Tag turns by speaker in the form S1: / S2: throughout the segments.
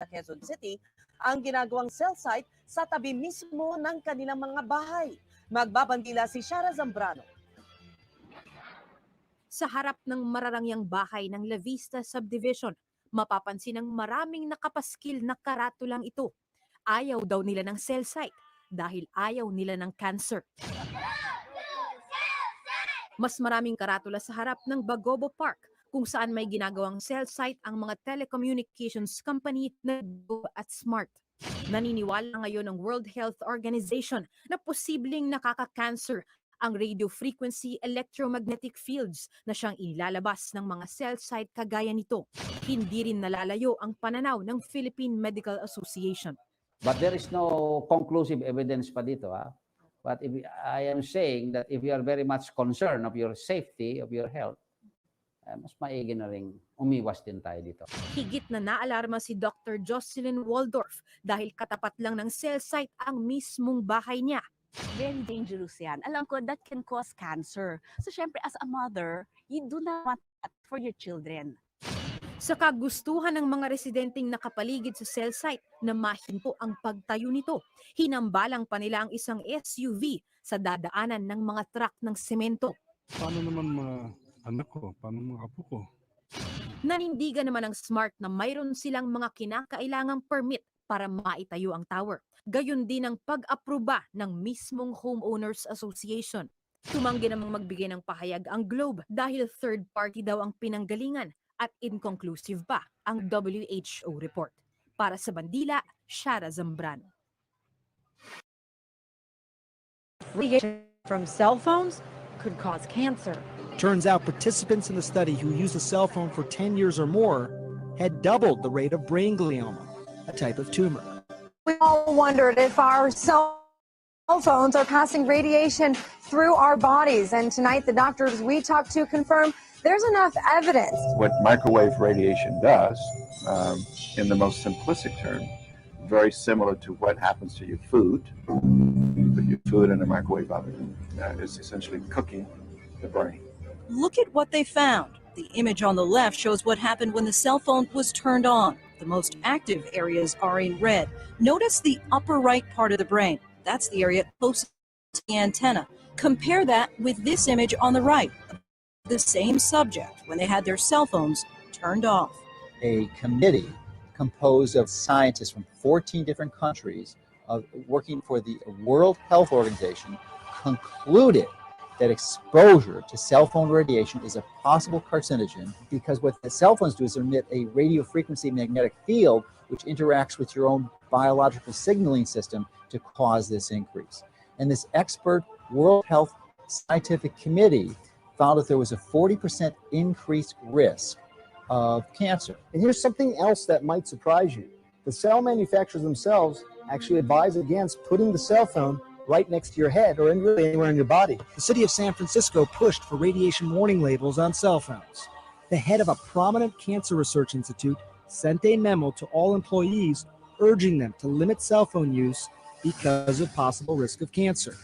S1: Quezon City ang ginagawang cell site sa tabi mismo ng kanilang mga bahay. Magbabandila si Shara Zambrano.
S2: Sa harap ng mararangyang bahay ng La Vista Subdivision, mapapansin ang maraming nakapaskil na karatulang ito. Ayaw daw nila ng cell site dahil ayaw nila ng cancer. Mas maraming karatula sa harap ng Bagobo Park kung saan may ginagawang cell site ang mga telecommunications company na Go at Smart. Naniniwala ngayon ng World Health Organization na posibleng nakaka-cancer ang radio frequency electromagnetic fields na siyang ilalabas ng mga cell site kagaya nito. Hindi rin nalalayo ang pananaw ng Philippine Medical Association.
S3: But there is no conclusive evidence pa dito. But I am saying that if you are very much concerned of your safety, of your health, mas maigi na rin umiwas din tayo dito.
S2: Higit na naalarma si Dr. Jocelyn Waldorf dahil katapat lang ng cell site ang mismong bahay niya.
S4: Very dangerous yan. Alam ko, that can cause cancer. So syempre, as a mother, you do not want that for your children.
S2: Sa kagustuhan ng mga residenteng nakapaligid sa cell site na mahinto ang pagtayo nito, hinambalang pa nila ang isang SUV sa dadaanan ng mga truck ng semento.
S5: Paano naman mga anak ko? Paano mga apo ko?
S2: Nanindigan naman ng Smart na mayroon silang mga kinakailangang permit para maitayo ang tower. Gayon din ang pag-aproba ng mismong Homeowners Association. Tumanggi namang magbigay ng pahayag ang Globe dahil third party daw ang pinanggalingan at inconclusive pa ang WHO report. Para sa Bandila, Shara Zambrano.
S6: Radiation from cell phones could cause cancer.
S7: Turns out participants in the study who used a cell phone for 10 years or more had doubled the rate of brain glioma, a type of tumor.
S8: We all wondered if our cell phones are passing radiation through our bodies. And tonight, the doctors we talked to confirm there's enough evidence.
S9: What microwave radiation does, in the most simplistic term, very similar to what happens to your food. You put your food in a microwave oven. It's essentially cooking the brain.
S10: Look at what they found. The image on the left shows what happened when the cell phone was turned on. The most active areas are in red. Notice the upper right part of the brain. That's the area closest to the antenna. Compare that with this image on the right. The same subject when they had their cell phones turned off.
S11: A committee composed of scientists from 14 different countries working for the World Health Organization concluded that exposure to cell phone radiation is a possible carcinogen because what the cell phones do is emit a radio frequency magnetic field which interacts with your own biological signaling system to cause this increase. And this expert World Health Scientific Committee found that there was a 40% increased risk of cancer.
S12: And here's something else that might surprise you. The cell manufacturers themselves actually advise against putting the cell phone right next to your head or really anywhere in your body.
S7: The city of San Francisco pushed for radiation warning labels on cell phones. The head of a prominent cancer research institute sent a memo to all employees urging them to limit cell phone use because of possible risk of cancer.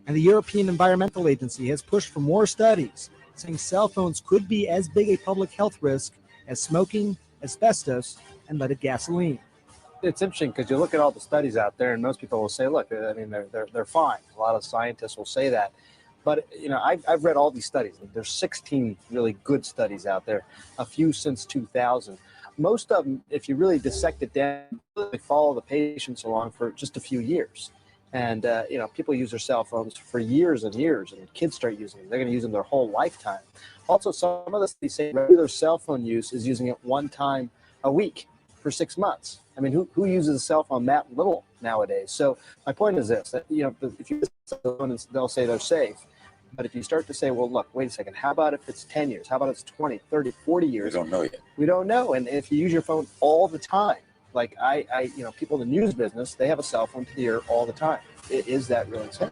S7: And the European Environmental Agency has pushed for more studies, saying cell phones could be as big a public health risk as smoking, asbestos, and leaded gasoline.
S13: It's interesting because you look at all the studies out there, and most people will say, "Look, I mean, they're fine." A lot of scientists will say that, but you know, I've read all these studies. There's 16 really good studies out there, a few since 2000. Most of them, if you really dissect it down, they follow the patients along for just a few years. And, you know, people use their cell phones for years and years, and kids start using them. They're going to use them their whole lifetime. Also, some of the studies say regular cell phone use is using it one time a week for 6 months. I mean, who uses a cell phone that little nowadays? So my point is this, that, you know, if you use a cell phone, they'll say they're safe. But if you start to say, well, look, wait a second, how about if it's 10 years? How about if it's 20, 30, 40 years?
S9: We don't know yet.
S13: We don't know. And if you use your phone all the time, like you know, people in the news business, they have a cell phone to the ear all the time. Is that really safe?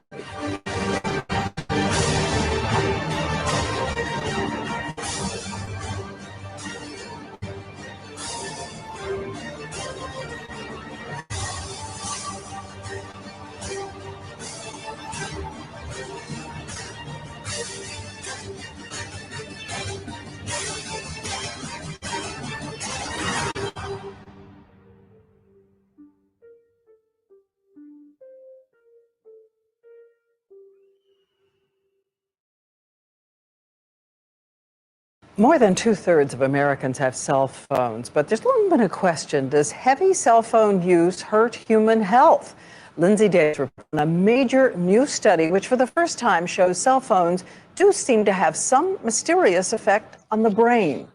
S14: More than 2/3 of Americans have cell phones, but there's long been a question: does heavy cell phone use hurt human health? Lindsay Davis reported on a major new study, which for the first time shows cell phones do seem to have some mysterious effect on the brain.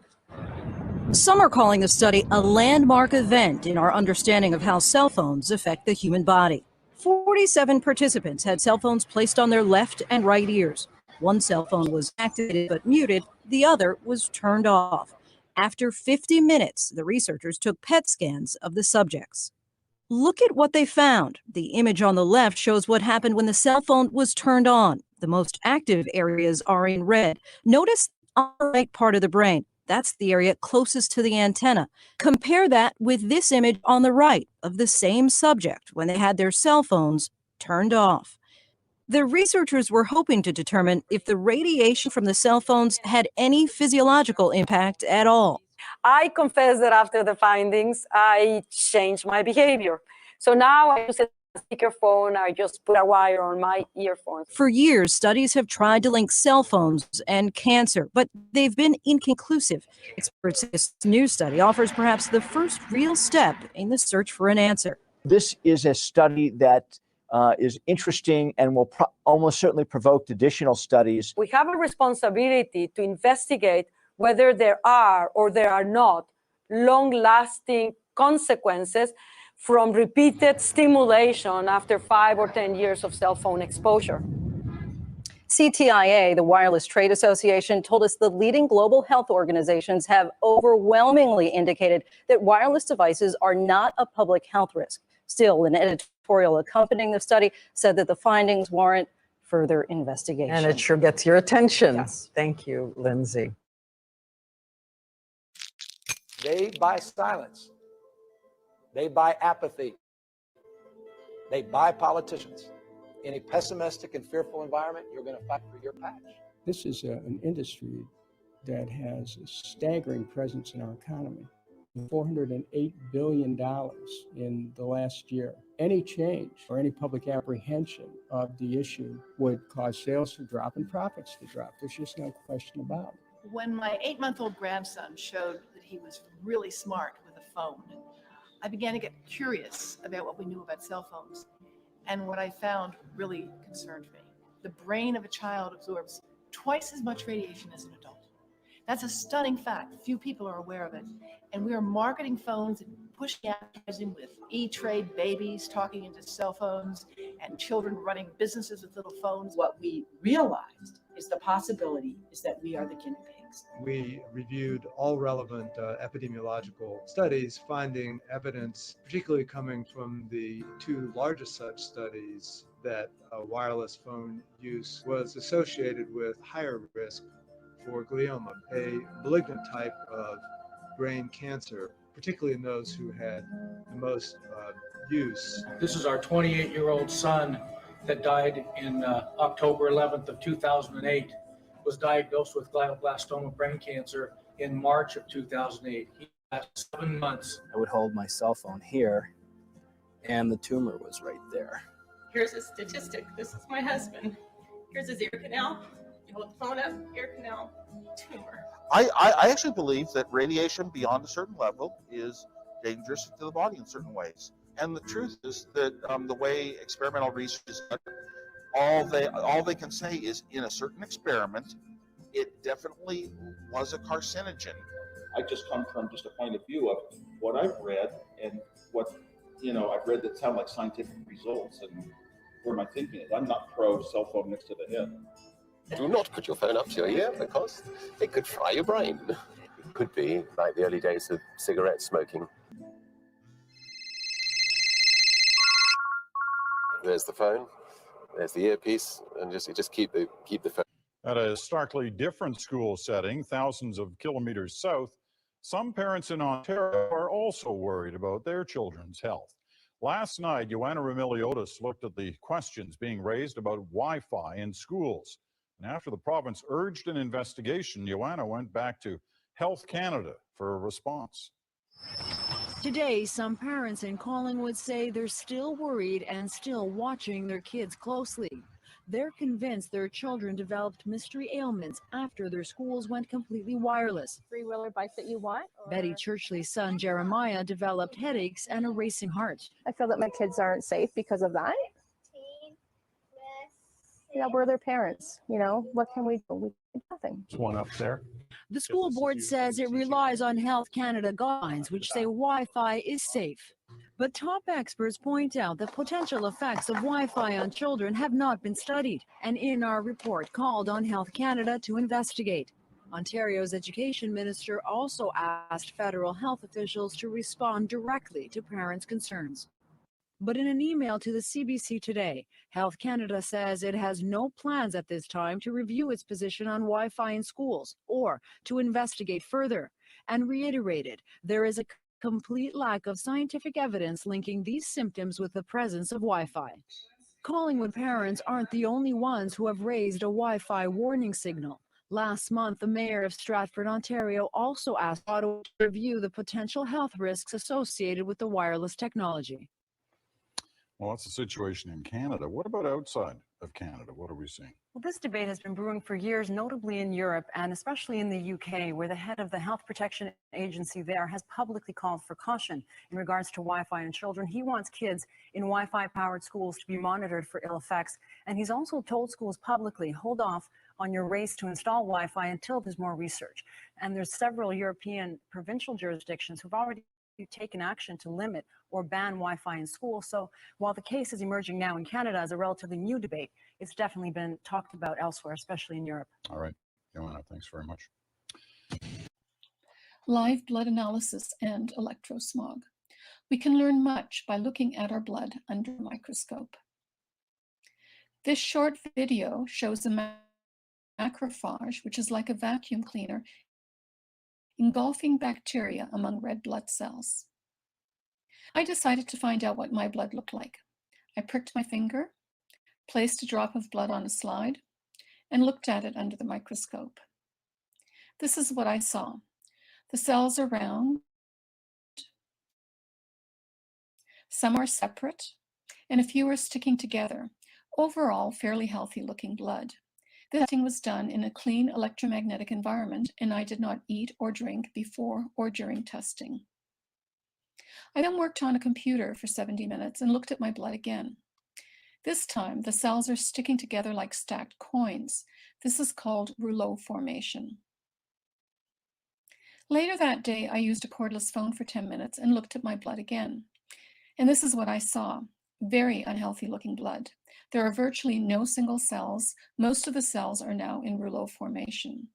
S10: Some are calling the study a landmark event in our understanding of how cell phones affect the human body. 47 participants had cell phones placed on their left and right ears. One cell phone was activated but muted, the other was turned off. After 50 minutes, the researchers took PET scans of the subjects. Look at what they found. The image on the left shows what happened when the cell phone was turned on. The most active areas are in red. Notice on the right part of the brain. That's the area closest to the antenna. Compare that with this image on the right of the same subject when they had their cell phones turned off. The researchers were hoping to determine if the radiation from the cell phones had any physiological impact at all.
S6: I confess that after the findings, I changed my behavior. So now I use a speakerphone, I just put a wire on my earphones.
S10: For years, studies have tried to link cell phones and cancer, but they've been inconclusive. Experts say this new study offers perhaps the first real step in the search for an answer.
S15: This is a study that is interesting and will almost certainly provoke additional studies.
S6: We have a responsibility to investigate whether there are or there are not long-lasting consequences from repeated stimulation after 5 or 10 years of cell phone exposure.
S10: CTIA, the Wireless Trade Association, told us the leading global health organizations have overwhelmingly indicated that wireless devices are not a public health risk. Still, an editorial accompanying the study said that the findings warrant further investigation.
S14: And it sure gets your attention.
S10: Yes.
S14: Thank you, Lindsay.
S16: They buy silence. They buy apathy. They buy politicians. In a pessimistic and fearful environment, you're going to fight for your patch.
S17: This is an industry that has a staggering presence in our economy. $408 billion in the last year. Any change or any public apprehension of the issue would cause sales to drop and profits to drop. There's just no question about it.
S18: When my 8-month-old grandson showed that he was really smart with a phone, I began to get curious about what we knew about cell phones. And what I found really concerned me. The brain of a child absorbs twice as much radiation as an adult. That's a stunning fact. Few people are aware of it. And we are marketing phones and pushing advertising with E-Trade babies talking into cell phones and children running businesses with little phones.
S19: What we realized is the possibility is that we are the guinea pigs.
S20: We reviewed all relevant epidemiological studies, finding evidence, particularly coming from the 2 largest such studies, that wireless phone use was associated with higher risk for glioma, a malignant type of brain cancer, particularly in those who had the most use.
S21: This is our 28-year-old son that died in October 11th of 2008, was diagnosed with glioblastoma brain cancer in March of 2008. He had 7 months.
S22: I would hold my cell phone here, and the tumor was right there.
S23: Here's a statistic. This is my husband. Here's his ear canal. You hold the phone up, ear canal, tumor.
S24: I actually believe that radiation beyond a certain level is dangerous to the body in certain ways. And the truth is that the way experimental research is done, all they can say is in a certain experiment, it definitely was a carcinogen.
S25: I just come from just a point of view of what I've read and what I've read that sound like scientific results and where my thinking is. I'm not pro cell phone next to the head.
S26: Do not put your phone up to your ear because it could fry your brain. It could be like the early days of cigarette smoking. There's the phone, there's the earpiece, and just keep the phone.
S27: At a starkly different school setting, thousands of kilometers south, some parents in Ontario are also worried about their children's health. Last night, Joanna Remiliotis looked at the questions being raised about Wi-Fi in schools. And after the province urged an investigation, Joanna went back to Health Canada for a response.
S2: Today, some parents in Collingwood say they're still worried and still watching their kids closely. They're convinced their children developed mystery ailments after their schools went completely wireless.
S1: Three-wheeler bike that you want?
S2: Betty Churchley's son Jeremiah developed headaches and a racing heart.
S1: I feel that my kids aren't safe because of that. Yeah, we're their parents. You know, what can we do? We do nothing.
S3: There's one up there.
S2: The school board says it relies on Health Canada guidelines, which say Wi-Fi is safe. But top experts point out the potential effects of Wi-Fi on children have not been studied, and in our report called on Health Canada to investigate. Ontario's education minister also asked federal health officials to respond directly to parents' concerns. But in an email to the CBC today, Health Canada says it has no plans at this time to review its position on Wi-Fi in schools or to investigate further, and reiterated there is a complete lack of scientific evidence linking these symptoms with the presence of Wi-Fi. Collingwood parents aren't the only ones who have raised a Wi-Fi warning signal. Last month, the mayor of Stratford, Ontario, also asked Ottawa to review the potential health risks associated with the wireless technology.
S27: Well, that's the situation in Canada. What about outside of Canada? What are we seeing?
S4: Well, this debate has been brewing for years, notably in Europe and especially in the UK, where the head of the Health Protection Agency there has publicly called for caution in regards to Wi-Fi in children. He wants kids in Wi-Fi-powered schools to be monitored for ill effects. And he's also told schools publicly, hold off on your race to install Wi-Fi until there's more research. And there's several European provincial jurisdictions who've already taken action to limit or ban Wi-Fi in schools. So while the case is emerging now in Canada as a relatively new debate, it's definitely been talked about elsewhere, especially in Europe.
S27: All right, Joanna, thanks very much.
S18: Live blood analysis and electrosmog. We can learn much by looking at our blood under a microscope. This short video shows a macrophage, which is like a vacuum cleaner, engulfing bacteria among red blood cells. I decided to find out what my blood looked like. I pricked my finger, placed a drop of blood on a slide, and looked at it under the microscope. This is what I saw. The cells are round, some are separate, and a few are sticking together. Overall, fairly healthy looking blood. This testing was done in a clean electromagnetic environment, and I did not eat or drink before or during testing. I then worked on a computer for 70 minutes and looked at my blood again. This time, the cells are sticking together like stacked coins. This is called rouleau formation. Later that day, I used a cordless phone for 10 minutes and looked at my blood again. And this is what I saw. Very unhealthy looking blood. There are virtually no single cells. Most of the cells are now in rouleau formation.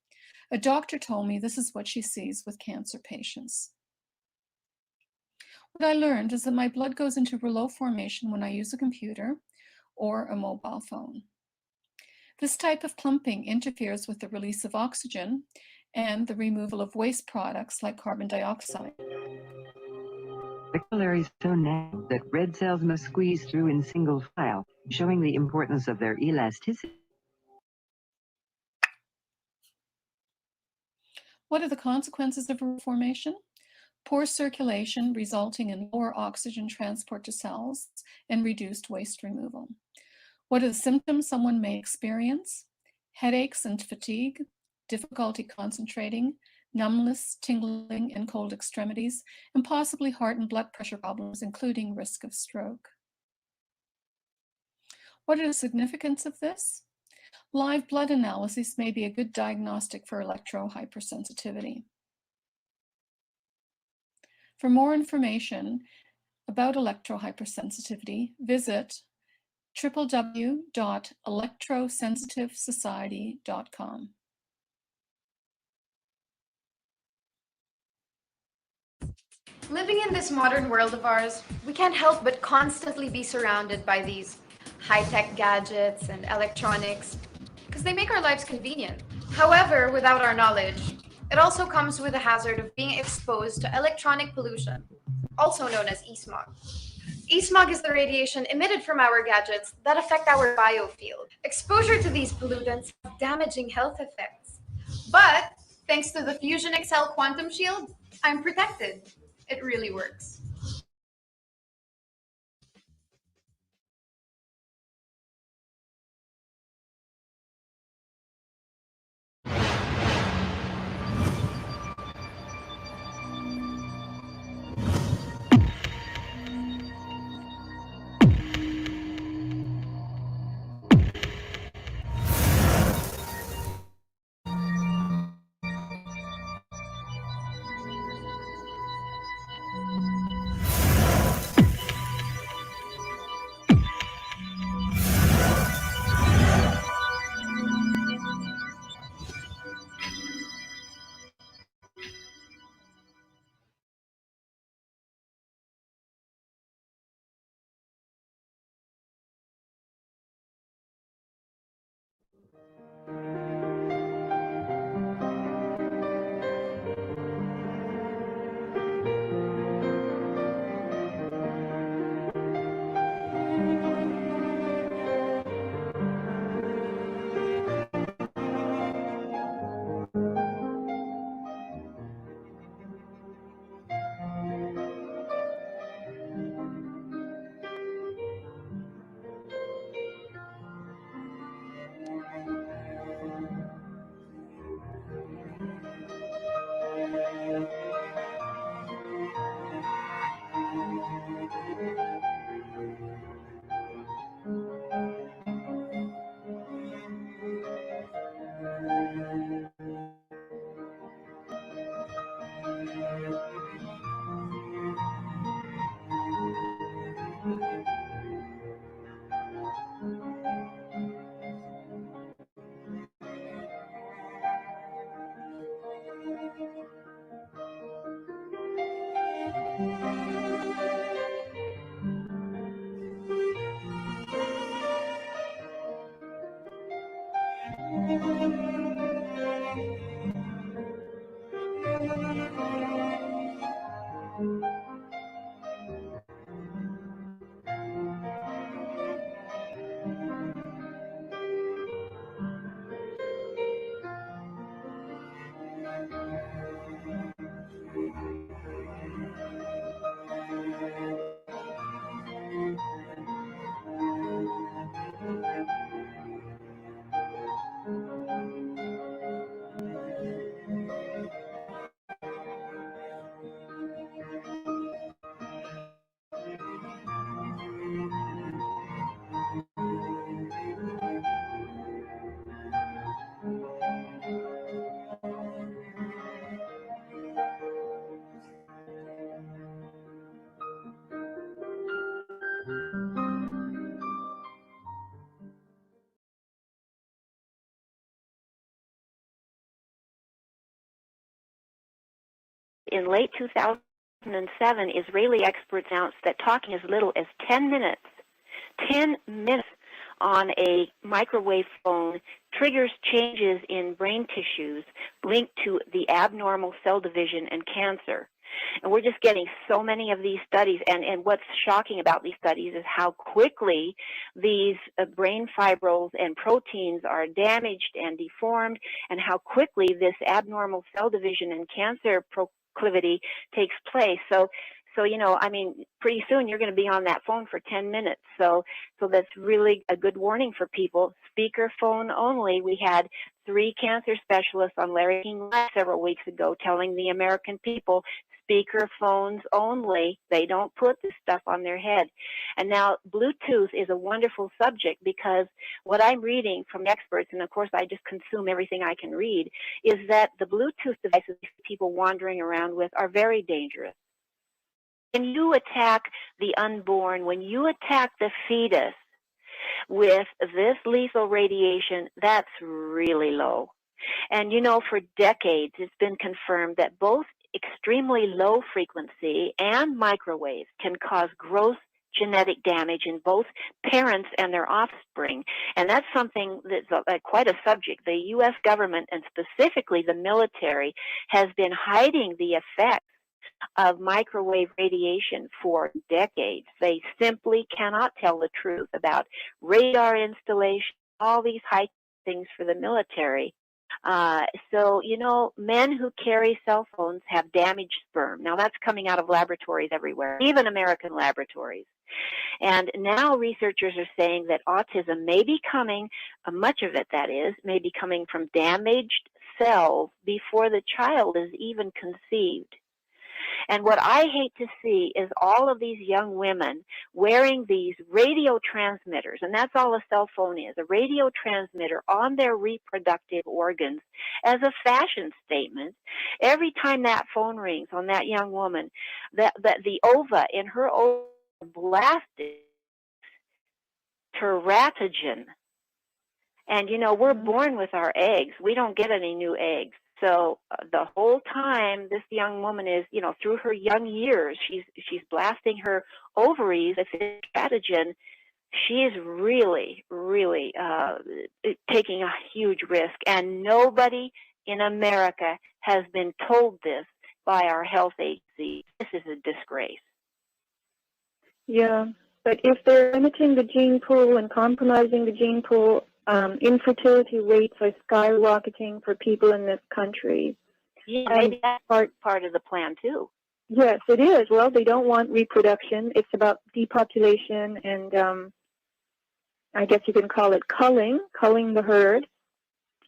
S18: A doctor told me this is what she sees with cancer patients. What I learned is that my blood goes into rouleau formation when I use a computer or a mobile phone. This type of clumping interferes with the release of oxygen and the removal of waste products like carbon dioxide.
S5: The capillary is so narrow that red cells must squeeze through in single file, showing the importance of their elasticity.
S18: What are the consequences of rouleau formation? Poor circulation resulting in lower oxygen transport to cells and reduced waste removal. What are the symptoms someone may experience? Headaches and fatigue, difficulty concentrating, numbness, tingling, and cold extremities, and possibly heart and blood pressure problems, including risk of stroke. What are the significance of this? Live blood analysis may be a good diagnostic for electrohypersensitivity. For more information about electrohypersensitivity, visit www.electrosensitivesociety.com.
S8: Living in this modern world of ours, we can't help but constantly be surrounded by these high-tech gadgets and electronics because they make our lives convenient. However, without our knowledge, it also comes with the hazard of being exposed to electronic pollution, also known as e-smog. E-smog is the radiation emitted from our gadgets that affect our biofield. Exposure to these pollutants has damaging health effects. But thanks to the Fusion XL Quantum Shield, I'm protected. It really works.
S3: In late 2007, Israeli experts announced that talking as little as 10 minutes on a microwave phone triggers changes in brain tissues linked to the abnormal cell division and cancer. And we're just getting so many of these studies, and what's shocking about these studies is how quickly these brain fibrils and proteins are damaged and deformed, and how quickly this abnormal cell division and cancer proclivity takes place. So you know, I mean, pretty soon you're going to be on that phone for 10 minutes. So that's really a good warning for people. Speaker phone only. We had 3 cancer specialists on Larry King Live several weeks ago telling the American people, speaker phones only. They don't put this stuff on their head. And now Bluetooth is a wonderful subject, because what I'm reading from experts, and of course I just consume everything I can read, is that the Bluetooth devices people wandering around with are very dangerous. When you attack the unborn, when you attack the fetus with this lethal radiation, that's really low. And you know, for decades it's been confirmed that both extremely low frequency and microwaves can cause gross genetic damage in both parents and their offspring. And that's something that's quite a subject. The U.S. government, and specifically the military, has been hiding the effects of microwave radiation for decades. They simply cannot tell the truth about radar installation, all these high things for the military. So, you know, men who carry cell phones have damaged sperm. Now, that's coming out of laboratories everywhere, even American laboratories. And now researchers are saying that autism may be coming, much of it that is, may be coming from damaged cells before the child is even conceived. And what I hate to see is all of these young women wearing these radio transmitters, and that's all a cell phone is, a radio transmitter on their reproductive organs as a fashion statement. Every time that phone rings on that young woman, that the ova in her ova blasted teratogen. And, you know, we're born with our eggs. We don't get any new eggs. So the whole time this young woman is, you know, through her young years, she's blasting her ovaries with estrogen. She is really, really taking a huge risk. And nobody in America has been told this by our health agency. This is a disgrace.
S7: Yeah, but if they're limiting the gene pool and compromising the gene pool, infertility rates are skyrocketing for people in this country.
S3: Yeah, maybe that's part of the plan too.
S7: Yes, it is. Well, they don't want reproduction. It's about depopulation and I guess you can call it culling the herd.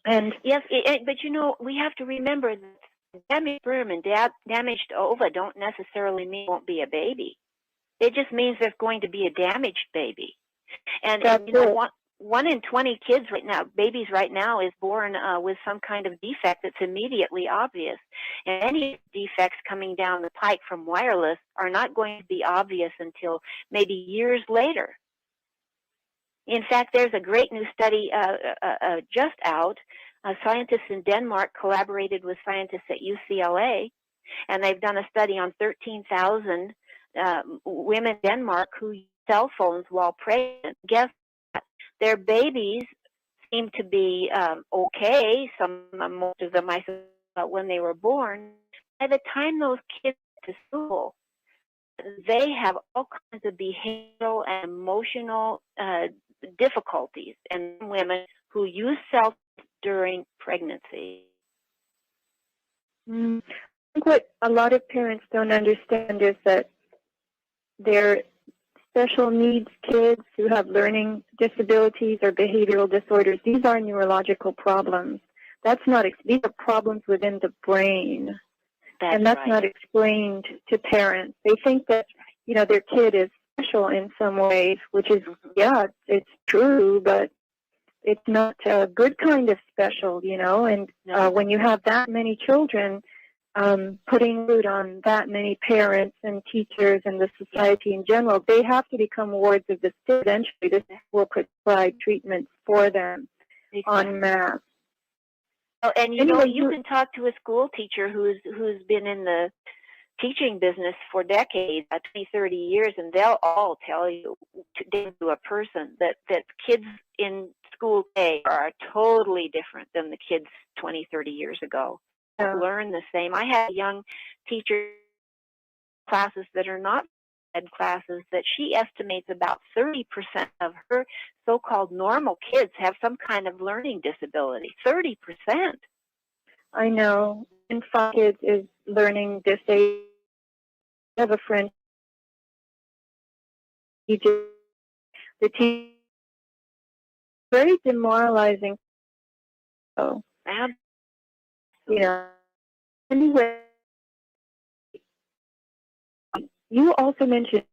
S7: And
S3: yes, but you know, we have to remember that damaged sperm and damaged ova don't necessarily mean it won't be a baby. It just means there's going to be a damaged baby. And you know, one in 20 kids right now, babies right now, is born with some kind of defect that's immediately obvious. And any defects coming down the pike from wireless are not going to be obvious until maybe years later. In fact, there's a great new study just out. Scientists in Denmark collaborated with scientists at UCLA, and they've done a study on 13,000 women in Denmark who use cell phones while pregnant. Guess what? Their babies seem to be okay. Most of them, I thought, when they were born. By the time those kids get to school, they have all kinds of behavioral and emotional difficulties, and women who use cell phones during pregnancy.
S7: I think what a lot of parents don't understand is that their special needs kids who have learning disabilities or behavioral disorders, these are neurological problems. These are problems within the brain. That's not explained to parents. They think that, you know, their kid is special in some ways, which is, yeah, it's true, but it's not a good kind of special, you know. And when you have that many children, putting food on that many parents and teachers and the society in general. They have to become wards of the state. Eventually, this will prescribe treatments for them en masse.
S3: Oh, and you
S7: Anyway,
S3: know, you can talk to a school teacher who's been in the teaching business for decades, 20, 30 years, and they'll all tell you to a person that kids in school today are totally different than the kids 20, 30 years ago.
S7: Yeah.
S3: Learn the same. I have young teacher classes that are not ed classes that she estimates about 30% of her so-called normal kids have some kind of learning disability. 30%.
S7: I know. And 5 kids is learning disability. I have a friend. The teacher very demoralizing. So, you know. Anyway, you also mentioned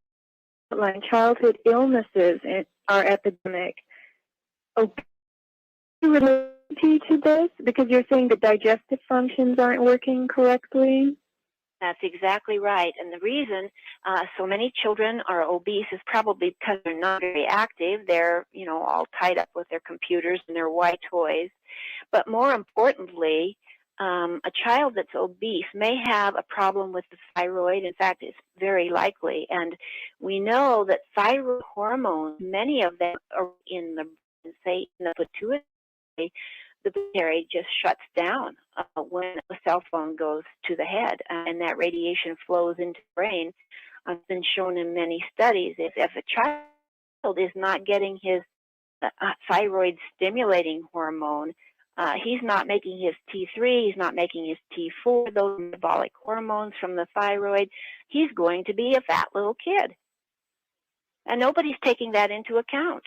S7: childhood illnesses are epidemic. Okay, related to this because you're saying the digestive functions aren't working correctly.
S3: That's exactly right. And the reason so many children are obese is probably because they're not very active. They're, you know, all tied up with their computers and their Y toys. But more importantly, a child that's obese may have a problem with the thyroid. In fact, it's very likely. And we know that thyroid hormones, many of them are in the, say, in the pituitary. The pituitary just shuts down when a cell phone goes to the head, and that radiation flows into the brain. It's been shown in many studies if a child is not getting his thyroid stimulating hormone, he's not making his T3, he's not making his T4, those metabolic hormones from the thyroid, he's going to be a fat little kid. And nobody's taking that into account.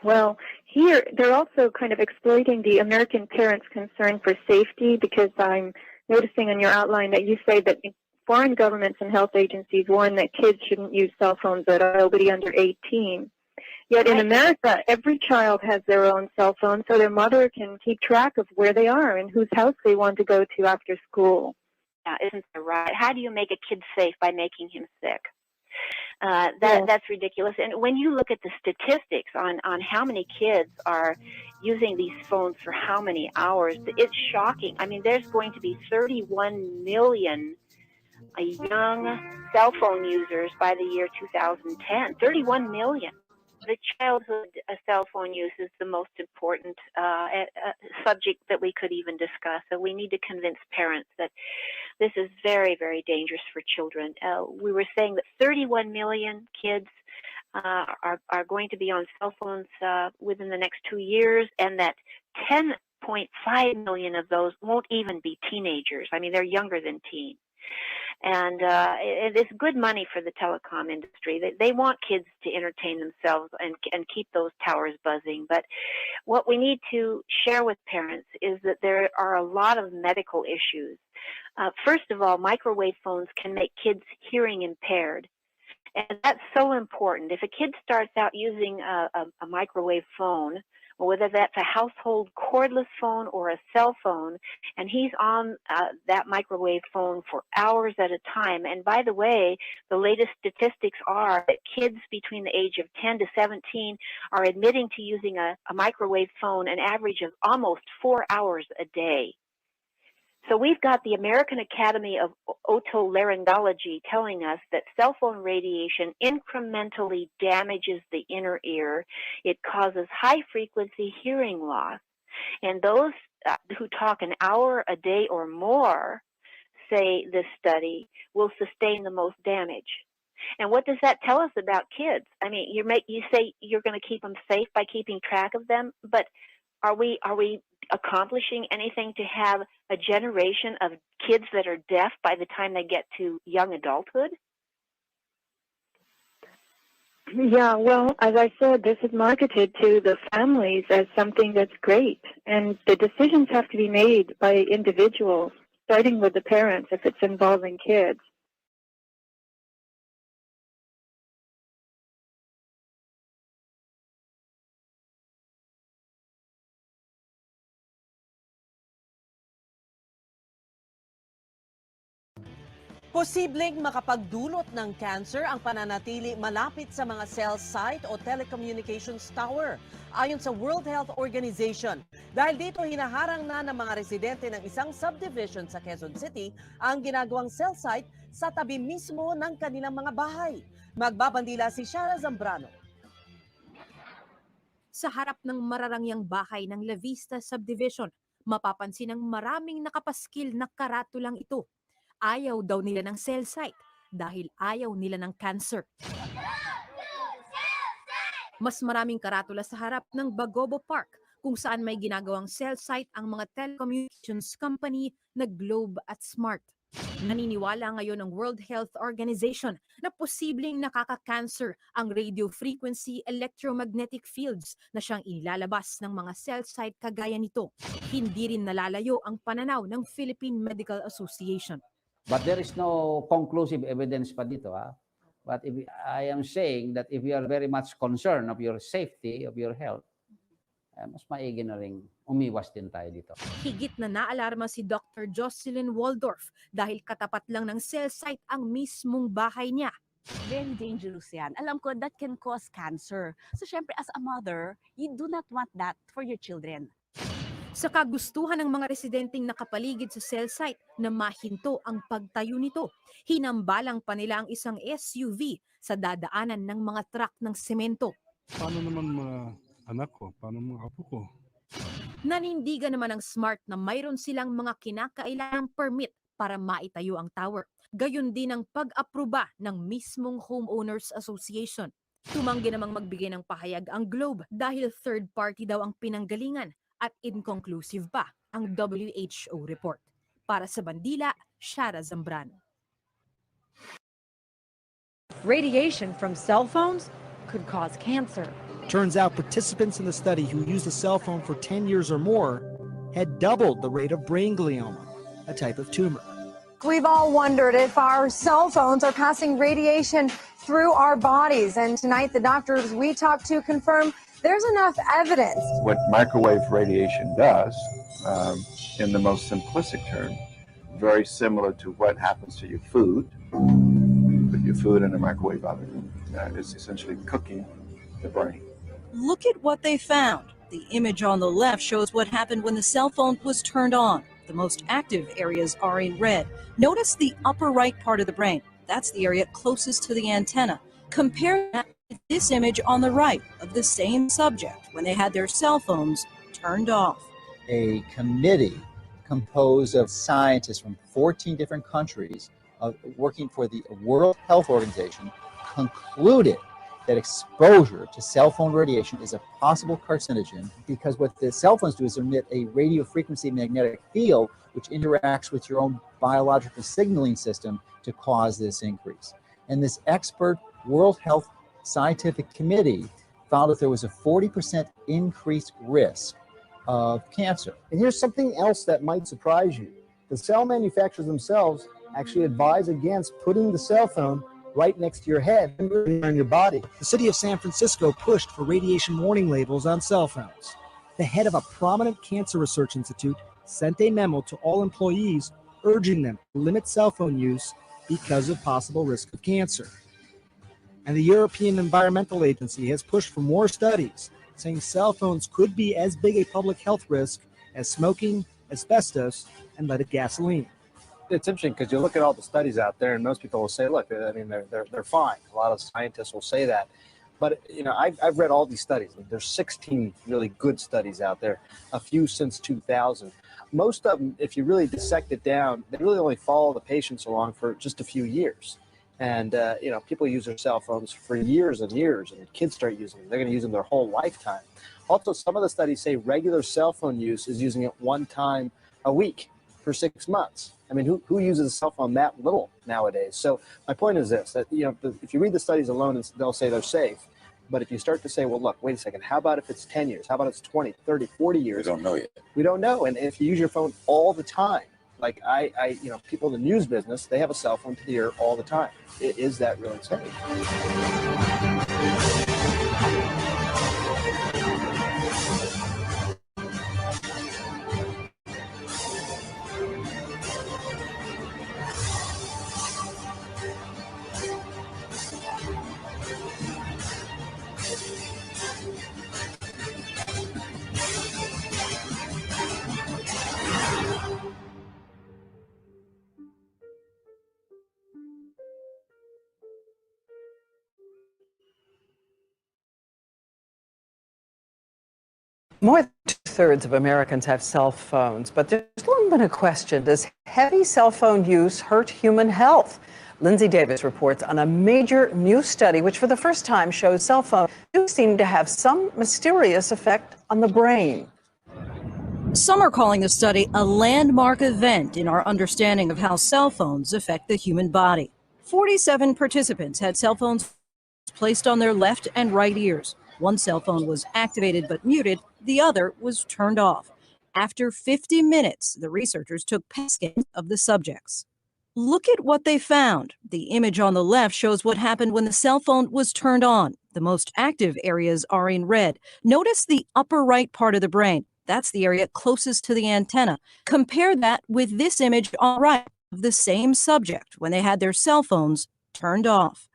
S7: Well, here they're also kind of exploiting the American parents' concern for safety because I'm noticing in your outline that you say that foreign governments and health agencies warn that kids shouldn't use cell phones at all, nobody under 18. Yet in America, every child has their own cell phone, so their mother can keep track of where they are and whose house they want to go to after school.
S3: Yeah, isn't that right? How do you make a kid safe by making him sick? That's ridiculous. And when you look at the statistics on how many kids are using these phones for how many hours, it's shocking. I mean, there's going to be 31 million young cell phone users by the year 2010. 31 million. The childhood cell phone use is the most important subject that we could even discuss. So we need to convince parents that this is very, very dangerous for children. We were saying that 31 million kids are going to be on cell phones within the next 2 years, and that 10.5 million of those won't even be teenagers. I mean, they're younger than teen. And it's good money for the telecom industry. They want kids to entertain themselves and keep those towers buzzing. But what we need to share with parents is that there are a lot of medical issues. First of all, microwave phones can make kids hearing impaired. And that's so important. If a kid starts out using a microwave phone, or whether that's a household cordless phone or a cell phone, and he's on that microwave phone for hours at a time. And by the way, the latest statistics are that kids between the age of 10 to 17 are admitting to using a microwave phone an average of almost 4 hours a day. So we've got the American Academy of Otolaryngology telling us that cell phone radiation incrementally damages the inner ear. It causes high-frequency hearing loss. And those who talk an hour a day or more, say this study, will sustain the most damage. And what does that tell us about kids? I mean, you say you're going to keep them safe by keeping track of them, but are we accomplishing anything to have a generation of kids that are deaf by the time they get to young adulthood?
S7: Yeah, well, as I said, this is marketed to the families as something that's great. And the decisions have to be made by individuals, starting with the parents if it's involving kids.
S6: Posibleng makapagdulot ng cancer ang pananatili malapit sa mga cell site o telecommunications tower, ayon sa World Health Organization. Dahil dito, hinaharang na ng mga residente ng isang subdivision sa Quezon City ang ginagawang cell site sa tabi mismo ng kanilang mga bahay. Magbabandila si Shara Zambrano.
S2: Sa harap ng mararangyang bahay ng La Vista Subdivision, mapapansin ang maraming nakapaskil na karatulang ito. Ayaw daw nila ng cell site dahil ayaw nila ng cancer. Mas maraming karatula sa harap ng Bagobo Park kung saan may ginagawang cell site ang mga telecommunications company na Globe at Smart. Naniniwala ngayon ng World Health Organization na posibleng nakaka-cancer ang radio frequency electromagnetic fields na siyang inilalabas ng mga cell site kagaya nito. Hindi rin nalalayo ang pananaw ng Philippine Medical Association.
S9: But there is no conclusive evidence pa dito. But I am saying that if you are very much concerned of your safety, of your health, mas maigi na rin umiwas din tayo dito.
S2: Higit na naalarma si Dr. Jocelyn Waldorf dahil katapat lang ng cell site ang mismong bahay niya.
S10: Very dangerous yan. Alam ko that can cause cancer. So syempre as a mother, you do not want that for your children.
S2: Sa kagustuhan ng mga residenteng nakapaligid sa cell site na mahinto ang pagtayo nito, hinambalang pa nila ang isang SUV sa dadaanan ng mga truck ng semento.
S11: Paano naman mga anak ko? Paano mga apo ko?
S2: Nanindigan naman ang Smart na mayroon silang mga kinakailangang permit para maitayo ang tower. Gayon din ang pag-aproba ng mismong Homeowners Association. Tumanggi namang magbigay ng pahayag ang Globe dahil third party daw ang pinanggalingan at inconclusive pa ang WHO report. Para sa Bandila, Shara Zambrano.
S12: Radiation from cell phones could cause cancer.
S13: Turns out participants in the study who used a cell phone for 10 years or more had doubled the rate of brain glioma, a type of tumor.
S15: We've all wondered if our cell phones are passing radiation through our bodies. And tonight, the doctors we talked to confirm there's enough evidence.
S28: What microwave radiation does, in the most simplistic term, very similar to what happens to your food. Put your food in a microwave oven. It's essentially cooking the brain.
S29: Look at what they found. The image on the left shows what happened when the cell phone was turned on. The most active areas are in red. Notice the upper right part of the brain. That's the area closest to the antenna. Compare that with this image on the right of the same subject when they had their cell phones turned off.
S30: A committee composed of scientists from 14 different countries working for the World Health Organization concluded that exposure to cell phone radiation is a possible carcinogen because what the cell phones do is emit a radio frequency magnetic field which interacts with your own biological signaling system to cause this increase. And this expert World Health Scientific Committee found that there was a 40% increased risk of cancer.
S31: And here's something else that might surprise you. The cell manufacturers themselves actually advise against putting the cell phone right next to your head and on your body.
S13: The city of San Francisco pushed for radiation warning labels on cell phones. The head of a prominent cancer research institute sent a memo to all employees urging them to limit cell phone use because of possible risk of cancer. And the European Environmental Agency has pushed for more studies, saying cell phones could be as big a public health risk as smoking, asbestos, and leaded gasoline.
S32: It's interesting because you look at all the studies out there, and most people will say, "Look, I mean, they're fine." A lot of scientists will say that, but I've read all these studies. There's 16 really good studies out there, a few since 2000. Most of them, if you really dissect it down, they really only follow the patients along for just a few years. And people use their cell phones for years and years, and kids start using them. They're going to use them their whole lifetime. Also, some of the studies say regular cell phone use is using it one time a week for 6 months. I mean, who uses a cell phone that little nowadays? So my point is this, that if you read the studies alone, they'll say they're safe. But if you start to say, well, look, wait a second, how about if it's 10 years? How about it's 20, 30, 40 years?
S28: We don't know yet.
S31: We don't know. And if you use your phone all the time, like people in the news business, they have a cell phone to the ear all the time. Is that really safe?
S1: More than two-thirds of Americans have cell phones, but there's long been a question: does heavy cell phone use hurt human health? Lindsay Davis reports on a major new study which for the first time shows cell phones do seem to have some mysterious effect on the brain. Some are calling the study a landmark event in our understanding of how cell phones affect the human body. 47 participants had cell phones placed on their left and right ears. One cell phone was activated but muted, the other was turned off. After 50 minutes, the researchers took PET scans of the subjects. Look at what they found. The image on the left shows what happened when the cell phone was turned on. The most active areas are in red. Notice the upper right part of the brain. That's the area closest to the antenna. Compare that with this image on the right of the same subject when they had their cell phones turned off.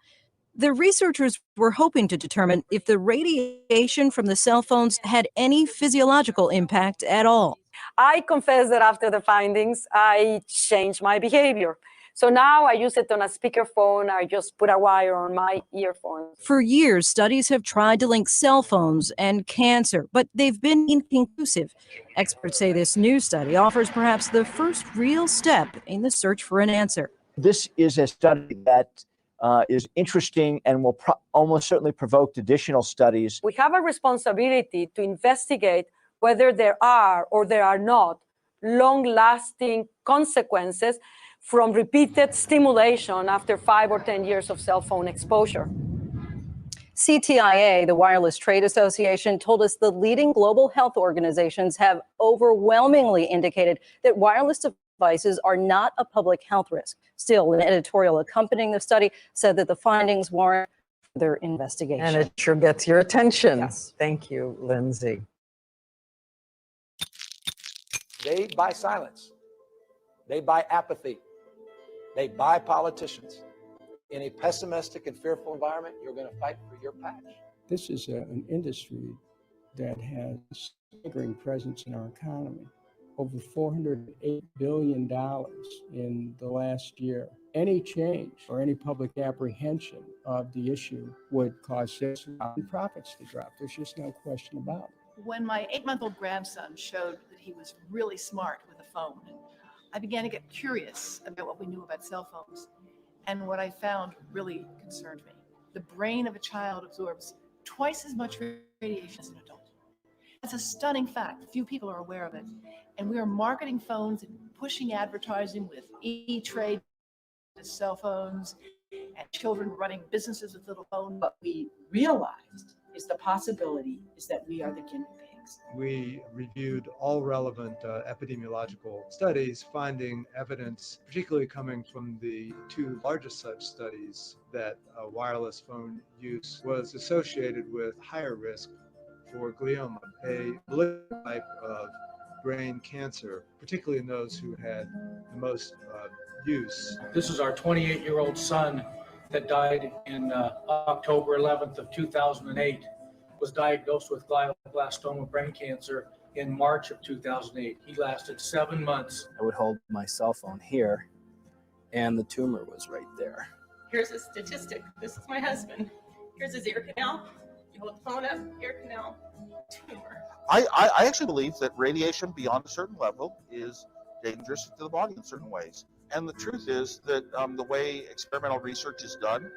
S1: The researchers were hoping to determine if the radiation from the cell phones had any physiological impact at all.
S14: I confess that after the findings, I changed my behavior. So now I use it on a speakerphone. I just put a wire on my earphones.
S1: For years, studies have tried to link cell phones and cancer, but they've been inconclusive. Experts say this new study offers perhaps the first real step in the search for an answer.
S16: This is a study that is interesting and will almost certainly provoke additional studies.
S14: We have a responsibility to investigate whether there are or there are not long-lasting consequences from repeated stimulation after 5 or 10 years of cell phone exposure.
S1: CTIA, the Wireless Trade Association, told us the leading global health organizations have overwhelmingly indicated that wireless devices are not a public health risk. Still, an editorial accompanying the study said that the findings warrant further investigation.
S4: And it sure gets your attention.
S1: Yes.
S4: Thank you, Lindsay.
S17: They buy silence. They buy apathy. They buy politicians. In a pessimistic and fearful environment, you're going to fight for your patch.
S19: This is an industry that has a staggering presence in our economy. Over $408 billion in the last year. Any change or any public apprehension of the issue would cause sales and profits to drop. There's just no question about it.
S18: When my 8-month-old grandson showed that he was really smart with a phone, I began to get curious about what we knew about cell phones. And what I found really concerned me. The brain of a child absorbs twice as much radiation as an adult. That's a stunning fact. Few people are aware of it. And we are marketing phones and pushing advertising with e-trade, cell phones, and children running businesses with little phones.
S20: What we realized is the possibility is that we are the guinea pigs.
S21: We reviewed all relevant epidemiological studies, finding evidence, particularly coming from the 2 largest such studies, that wireless phone use was associated with higher risk for glioma, a malignant type of brain cancer, particularly in those who had the most use.
S22: This is our 28-year-old son that died in October 11th of 2008, was diagnosed with glioblastoma brain cancer in March of 2008. He lasted 7 months.
S27: I would hold my cell phone here, and the tumor was right there.
S23: Here's a statistic. This is my husband. Here's his ear canal. You hold the phone up, ear canal, tumor.
S24: I actually believe that radiation beyond a certain level is dangerous to the body in certain ways. And the truth is that the way experimental research is done,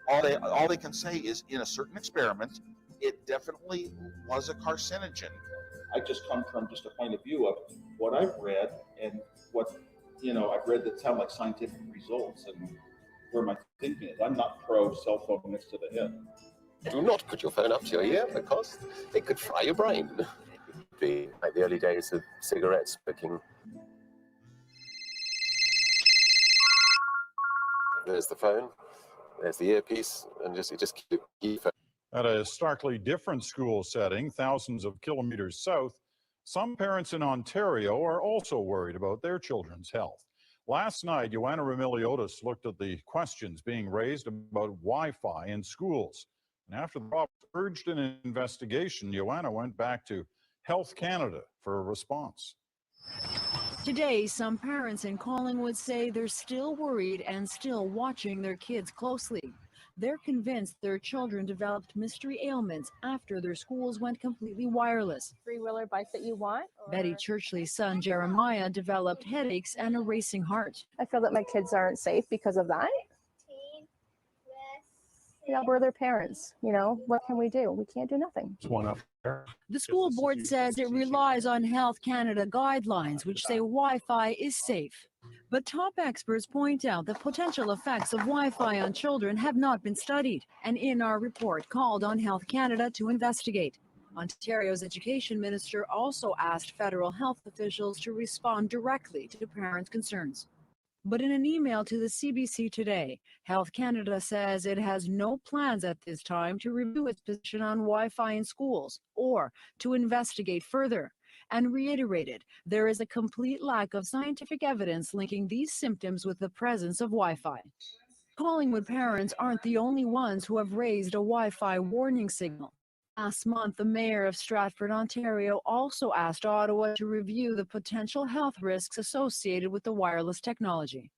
S24: all they can say is in a certain experiment, it definitely was a carcinogen.
S25: I just come from just a point of view of what I've read and what I've read that sound like scientific results and where my thinking is. I'm not pro cell phone next to the head.
S17: Do not put your phone up to your ear because it could fry your brain. It would be like the early days of cigarette smoking. There's the phone, there's the earpiece, and it just keeps.
S27: At a starkly different school setting, thousands of kilometers south, some parents in Ontario are also worried about their children's health. Last night, Joanna Remiliotis looked at the questions being raised about Wi-Fi in schools. And after the province urged an investigation, Joanna went back to Health Canada for a response.
S2: Today, some parents in Collingwood say they're still worried and still watching their kids closely.
S3: They're convinced their children developed mystery ailments after their schools went completely wireless.
S5: Three-wheeler bike that you want?
S3: Betty Churchley's son Jeremiah developed headaches and a racing heart.
S5: I feel that my kids aren't safe because of that. Yeah, we're their parents. You know, what can we do? We can't do nothing.
S32: It's one up there.
S3: The school board says it relies on Health Canada guidelines, which say Wi-Fi is safe. But top experts point out the potential effects of Wi-Fi on children have not been studied, and in our report called on Health Canada to investigate. Ontario's education minister also asked federal health officials to respond directly to parents' concerns. But in an email to the CBC today, Health Canada says it has no plans at this time to review its position on Wi-Fi in schools or to investigate further, and reiterated there is a complete lack of scientific evidence linking these symptoms with the presence of Wi-Fi. Collingwood parents aren't the only ones who have raised a Wi-Fi warning signal. Last month, the mayor of Stratford, Ontario, also asked Ottawa to review the potential health risks associated with the wireless technology.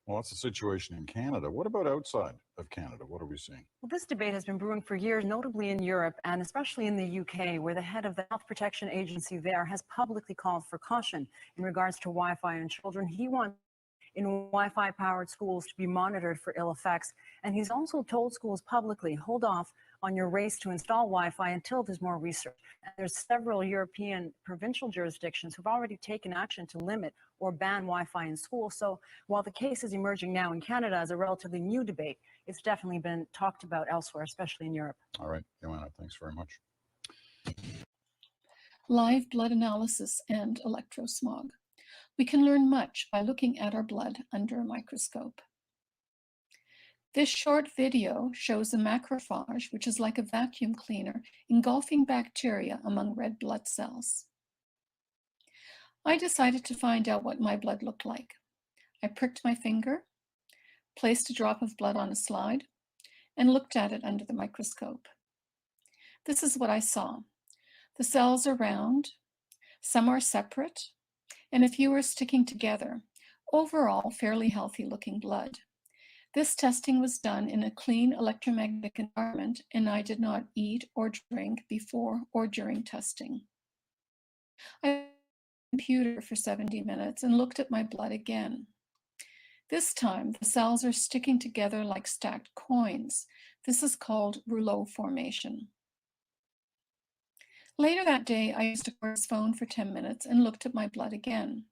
S27: Well, that's the situation in Canada. What about outside of Canada? What are we seeing?
S4: Well, this debate has been brewing for years, notably in Europe and especially in the UK, where the head of the Health Protection Agency there has publicly called for caution in regards to Wi-Fi in children. He wants in Wi-Fi powered schools to be monitored for ill effects. And he's also told schools publicly, hold off on your race to install Wi-Fi until there's more research. And there's several European provincial jurisdictions who've already taken action to limit or ban Wi-Fi in schools. So while the case is emerging now in Canada as a relatively new debate, it's definitely been talked about elsewhere, especially in Europe.
S27: All right, Joanna, thanks very much.
S6: Live blood analysis and electrosmog. We can learn much by looking at our blood under a microscope. This short video shows a macrophage, which is like a vacuum cleaner, engulfing bacteria among red blood cells. I decided to find out what my blood looked like. I pricked my finger, placed a drop of blood on a slide, and looked at it under the microscope. This is what I saw. The cells are round, some are separate, and a few are sticking together. Overall, fairly healthy looking blood. This testing was done in a clean electromagnetic environment, and I did not eat or drink before or during testing. I used the computer for 70 minutes and looked at my blood again. This time, the cells are sticking together like stacked coins. This is called rouleau formation. Later that day, I used a course phone for 10 minutes and looked at my blood again.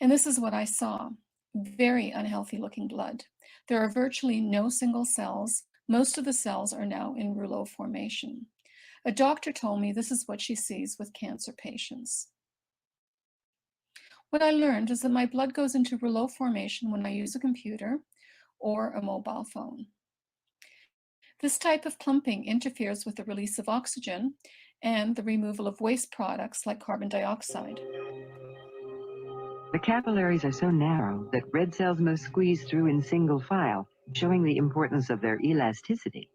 S6: And this is what I saw. Very unhealthy looking blood. There are virtually no single cells. Most of the cells are now in rouleau formation. A doctor told me this is what she sees with cancer patients. What I learned is that my blood goes into rouleau formation when I use a computer or a mobile phone. This type of clumping interferes with the release of oxygen and the removal of waste products like carbon dioxide.
S7: The capillaries are so narrow that red cells must squeeze through in single file, showing the importance of their elasticity.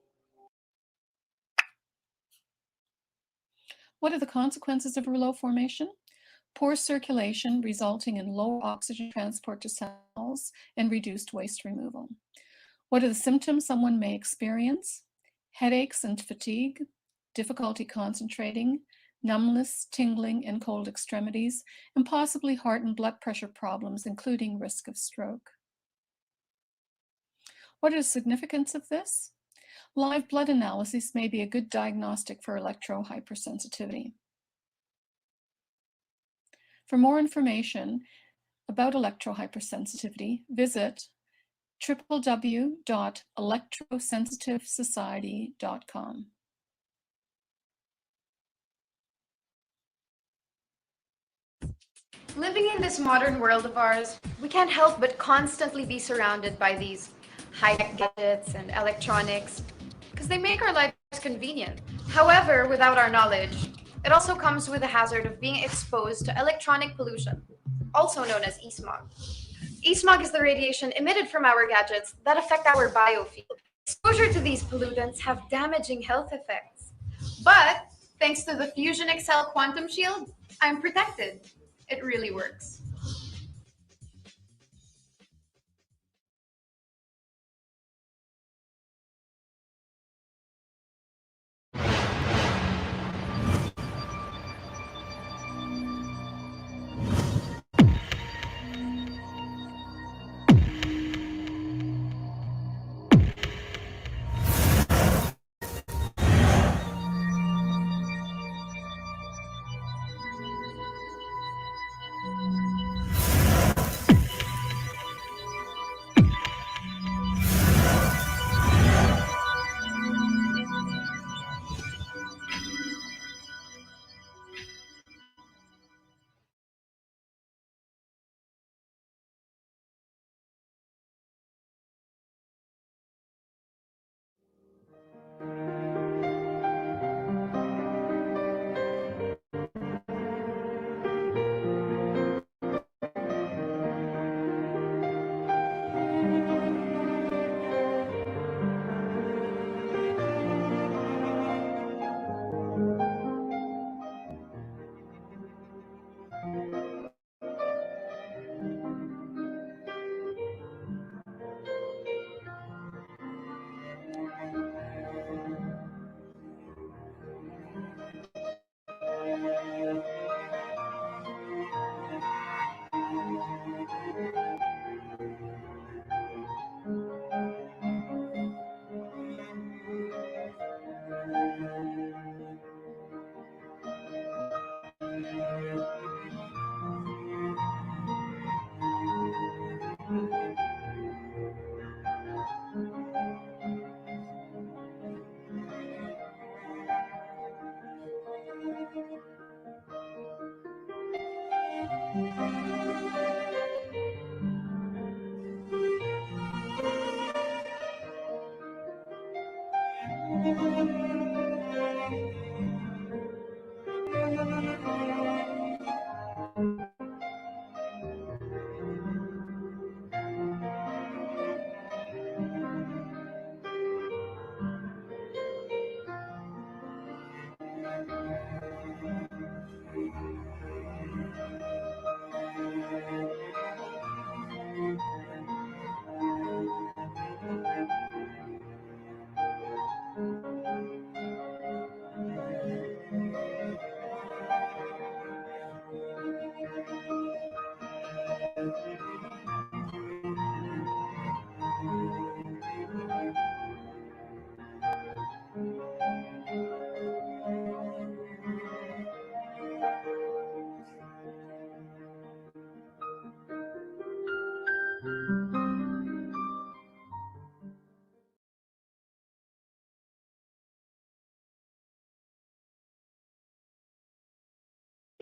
S6: What are the consequences of rouleau formation? Poor circulation resulting in low oxygen transport to cells and reduced waste removal. What are the symptoms someone may experience? Headaches and fatigue, difficulty concentrating, numbness, tingling, and cold extremities, and possibly heart and blood pressure problems, including risk of stroke. What is the significance of this? Live blood analysis may be a good diagnostic for electrohypersensitivity. For more information about electrohypersensitivity, visit www.electrosensitivesociety.com.
S8: Living in this modern world of ours, we can't help but constantly be surrounded by these high-tech gadgets and electronics because they make our lives convenient. However, without our knowledge, it also comes with the hazard of being exposed to electronic pollution, also known as e-smog. E-smog is the radiation emitted from our gadgets that affect our biofield. Exposure to these pollutants have damaging health effects. But thanks to the Fusion Excel Quantum Shield, I'm protected. It really works.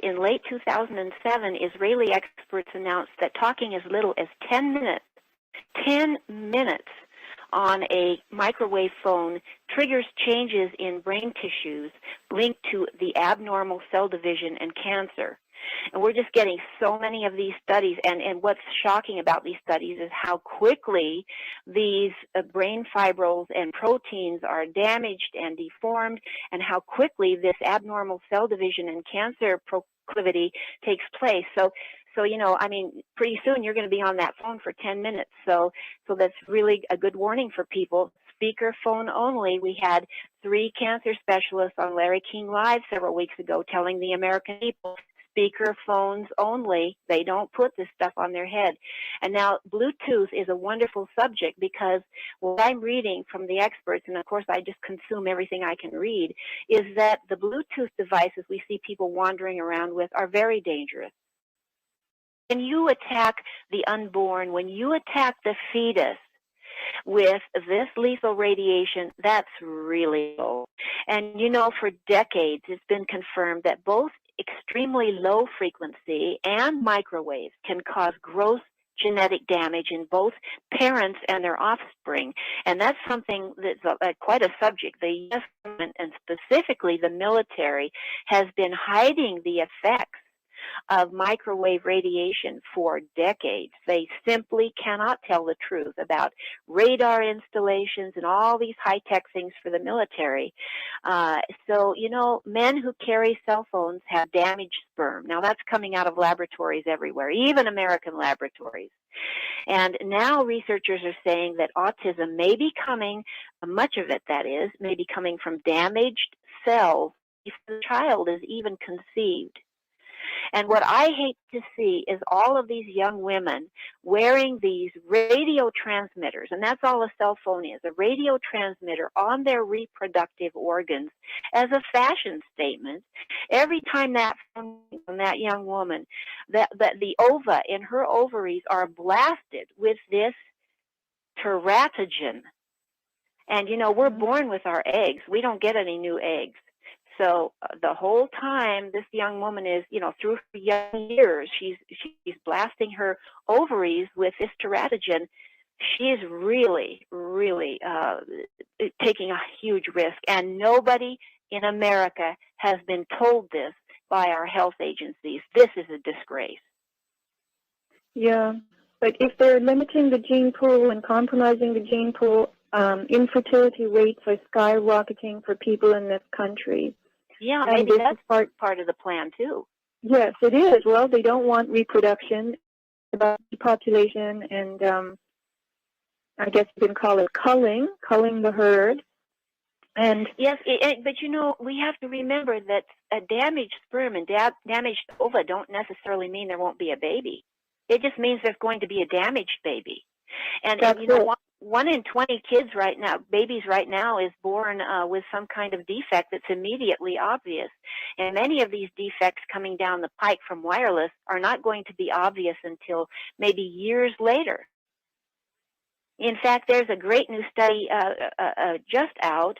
S9: In late 2007, Israeli experts announced that talking as little as 10 minutes on a microwave phone triggers changes in brain tissues linked to the abnormal cell division and cancer. And we're just getting so many of these studies, and what's shocking about these studies is how quickly these brain fibrils and proteins are damaged and deformed, and how quickly this abnormal cell division and cancer proclivity takes place. So you know, I mean, pretty soon you're going to be on that phone for 10 minutes. So that's really a good warning for people. Speaker phone only. We had 3 cancer specialists on Larry King Live several weeks ago telling the American people, speaker phones only. They don't put this stuff on their head. And now Bluetooth is a wonderful subject, because what I'm reading from the experts, and of course I just consume everything I can read, is that the Bluetooth devices we see people wandering around with are very dangerous. When you attack the unborn, when you attack the fetus with this lethal radiation, that's really low. And you know, for decades it's been confirmed that both extremely low frequency and microwaves can cause gross genetic damage in both parents and their offspring. And that's something that's quite a subject. The U.S. government, and specifically the military, has been hiding the effects of microwave radiation for decades. They simply cannot tell the truth about radar installations and all these high-tech things for the military. So, you know, men who carry cell phones have damaged sperm. Now, that's coming out of laboratories everywhere, even American laboratories. And now researchers are saying that autism may be coming, much of it that is, may be coming from damaged cells before the child is even conceived. And what I hate to see is all of these young women wearing these radio transmitters, and that's all a cell phone is, a radio transmitter on their reproductive organs as a fashion statement. Every time that young woman, that the ova in her ovaries are blasted with this teratogen. And, you know, we're born with our eggs. We don't get any new eggs. So the whole time this young woman is, you know, through her young years, she's blasting her ovaries with this teratogen. She is really, really taking a huge risk. And nobody in America has been told this by our health agencies. This is a disgrace.
S10: Yeah, but if they're limiting the gene pool and compromising the gene pool, infertility rates are skyrocketing for people in this country.
S9: Yeah,
S10: and
S9: maybe that's part of the plan too.
S10: Yes, it is. Well, they don't want reproduction, about depopulation, and I guess you can call it culling the herd. And
S9: yes, but you know, we have to remember that a damaged sperm and damaged ova don't necessarily mean there won't be a baby. It just means there's going to be a damaged baby. And you know, 1 in 20 kids right now, babies right now, is born with some kind of defect that's immediately obvious. And many of these defects coming down the pike from wireless are not going to be obvious until maybe years later. In fact, there's a great new study just out.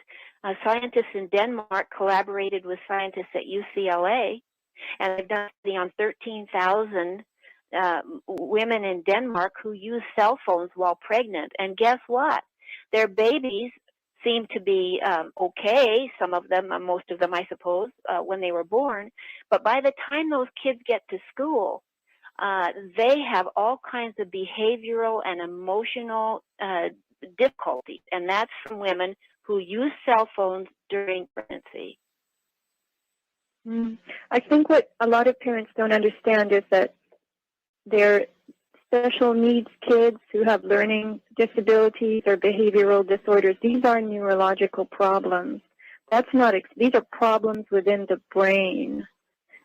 S9: Scientists in Denmark collaborated with scientists at UCLA, and they've done a study on 13,000 women in Denmark who use cell phones while pregnant. And guess what? Their babies seemed to be okay, some of them, most of them, I suppose, when they were born. But by the time those kids get to school, they have all kinds of behavioral and emotional difficulties, and that's from women who use cell phones during pregnancy.
S10: I think what a lot of parents don't understand is that their special needs kids who have learning disabilities or behavioral disorders, these are neurological problems. That's not, these are problems within the brain.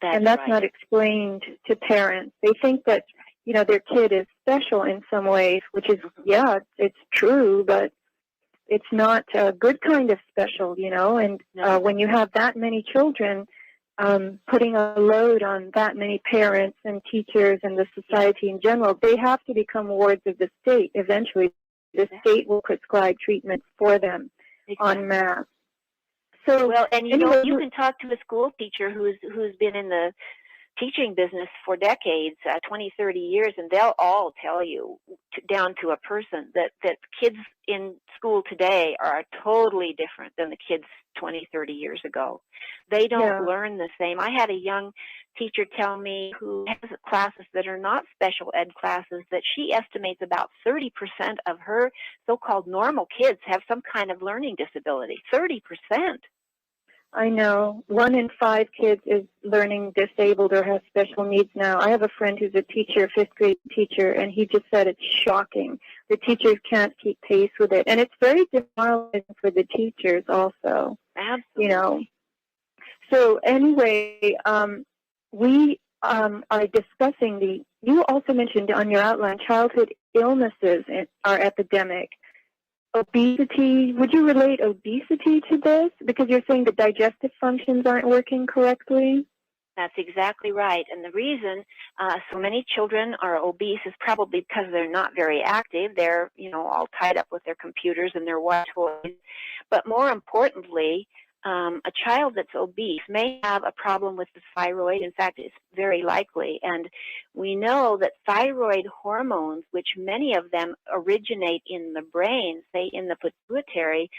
S10: And that's not explained to parents. They think that, you know, their kid is special in some ways, which is, yeah, it's true, but it's not a good kind of special, you know. And when you have that many children, putting a load on that many parents and teachers and the society in general, they have to become wards of the state. Eventually, the state will prescribe treatments for them en masse. So,
S9: well, and you
S10: anyway,
S9: know, you can talk to a school teacher who's been in the teaching business for decades, 20, 30 years, and they'll all tell you, down to a person, that kids in school today are totally different than the kids 20, 30 years ago. They don't learn the same. I had a young teacher tell me, who has classes that are not special ed classes, that she estimates about 30% of her so-called normal kids have some kind of learning disability. 30%.
S10: I know. 1 in 5 kids is learning disabled or has special needs now. I have a friend who's a teacher, a 5th grade teacher, and he just said it's shocking. The teachers can't keep pace with it. And it's very demoralizing for the teachers also.
S9: Absolutely.
S10: You know. So anyway, we are discussing you also mentioned on your outline, childhood illnesses are epidemic. Obesity, would you relate obesity to this? Because you're saying the digestive functions aren't working correctly?
S9: That's exactly right. And the reason so many children are obese is probably because they're not very active. They're, you know, all tied up with their computers and their watch toys. But more importantly, a child that's obese may have a problem with the thyroid. In fact, it's very likely. And we know that thyroid hormones, which many of them originate in the brain, say in the pituitary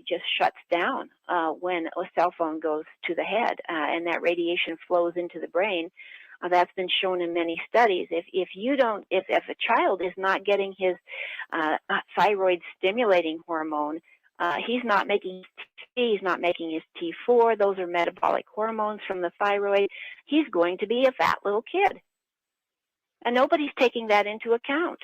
S9: just shuts down when a cell phone goes to the head, and that radiation flows into the brain. That's been shown in many studies. If a child is not getting his thyroid stimulating hormone, he's not making T, he's not making his T4. Those are metabolic hormones from the thyroid. He's going to be a fat little kid. And nobody's taking that into account.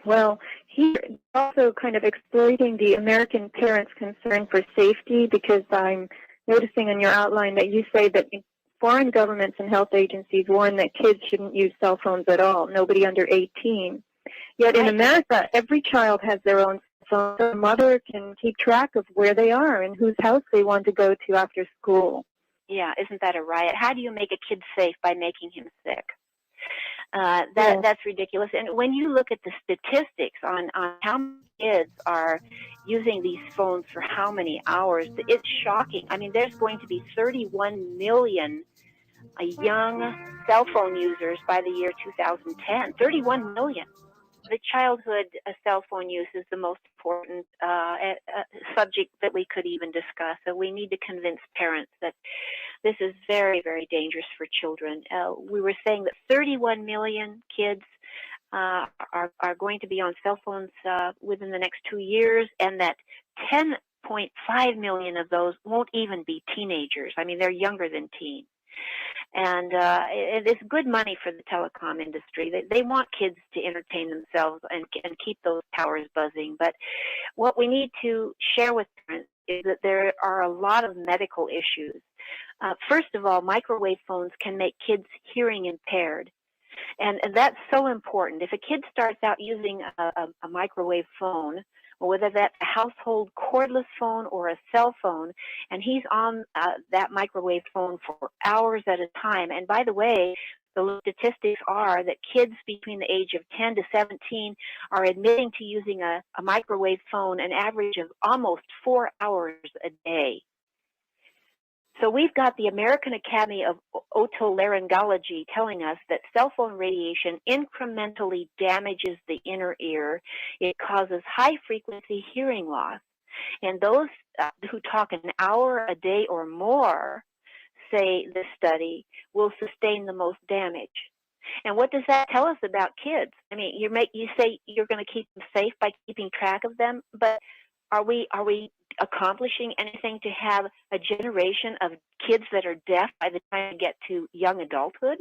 S10: Well, he's also kind of exploiting the American parents' concern for safety, because I'm noticing in your outline that you say that foreign governments and health agencies warn that kids shouldn't use cell phones at all, nobody under 18. Yet in America, every child has their own phone, so the mother can keep track of where they are and whose house they want to go to after school.
S9: Yeah, isn't that a riot? How do you make a kid safe? By making him sick. That's ridiculous. And when you look at the statistics on how many kids are using these phones for how many hours, it's shocking. I mean, there's going to be 31 million young cell phone users by the year 2010. 31 million. The childhood cell phone use is the most important subject that we could even discuss. So we need to convince parents that this is very, very dangerous for children. We were saying that 31 million kids are going to be on cell phones within the next 2 years, and that 10.5 million of those won't even be teenagers. I mean, they're younger than teen. And it's good money for the telecom industry. They want kids to entertain themselves and keep those towers buzzing. But what we need to share with parents is that there are a lot of medical issues. First of all, microwave phones can make kids hearing impaired. And that's so important. If a kid starts out using a microwave phone, or whether that's a household cordless phone or a cell phone, and he's on that microwave phone for hours at a time. And by the way, the statistics are that kids between the age of 10 to 17 are admitting to using a microwave phone an average of almost 4 hours a day. So we've got the American Academy of Otolaryngology telling us that cell phone radiation incrementally damages the inner ear. It causes high-frequency hearing loss. And those who talk an hour a day or more, say this study, will sustain the most damage. And what does that tell us about kids? I mean, you say you're going to keep them safe by keeping track of them, but are we accomplishing anything to have a generation of kids that are deaf by the time they get to young adulthood?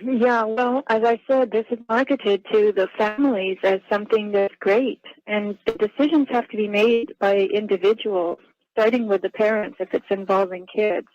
S10: Yeah, well, as I said, this is marketed to the families as something that's great. And the decisions have to be made by individuals, starting with the parents if it's involving kids.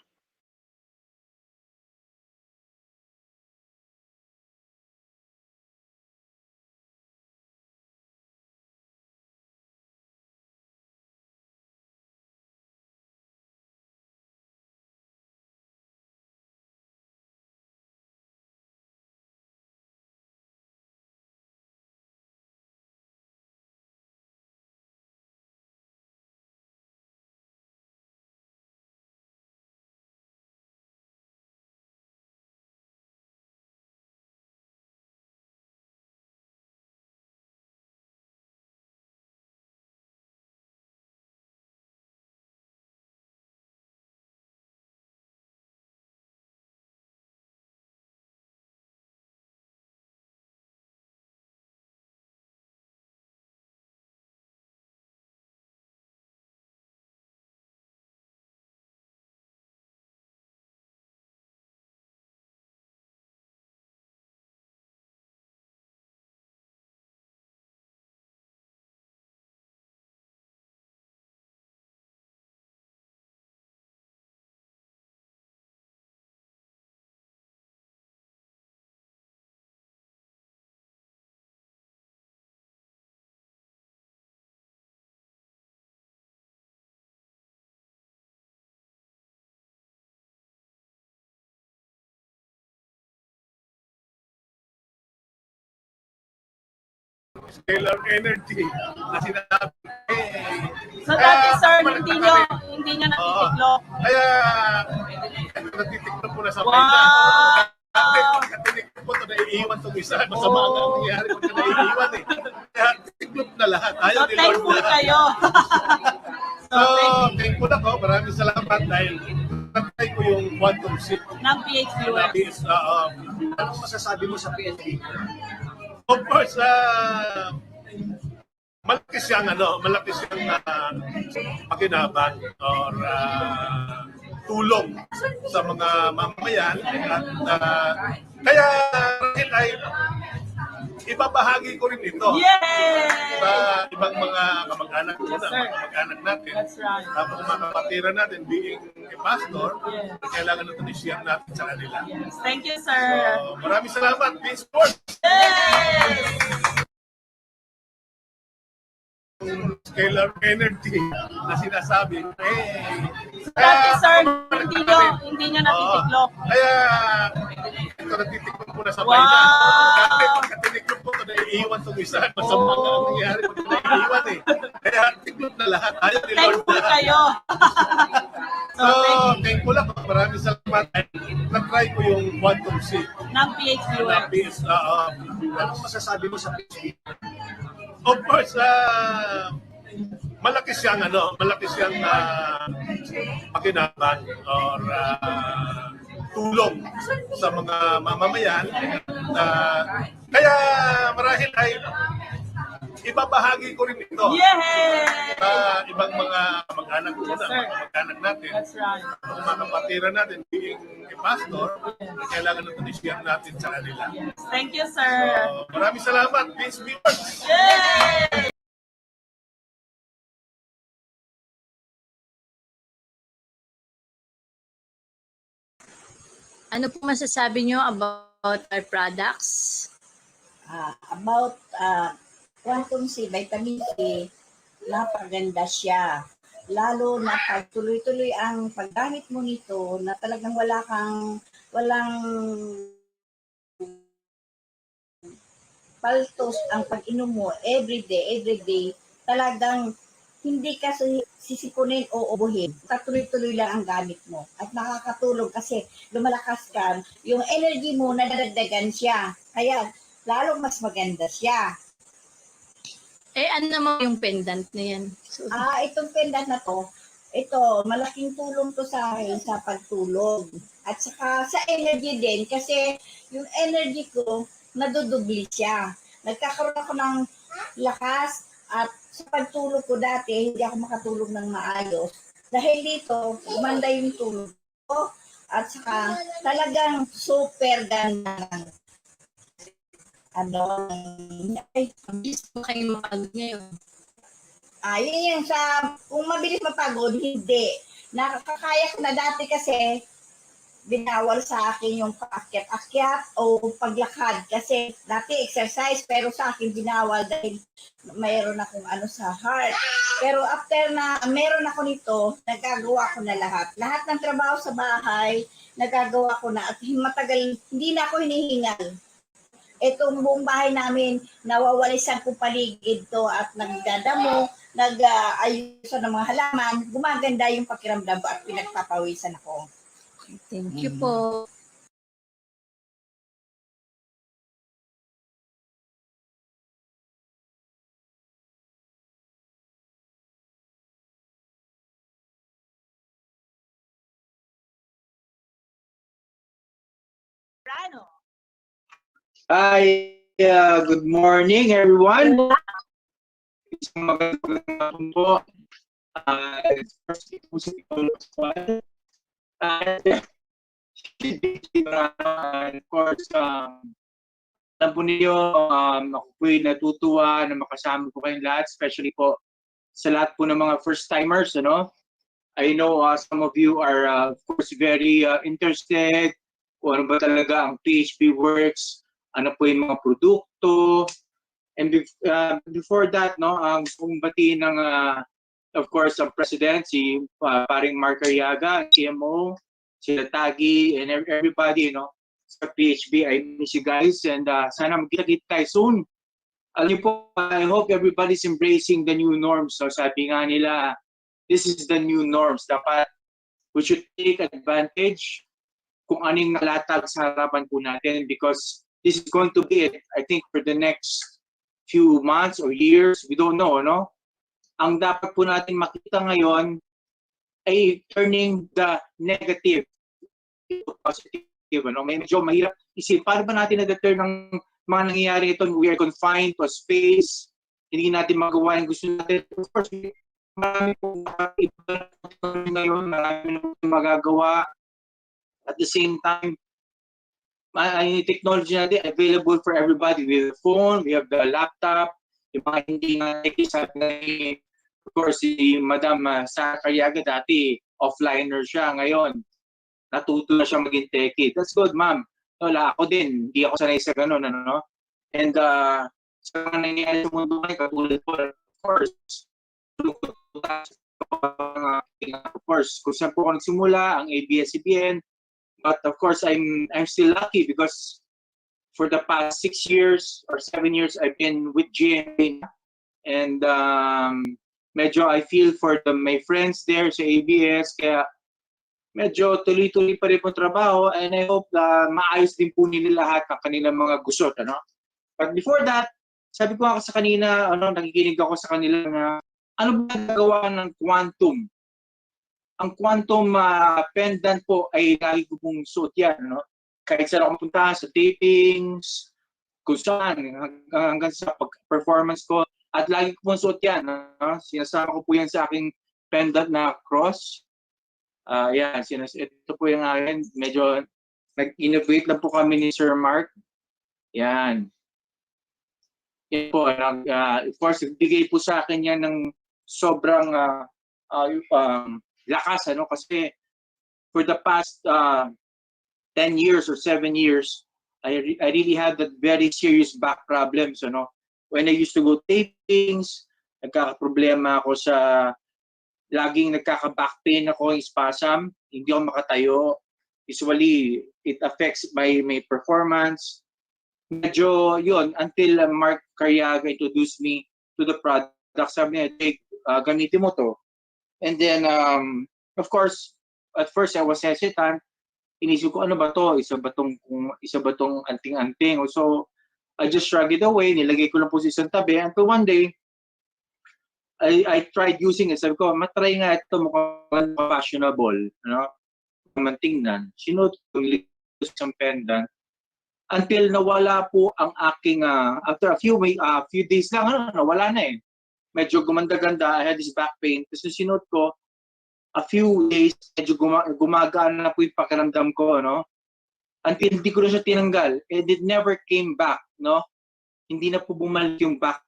S1: Scalar energy na sinabi.
S23: So dati sir, hindi nyo natitiklop.
S1: Kaya natitiklop po na sa
S23: Wow!
S1: Dati pagkatinik po ito, naiiwan itong isa. Masama nga ang nangyayari pagka naiiwan eh. Kaya tiklop na lahat. Ayaw
S23: So
S1: ni Lord
S23: thankful
S1: na.
S23: kayo.
S1: So, thankful ako. Maraming salamat dahil natry ko yung quantum seat.
S23: Ng Phbworx.
S1: Anong masasabi mo sa PhD? Of course, malaki siyang pakinabang or tulong sa mga mamamayan at kaya ay ibabahagi ko rin ito sa ibang mga kamag-anak ko na, mga kamag-anak natin. Tapos mga kapatiran natin, being a pastor, kailangan natin i-share natin sa kanila.
S23: Thank you, sir.
S1: So, maraming salamat, Phbworx! Scalar energy na sinasabi.
S23: Dati sir, hindi nyo natitiklop.
S1: Kaya ito natitiklop po na sa
S23: Wow!
S1: Dati pagkatitiklop po ito, naiiwan itong isa. Masama nga ang nangyayari pag naiiwan eh. Kaya tiklop na lahat. Ayaw ni Lord na.
S23: Thankful kayo.
S1: So, thankful ako. Maraming salamat. Na-try ko yung quantum seat.
S23: Ng Phbworx.
S1: Anong masasabi mo sa PhD? Of course, malaki siyang pakinabang or tulong sa mga mamamayan. Kaya marahil ay ibabahagi ko rin ito sa ibang mga kamag-anak ko na, mga kamag-anak natin. Mga kapatiran natin, being a pastor, kailangan natin i-share natin sa kanila.
S23: Thank you, sir.
S1: So, maraming salamat, Phbworx!
S23: Yay!
S11: Ano po masasabi nyo about our products?
S12: About quantum C, vitamin C, napaganda siya. Lalo na pag tuloy-tuloy ang paggamit mo nito na talagang walang paltos ang pag-inom mo every day, talagang hindi ka sisipunin o ubuhin. Tuloy-tuloy lang ang gamit mo. At nakakatulong kasi lumalakas ka, yung energy mo nadadagdagan siya. Kaya lalong mas maganda siya.
S11: Eh, ano naman yung pendant na yan? So,
S12: Itong pendant na to, ito, malaking tulong to sa akin sa pagtulog. At saka sa energy din, kasi yung energy ko, nadudubli siya. Nagkakaroon ako ng lakas at sa pagtulog ko dati, hindi ako makatulog ng maayos. Dahil dito, umanda yung tulog ko. At saka talagang super ganda ng
S11: mabilis po kayo mapagod ngayon.
S12: Yun yung kung mabilis mapagod, hindi. Nakakaya ko na dati kasi binawal sa akin yung paakyat-akyat o paglakad kasi dati exercise pero sa akin binawal dahil mayroon akong sa heart. Pero after na meron ako nito, nagagawa ko na lahat. Lahat ng trabaho sa bahay, nagagawa ko na at matagal, hindi na ako hinihingal. Itong buong bahay namin, nawawalisan ko paligid to at nagdadamo, nag-ayusan ng mga halaman, gumaganda yung pakiramdam ko at pinagpapawisan ako.
S11: Thank you po.
S13: Hi, good morning everyone. Isang magandang hapon po. First, ito si Phbworx. And of course, alam po ninyo, ako po'y natutuwa na makasama po kayong lahat, especially po sa lahat po ng mga first-timers, I know some of you are, of course, very interested kung ano ba talaga ang Phbworx, ano po yung mga produkto. And before that, gusto kong batiin ng, of course, ang President, si paring Mark Arriaga, CMO, sila Tagi, and everybody, sa PHB. I miss you guys, and sana magkita-kita tayo soon. Alam niyo po, I hope everybody's embracing the new norms. So sabi nga nila, this is the new norms. Dapat we should take advantage kung anong nalatag sa harapan po natin because this is going to be it, I think, for the next few months or years. We don't know, Ang dapat po natin makita ngayon ay turning the negative into positive. Medyo mahirap isip. Paano ba natin na-deter ng mga nangyayari ito? We are confined to a space. Hindi natin magawa yung gusto natin. Of course, marami po ngayon, marami po magagawa. At the same time, technology natin available for everybody. We have the phone, we have the laptop, yung mga hindi nakikisabi. Of course, si Madam Sara Cariaga dati, offliner siya ngayon. Natuto na siya maging techie. That's good, ma'am. Wala, ako din. Hindi ako sanay sa ganun, And sa mga nangyayari sa mundo ngayon, katulad po, of course, kung saan po ako nagsimula, ang ABS-CBN. But of course, I'm still lucky because for the past 6 years or 7 years, I've been with GMA. And medyo I feel for my friends there sa ABS, kaya medyo tuloy-tuloy pa rin po trabaho and I hope maayos din po nila lahat ang kanilang mga gusot, But before that, sabi ko sa kanina, nakikinig ako sa kanila na ano ba nagawa ng quantum? Ang quantum pendant po ay lagi ko pong suot yan, Kahit saan ako punta, sa tapings, kung saan, hanggang sa performance ko. At lagi ko pong suot yan, Sinasama ko po yan sa aking pendant na cross. Ito po yung akin. Medyo nag-innovate lang po kami ni Sir Mark. Yan. Yan po. Of course, bigay po sa akin yan ng sobrang lakas, Kasi for the past 10 years or 7 years, I really had that very serious back problems, When I used to go tapings, nagkakaproblema ako sa laging nagkaka-back pain ako, yung spasm, hindi ako makatayo. Usually, it affects my performance. Medyo yun, until Mark Cariaga introduced me to the product. Sabi niya, gamitin mo to. And then, of course, at first I was hesitant. Inisip ko, ano ba to? Isa ba tong anting-anting? So, I just shrugged it away. Nilagay ko lang po sa isang tabi. Until one day, I tried using it. Sabi ko, matry nga ito, mukhang fashionable. Mantingnan. Sinuot ko yung isang pendant. Until nawala po ang aking, after a few days lang, nawala na eh. Medyo gumanda-ganda. I had this back pain. Kasi sinuot ko, a few days, medyo gumagaan na po yung pakiramdam ko, until hindi ko na siya tinanggal. And it never came back, Hindi na po bumalik yung back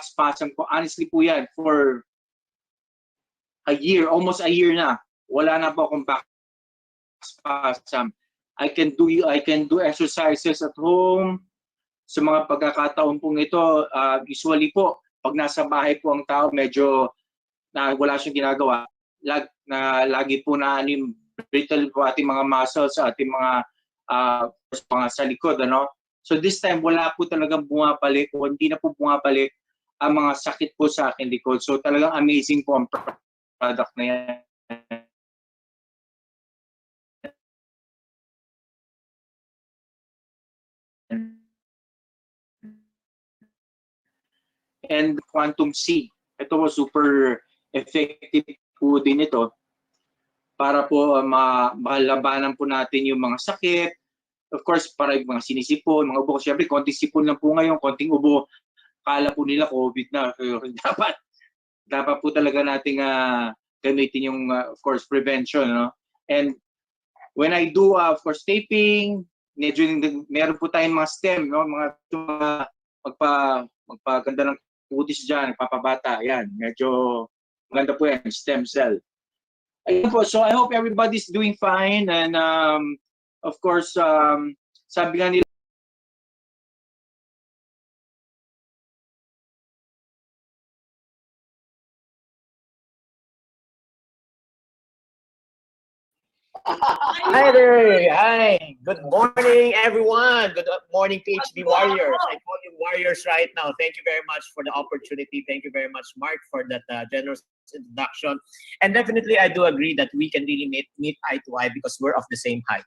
S13: spasm ko. Honestly po yan, for a year, almost a year na, wala na po akong back spasm. I can do exercises at home. Sa mga pagkakataon pong ito, usually po, pag nasa bahay po ang tao, medyo wala siyang ginagawa. Lagi po na brittle po ating mga muscles, ating mga sa likod, So this time, wala po talagang bumabalik o hindi na po bumabalik ang mga sakit po sa aking likod. So talagang amazing po ang product na yan. And Quantum C. Ito po super effective po din ito para po malabanan po natin yung mga sakit. Of course, para yung mga sinisipon, mga ubo. Siyempre, konting sipon lang po ngayon, konting ubo. Kala po nila COVID na. Dapat po talaga nating gamitin yung, of course, prevention. And when I do, of course, taping, meron po tayong mga stem, mga magpaganda ng kutis dyan, nagpapabata. Yan, medyo maganda po yan, stem cell. Ayun po, so I hope everybody's doing fine. And of course, sabi nga nila,
S14: Hi there. Hi. Good morning, everyone. Good morning, PhD Warriors. I call you Warriors right now. Thank you very much for the opportunity. Thank you very much, Mark, for that generous introduction. And definitely, I do agree that we can really meet eye to eye because we're of the same height.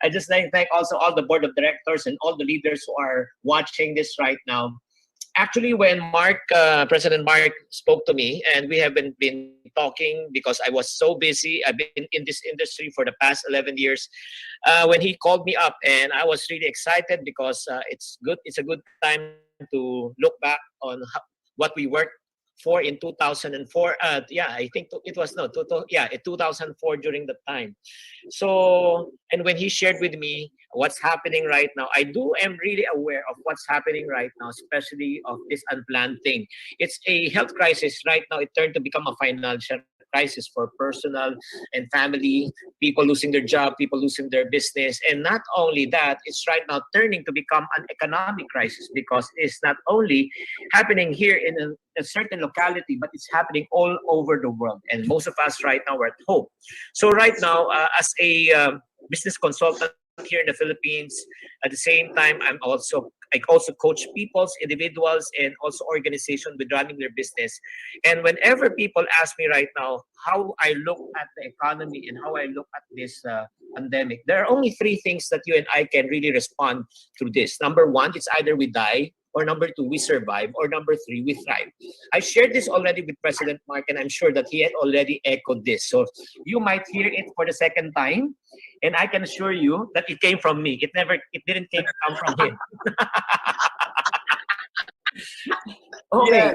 S14: I just like to thank also all the board of directors and all the leaders who are watching this right now. Actually, when President Mark spoke to me, and we have been talking because I was so busy. I've been in this industry for the past 11 years. When he called me up, and I was really excited because it's a good time to look back on what we worked for in 2004. I think it was in 2004 during that time. So, and when he shared with me what's happening right now, I am really aware of what's happening right now, especially of this unplanned thing. It's a health crisis right now. It turned to become a financial crisis for personal and family, people losing their job, people losing their business. And not only that, it's right now turning to become an economic crisis because it's not only happening here in a certain locality, but it's happening all over the world. And most of us right now are at home. So right now, as a business consultant here in the Philippines, at the same time, I also coach individuals, and also organizations with running their business. And whenever people ask me right now how I look at the economy and how I look at this pandemic, there are only three things that you and I can really respond to this. Number one, it's either we die, or number two, we survive, or number three, we thrive. I shared this already with President Mark, and I'm sure that he had already echoed this. So you might hear it for the second time, and I can assure you that it came from me. It didn't come from him. Okay. Yes.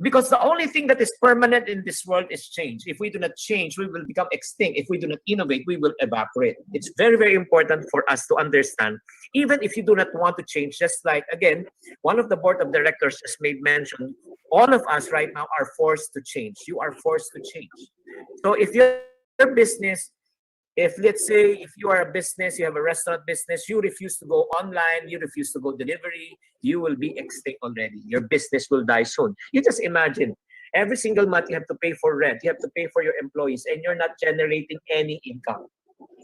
S14: Because the only thing that is permanent in this world is change. If we do not change, we will become extinct. If we do not innovate, we will evaporate. It's very, very important for us to understand, even if you do not want to change, just like, again, one of the board of directors just made mention, all of us right now are forced to change. You are forced to change. So if your business, let's say, if you are a business, you have a restaurant business, you refuse to go online, you refuse to go delivery, you will be extinct already. Your business will die soon. You just imagine, every single month you have to pay for rent, you have to pay for your employees, and you're not generating any income.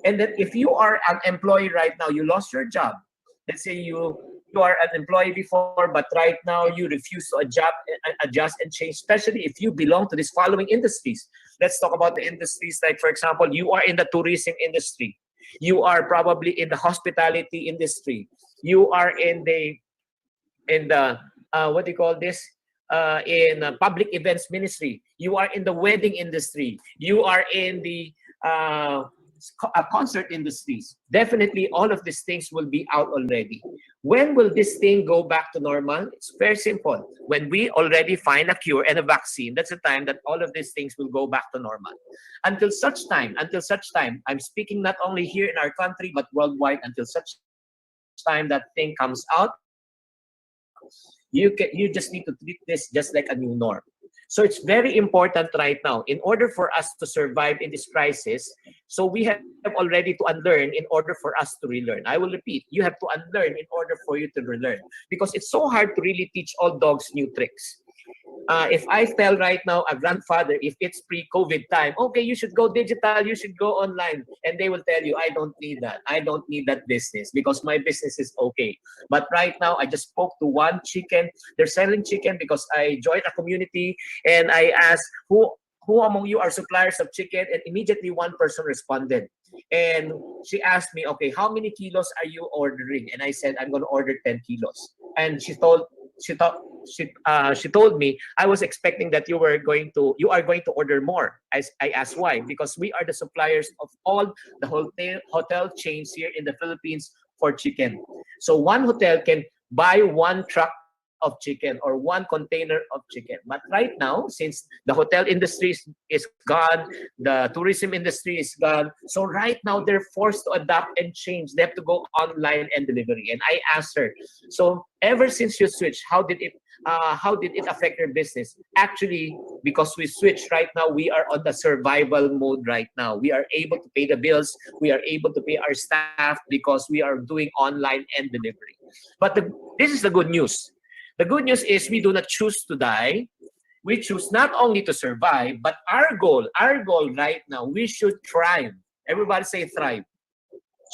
S14: And then if you are an employee right now, you lost your job. Let's say you you are an employee before, but right now you refuse to adjust and change, especially if you belong to these following industries. Let's talk about the industries like, for example, you are in the tourism industry. You are probably in the hospitality industry. You are in the what do you call this? In public events ministry. You are in the wedding industry. You are in the concert industries. Definitely all of these things will be out already. When will this thing go back to normal? It's very simple. When we already find a cure and a vaccine, that's the time that all of these things will go back to normal. Until such time, I'm speaking not only here in our country, but worldwide, until such time that thing comes out, you just need to treat this just like a new norm. So it's very important right now, in order for us to survive in this crisis, so we have already to unlearn in order for us to relearn. I will repeat, you have to unlearn in order for you to relearn. Because it's so hard to really teach old dogs new tricks. If I tell right now a grandfather, if it's pre-COVID time, okay, you should go digital, you should go online. And they will tell you, I don't need that. I don't need that business because my business is okay. But right now, I just spoke to one chicken. They're selling chicken because I joined a community and I asked, who among you are suppliers of chicken? And immediately one person responded. And she asked me, okay, how many kilos are you ordering? And I said, I'm going to order 10 kilos. And she told me, I was expecting that you are going to order more. I asked why, because we are the suppliers of all the hotel chains here in the Philippines for chicken. So one hotel can buy one truck of chicken or one container of chicken. But right now, since the hotel industry is gone, the tourism industry is gone, so right now they're forced to adapt and change. They have to go online and delivery. And I asked her, so ever since you switched, how did it affect your business? Actually, because we switched right now, we are on the survival mode right now. We are able to pay the bills. We are able to pay our staff because we are doing online and delivery. But this is the good news. The good news is we do not choose to die. We choose not only to survive, but our goal right now, we should thrive. Everybody say thrive.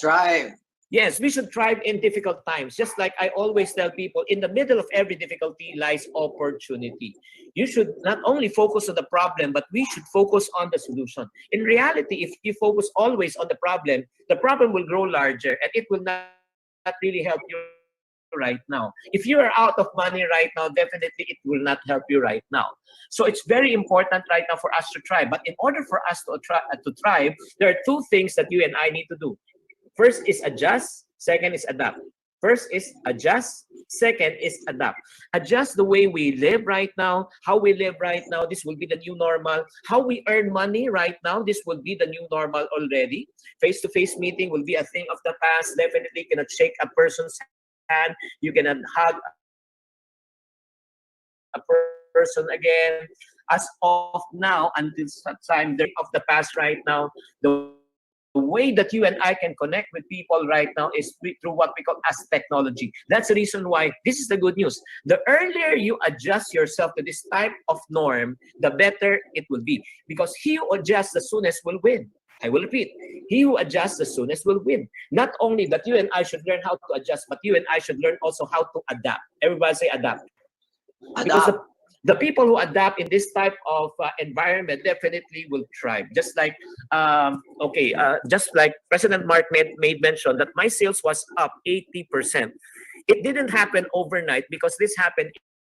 S14: Thrive. Yes, we should thrive in difficult times. Just like I always tell people, in the middle of every difficulty lies opportunity. You should not only focus on the problem, but we should focus on the solution. In reality, if you focus always on the problem will grow larger and it will not really help you right now. If you are out of money right now, definitely it will not help you right now. So it's very important right now for us to thrive. But in order for us to thrive, there are two things that you and I need to do. First is adjust, second is adapt. First is adjust, second is adapt. Adjust the way we live right now, how we live right now, this will be the new normal. How we earn money right now, this will be the new normal already. Face-to-face meeting will be a thing of the past. Definitely cannot shake a person's hand. You cannot hug a person again. As of now, until such time of the past right now, the way that you and I can connect with people right now is through what we call as technology. That's the reason why this is the good news. The earlier you adjust yourself to this type of norm, the better it will be. Because he who adjusts the soonest will win. I will repeat, he who adjusts the soonest will win. Not only that you and I should learn how to adjust, but you and I should learn also how to adapt. Everybody say adapt. Because the people who adapt in this type of environment definitely will thrive. Just like, just like President Mark made mention that my sales was up 80%. It didn't happen overnight because this happened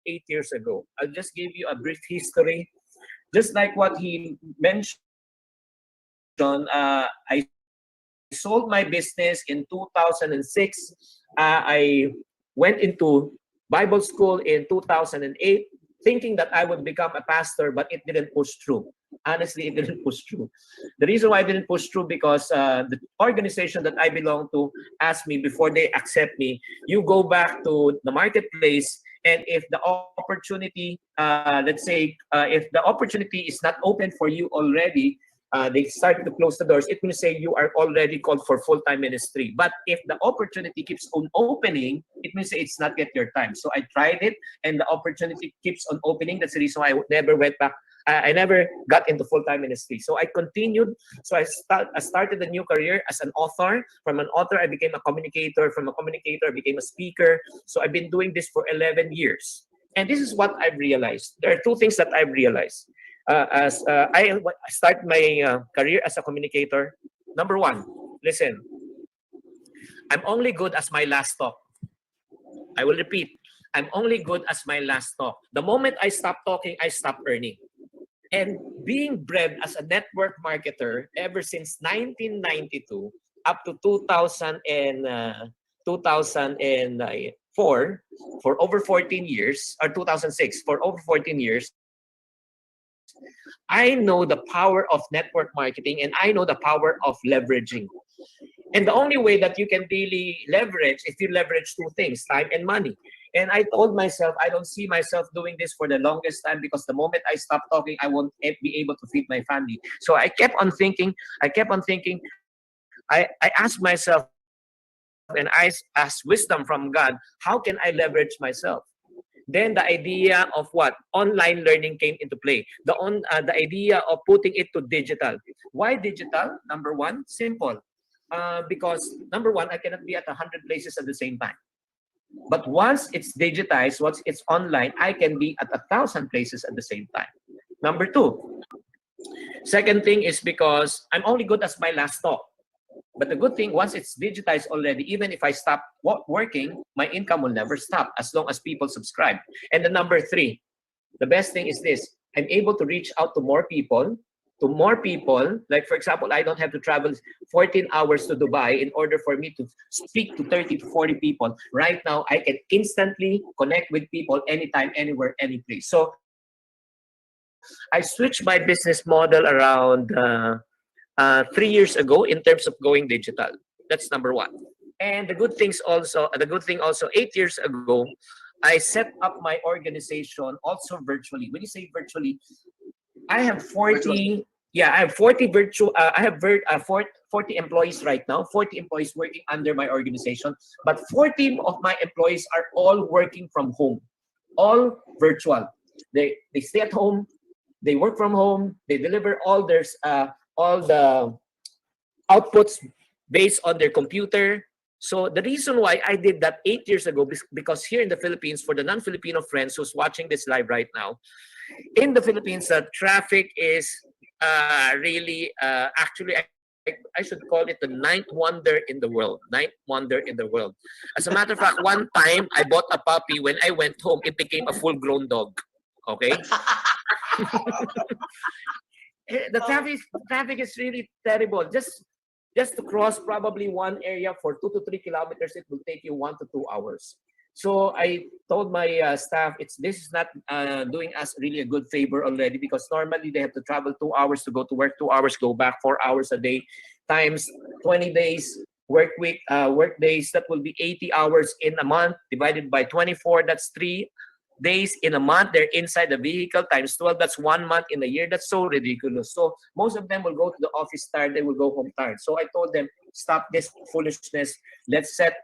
S14: 8 years ago. I'll just give you a brief history. Just like what he mentioned, I sold my business in 2006. I went into Bible school in 2008, thinking that I would become a pastor, but it didn't push through. Honestly, it didn't push through. The reason why it didn't push through because the organization that I belong to asked me before they accept me, you go back to the marketplace, and if the opportunity, let's say, if the opportunity is not open for you already, they start to close the doors. It will say you are already called for full-time ministry. But if the opportunity keeps on opening, it means it's not yet your time. So I tried it, and the opportunity keeps on opening. That's the reason why I never went back I never got into full-time ministry. So I continued. So I started a new career as an author. From an author, I became a communicator. From a communicator, I became a speaker. So I've been doing this for 11 years. And this is what I've realized. There are two things that I've realized. As I start my career as a communicator, number one, listen, I'm only good as my last talk. I will repeat, I'm only good as my last talk. The moment I stop talking, I stop earning. And being bred as a network marketer ever since 1992 up to 2004, for over 14 years, or 2006, for over 14 years, I know the power of network marketing and I know the power of leveraging. And the only way that you can really leverage is you leverage two things, time and money. And I told myself, I don't see myself doing this for the longest time because the moment I stop talking, I won't be able to feed my family. So I kept on thinking, I asked myself, and I asked wisdom from God, how can I leverage myself? Then the idea of what? Online learning came into play. The idea of putting it to digital. Why digital? Number one, simple. Because number one, I cannot be at 100 places at the same time. But once it's digitized, once it's online, I can be at 1,000 places at the same time. Number two, second thing is because I'm only good as my last talk. But the good thing, once it's digitized already, even if I stop working, my income will never stop as long as people subscribe. And the number three, the best thing is this, I'm able to reach out to more people. Like for example, I don't have to travel 14 hours to Dubai in order for me to speak to 30 to 40 people. Right now, I can instantly connect with people anytime, anywhere, any place. So I switched my business model around 3 years ago in terms of going digital. That's number one. And the good thing also, 8 years ago, I set up my organization also virtually. When you say virtually, I have 40. Yeah, I have 40 virtual. I have 40 employees right now. 40 employees working under my organization, but 40 of my employees are all working from home, all virtual. They stay at home, they work from home, they deliver all the outputs based on their computer. So the reason why I did that 8 years ago, because here in the Philippines, for the non-Filipino friends who's watching this live right now, in the Philippines, the traffic is really, actually, I should call it the ninth wonder in the world. Ninth wonder in the world. As a matter of fact, one time I bought a puppy. When I went home, it became a full-grown dog. Okay? The traffic is really terrible. Just to cross probably one area for 2 to 3 kilometers, it will take you 1 to 2 hours. So I told my staff, this is not doing us really a good favor already, because normally they have to travel 2 hours to go to work, 2 hours go back, 4 hours a day, times 20 days work week, work days. That will be 80 hours in a month divided by 24. That's 3 days in a month. They're inside the vehicle, times 12. That's 1 month in a year. That's so ridiculous. So most of them will go to the office tired. They will go home tired. So I told them, stop this foolishness. Let's set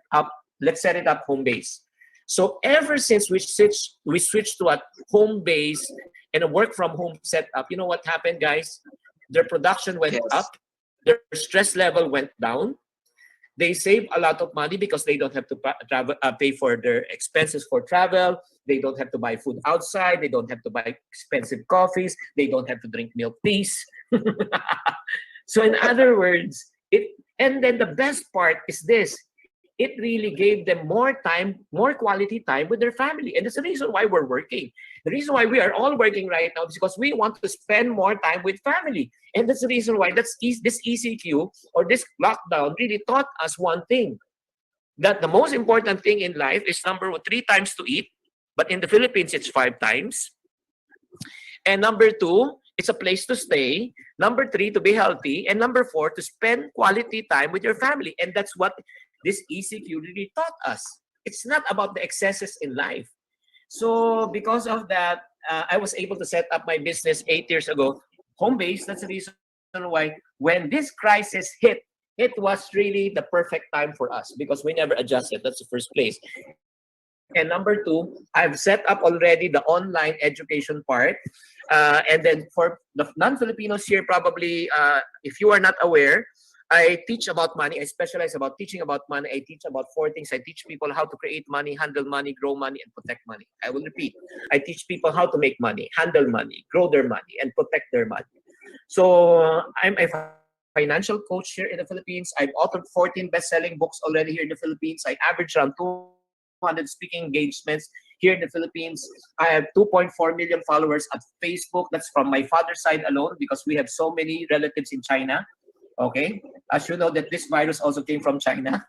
S14: it up home base. So ever since we switched to a home base and a work from home setup, you know what happened, guys? Their production went up, their stress level went down. They save a lot of money because they don't have to pay for their expenses for travel. They don't have to buy food outside. They don't have to buy expensive coffees. They don't have to drink milk teas. So in other words, and then the best part is this. It really gave them more time, more quality time with their family. And that's the reason why we're working. The reason why we are all working right now is because we want to spend more time with family. And that's the reason why this ECQ or this lockdown really taught us one thing. That the most important thing in life is number 1, 3 times to eat. But in the Philippines, it's 5 times. And number 2, it's a place to stay. Number 3, to be healthy. And number 4, to spend quality time with your family. And that's what this ECQ really taught us. It's not about the excesses in life. So because of that, I was able to set up my business 8 years ago, home base. That's the reason why when this crisis hit, it was really the perfect time for us because we never adjusted. That's the first place. And number two, I've set up already the online education part. And then for the non-Filipinos here, probably, if you are not aware, I teach about money. I specialize about teaching about money. I teach about 4 things. I teach people how to create money, handle money, grow money, and protect money. I will repeat. I teach people how to make money, handle money, grow their money, and protect their money. So I'm a financial coach here in the Philippines. I've authored 14 best-selling books already here in the Philippines. I average around 200 speaking engagements here in the Philippines. I have 2.4 million followers at Facebook. That's from my father's side alone because we have so many relatives in China. Okay, as you know that this virus also came from China.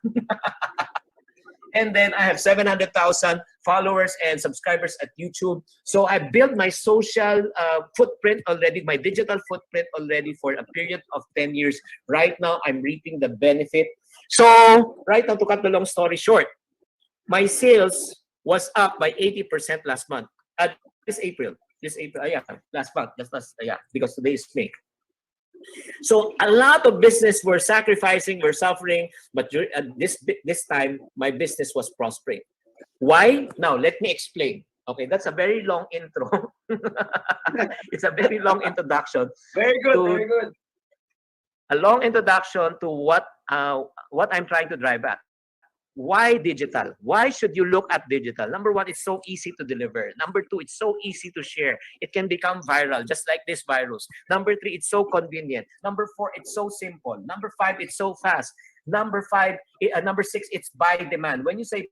S14: And then I have 700,000 followers and subscribers at YouTube. So I built my social footprint already, my digital footprint already for a period of 10 years. Right now, I'm reaping the benefit. So right now, to cut the long story short, my sales was up by 80% last month. This April, yeah, last month, because today is May. So a lot of business were sacrificing, were suffering, but this time my business was prospering. Why? Now let me explain. Okay, that's a very long intro. It's a very long introduction.
S13: Very good, very good.
S14: A long introduction to what I'm trying to drive at. Why digital? Why should you look at digital? Number one, it's so easy to deliver. Number two, it's so easy to share. It can become viral, just like this virus. Number three, it's so convenient. Number four, it's so simple. Number five, it's so fast. Number six, it's by demand. When you say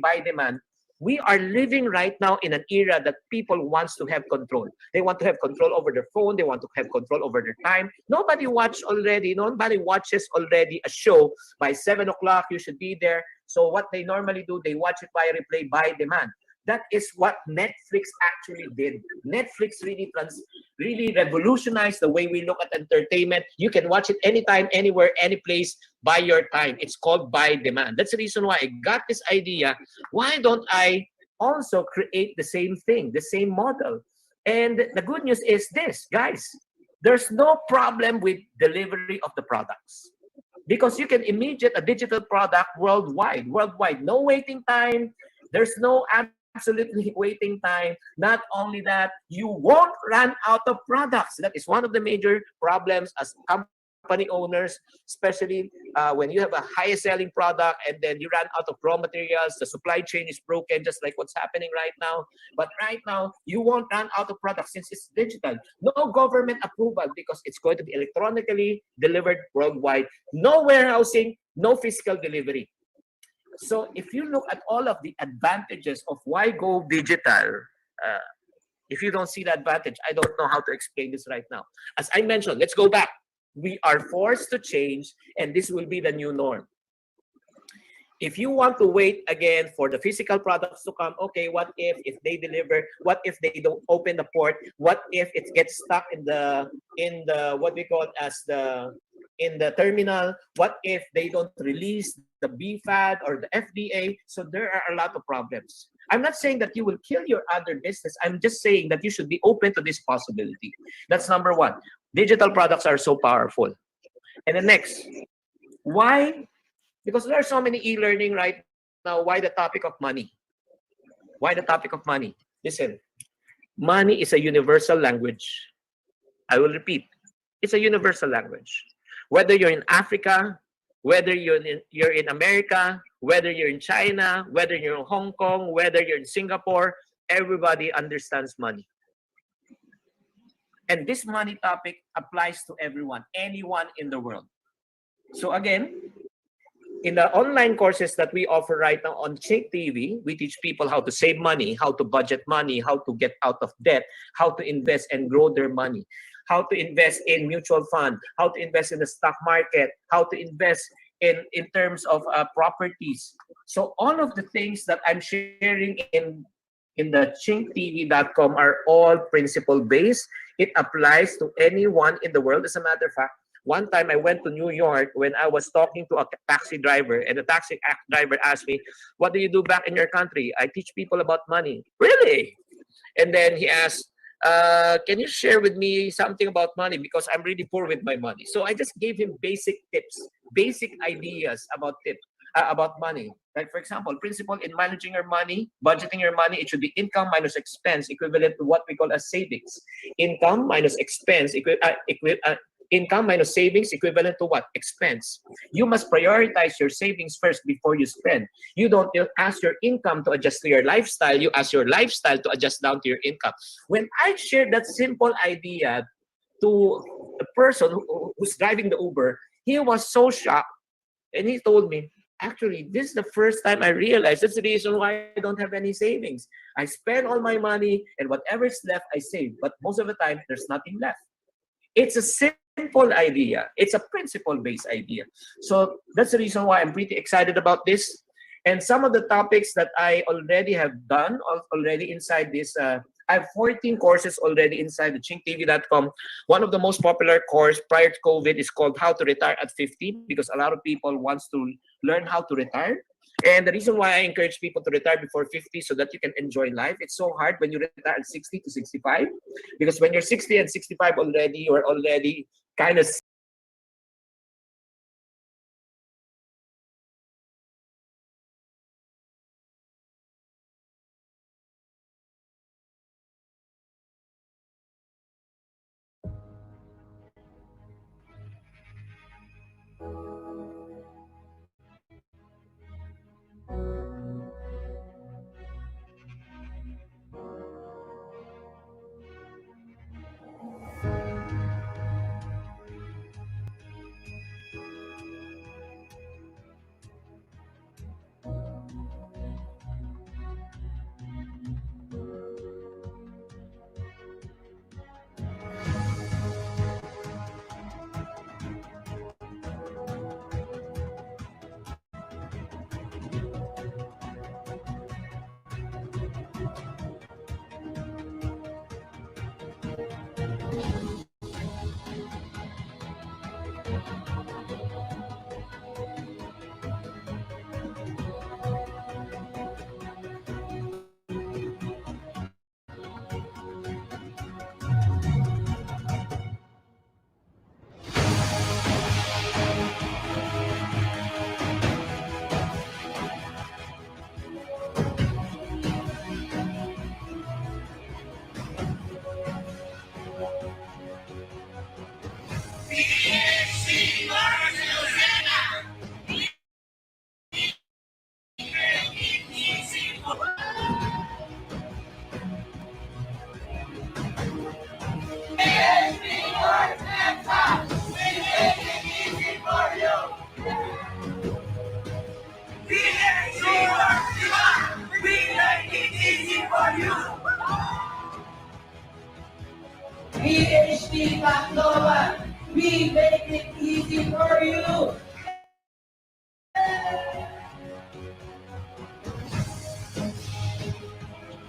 S14: by demand, we are living right now in an era that people wants to have control. They want to have control over their phone. They want to have control over their time. Nobody watches already a show by 7 o'clock. You should be there. So what they normally do, they watch it by replay by demand. That is what Netflix actually did. Netflix really revolutionized the way we look at entertainment. You can watch it anytime, anywhere, any place, by your time. It's called by demand. That's the reason why I got this idea. Why don't I also create the same thing, the same model? And the good news is this, guys. There's no problem with delivery of the products because you can immediate a digital product worldwide. No waiting time. There's no absolutely waiting time. Not only that, you won't run out of products. That is one of the major problems as company owners, especially when you have a highest selling product and then you run out of raw materials. The supply chain is broken, just like what's happening right now. But right now, you won't run out of products since it's digital. No government approval because it's going to be electronically delivered worldwide. No warehousing, no physical delivery. So if you look at all of the advantages of why go digital, if you don't see the advantage, I don't know how to explain this right now. As I mentioned, let's go back. We are forced to change, and this will be the new norm. If you want to wait again for the physical products to come, okay, what if they deliver? What if they don't open the port? What if it gets stuck in the what we call as in the terminal? What if they don't release the BFAD or the FDA? So there are a lot of problems. I'm not saying that you will kill your other business. I'm just saying that you should be open to this possibility. That's number one. Digital products are so powerful. And the next, why? Because there are so many e-learning right now. Why the topic of money? Why the topic of money? Listen, money is a universal language. I will repeat. It's a universal language. Whether you're in Africa, whether you're in America, whether you're in China, whether you're in Hong Kong, whether you're in Singapore, everybody understands money. And this money topic applies to everyone, anyone in the world. So again, in the online courses that we offer right now on Chink TV, we teach people how to save money, how to budget money, how to get out of debt, how to invest and grow their money, how to invest in mutual fund, how to invest in the stock market, how to invest in terms of properties. So all of the things that I'm sharing in the chinktv.com are all principle-based. It applies to anyone in the world. As a matter of fact, one time I went to New York when I was talking to a taxi driver, and the taxi driver asked me, "What do you do back in your country?" "I teach people about money." "Really?" And then he asked, "Can you share with me something about money? Because I'm really poor with my money." So I just gave him basic tips, basic ideas about tips. about money. Like, for example, principle in managing your money, budgeting your money, it should be income minus expense, equivalent to what we call as savings. Income minus expense, income minus savings, equivalent to what? Expense. You must prioritize your savings first before you spend. You don't ask your income to adjust to your lifestyle. You ask your lifestyle to adjust down to your income. When I shared that simple idea to the person who's driving the Uber, he was so shocked. And he told me, actually, this is the first time I realized that's the reason why I don't have any savings. I spend all my money, and whatever is left, I save. But most of the time, there's nothing left. It's a simple idea. It's a principle-based idea. So that's the reason why I'm pretty excited about this. And some of the topics that I already have done already inside this, I have 14 courses already inside the chinktv.com. One of the most popular course prior to COVID is called How to Retire at 50, because a lot of people wants to learn how to retire. And the reason why I encourage people to retire before 50 so that you can enjoy life. It's so hard when you retire at 60 to 65, because when you're 60 and 65 already, you're already kind of
S15: PhD Baklava, we make it easy for you. PhD Baklava, we make it easy for you. PhD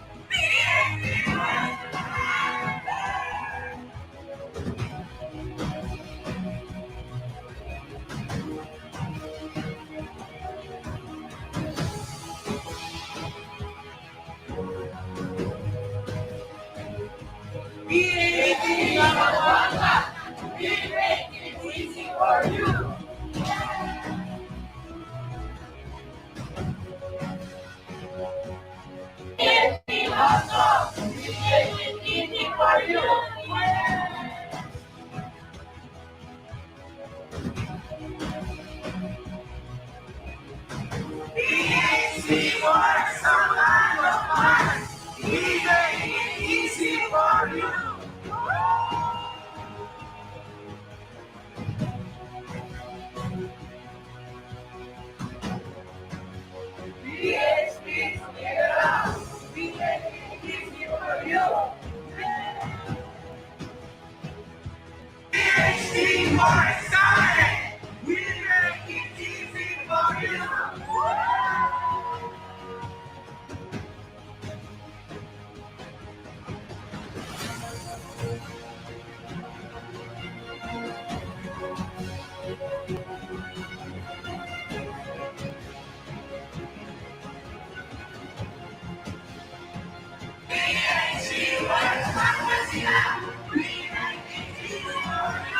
S15: Baklava, we make it easy for you. Phbworx, our line of fire. We make it easy for you. PhD together, we make it easy for you. PhD more excited, we make it easy for you. PhD more excited, we make it easy for you.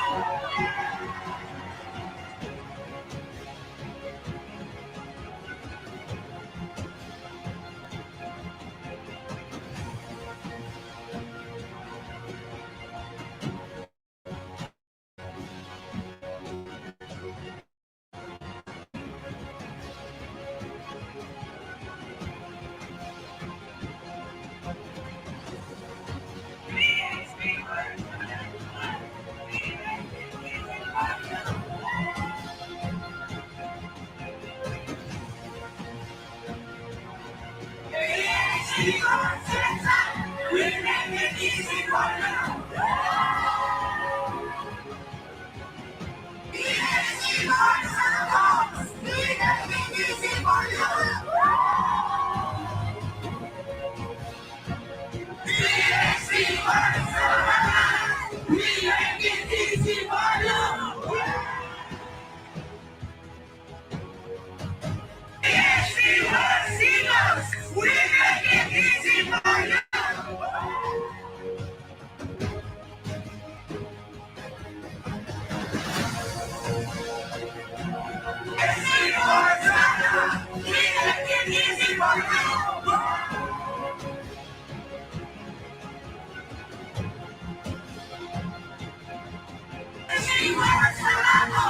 S15: Phbworx, mga!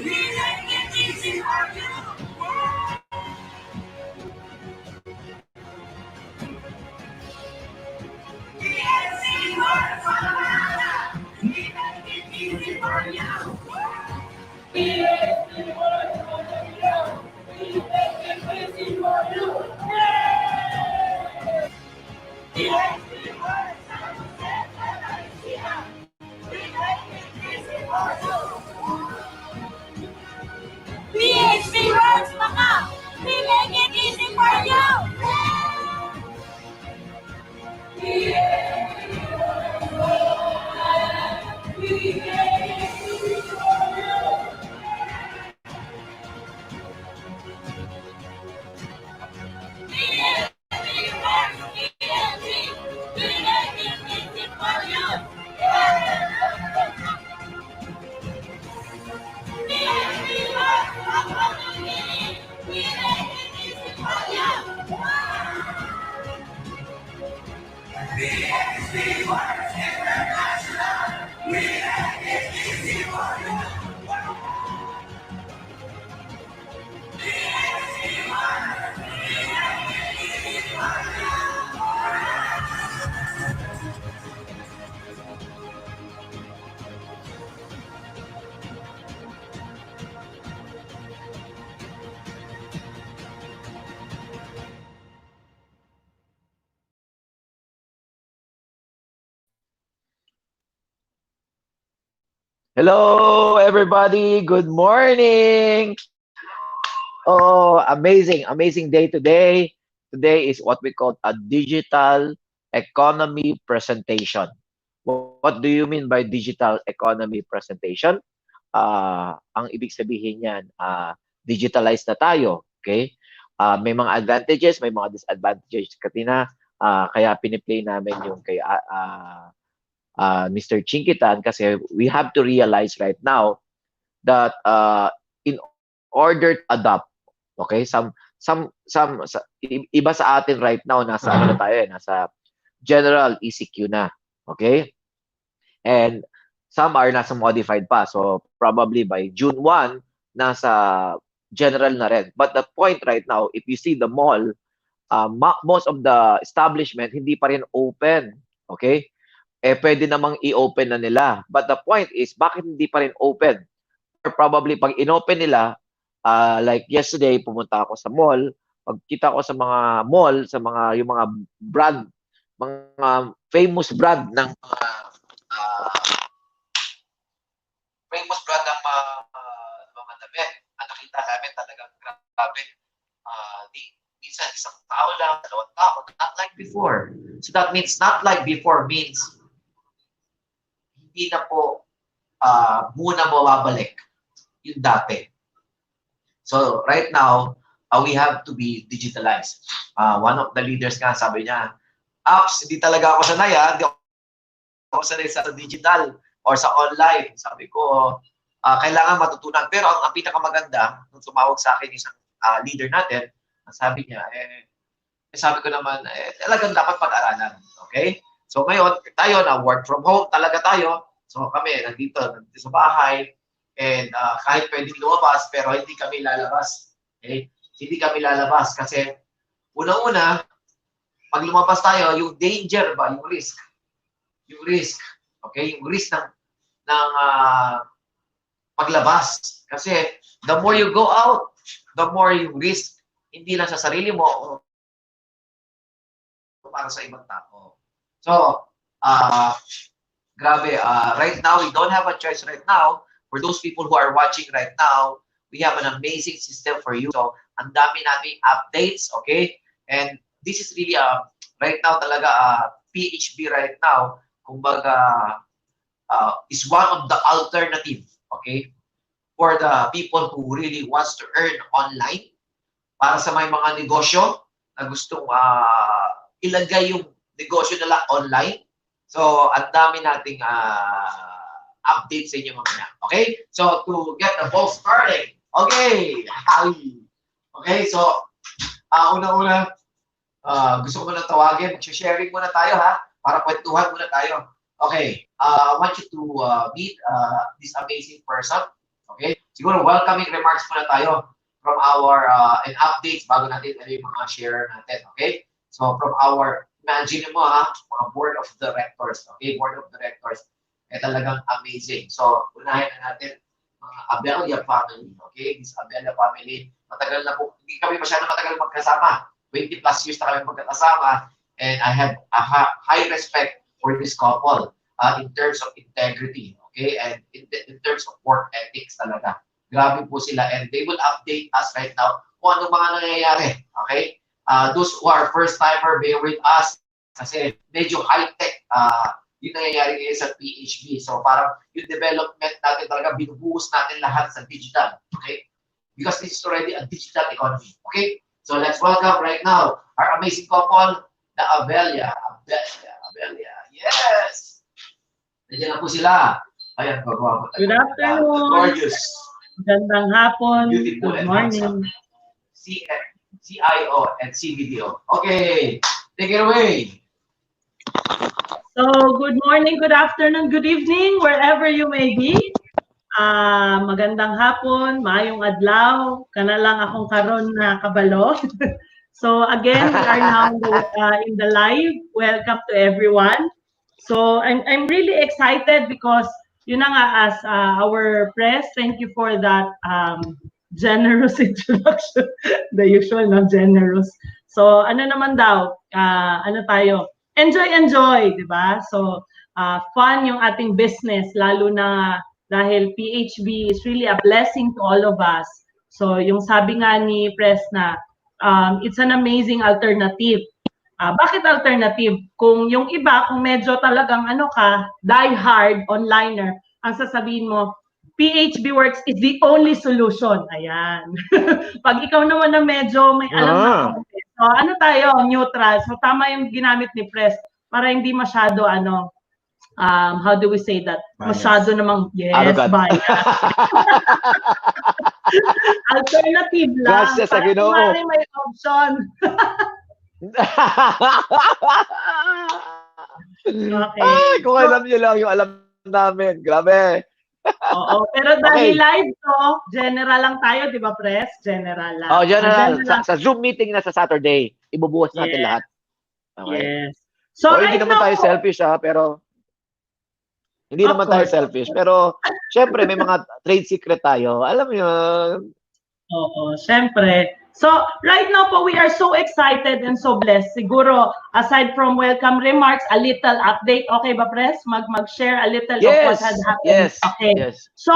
S15: We make it easy for you!
S16: Hello, everybody. Good morning. Oh, amazing day today. Today is what we call a digital economy presentation. What do you mean by digital economy presentation? Ang ibig sabihin niyan, digitalized na tayo. Okay? May mga advantages, may mga disadvantages. Kaya piniplay namin yung kay Mr. Chinkitan kasi we have to realize right now that in order to adapt, okay, iba sa atin right now nasa ano na tayo, nasa general ECQ na, okay? And some are nasa modified pa. So probably by June 1 nasa general na rin. But the point right now, if you see the mall, most of the establishment hindi pa rin open, okay? Pwede namang i-open na nila. But the point is, bakit hindi pa rin open? Or probably, pag in-open nila, like yesterday, pumunta ako sa mall, pagkita ko sa mga mall, yung mga brand, mga famous brand ng mga damit. Nakita namin talagang grabe. Minsan isang tao lang, dalawang tao, not like before. So that means, not like before means, hindi na po muna mababalik yung dati. So right now, we have to be digitalized. One of the leaders nga sabi niya, apps, hindi talaga ako sanay, hindi ako sanay sa digital or sa online. Sabi ko, kailangan matutunan. Pero ang pinakamaganda, nung tumawag sa akin isang leader natin, sabi niya, sabi ko naman, talagang dapat pag-aralan. Okay? So ngayon, tayo na work from home talaga tayo. So kami, nandito sa bahay, and kahit pwedeng lumabas, pero hindi kami lalabas. Okay? Hindi kami lalabas kasi una-una, pag lumabas tayo, yung danger ba, yung risk, okay? Yung risk ng paglabas. Kasi the more you go out, the more you risk, hindi lang sa sarili mo, para sa ibang tao. So, grabe, right now, we don't have a choice right now. For those people who are watching right now, we have an amazing system for you. So, ang dami nating updates, okay? And this is really, right now talaga, PHB right now, kumbaga, is one of the alternative, okay? For the people who really wants to earn online, para sa may mga negosyo na gustong ilagay yung negosyo nila online. So, ang dami nating updates sa inyo mamaya. Okay? So, to get the ball starting. Okay. Okay, so, una-una, gusto ko muna tawagin. Sharing muna tayo, ha? Para kwentuhan muna tayo. Okay, I want you to meet this amazing person. Okay, siguro welcoming remarks muna tayo from our and updates bago natin yung mga share natin. Okay, so from our, imagine mo ha, mga board of directors. Okay, board of directors. Talagang amazing. So, unahin na natin mga Abella family. Okay, this Abella family, matagal na po, hindi kami masyadong matagal magkasama. 20 plus years na kami magkasama. And I have a high respect for this couple in terms of integrity, okay, and in terms of work ethics talaga. Grabe po sila, and they will update us right now kung ano mga nangyayari, okay? Those who are first-timer, bear with us kasi medyo high-tech yung nangyayari ngayon sa PHB. So parang yung development natin talaga, binubuhos natin lahat sa digital, okay? Because this is already a digital economy, okay? So let's welcome right now our amazing couple, the Abella. Yes! Nandiyan na po sila. Ayan,
S18: good afternoon.
S16: Gorgeous.
S18: Gandang hapon.
S16: Beautiful
S18: Good
S16: and
S18: morning.
S16: CIO and CBDO. Okay, take it away.
S18: So, good morning, good afternoon, good evening, wherever you may be. Magandang hapon, maayong adlaw. Kana lang akong karon na kabalo. So again, we are now in the live. Welcome to everyone. So I'm really excited because yun na nga, as our press, thank you for that generous introduction. The usual, not generous. So ano naman daw, ano tayo? Enjoy, di ba? So fun yung ating business, lalo na dahil PHB is really a blessing to all of us. So yung sabi nga ni press na, it's an amazing alternative. Bakit alternative? Kung yung iba, kung medyo talagang ano ka, die-hard onliner, ang sasabihin mo, Phbworx is the only solution. Ayan. Pag ikaw naman na medyo may alam na konti. So ano tayo, neutral. So tama yung ginamit ni Press para hindi masyado ano, how do we say that? Bias. Masyado namang, yes, bias. Alternative lang.
S14: Gracias sa
S18: para
S14: Ginoo.
S18: may option. Okay.
S14: Ay, kung alam niyo lang yung alam namin. Grabe.
S18: Oo, pero dahil live to, general lang tayo, di ba, Press? General lang.
S14: Oh, general. Sa Zoom meeting na sa Saturday, ibubuhos natin lahat. Okay.
S18: Yes. So,
S14: hindi naman tayo selfish pero hindi naman tayo selfish, pero syempre may mga trade secret tayo. Alam mo yun.
S18: Oo, syempre. So, right now po, we are so excited and so blessed. Siguro, aside from welcome remarks, a little update. Okay ba, Press? Mag-share a little of what had happened.
S14: Yes,
S18: okay.
S14: Yes.
S18: So,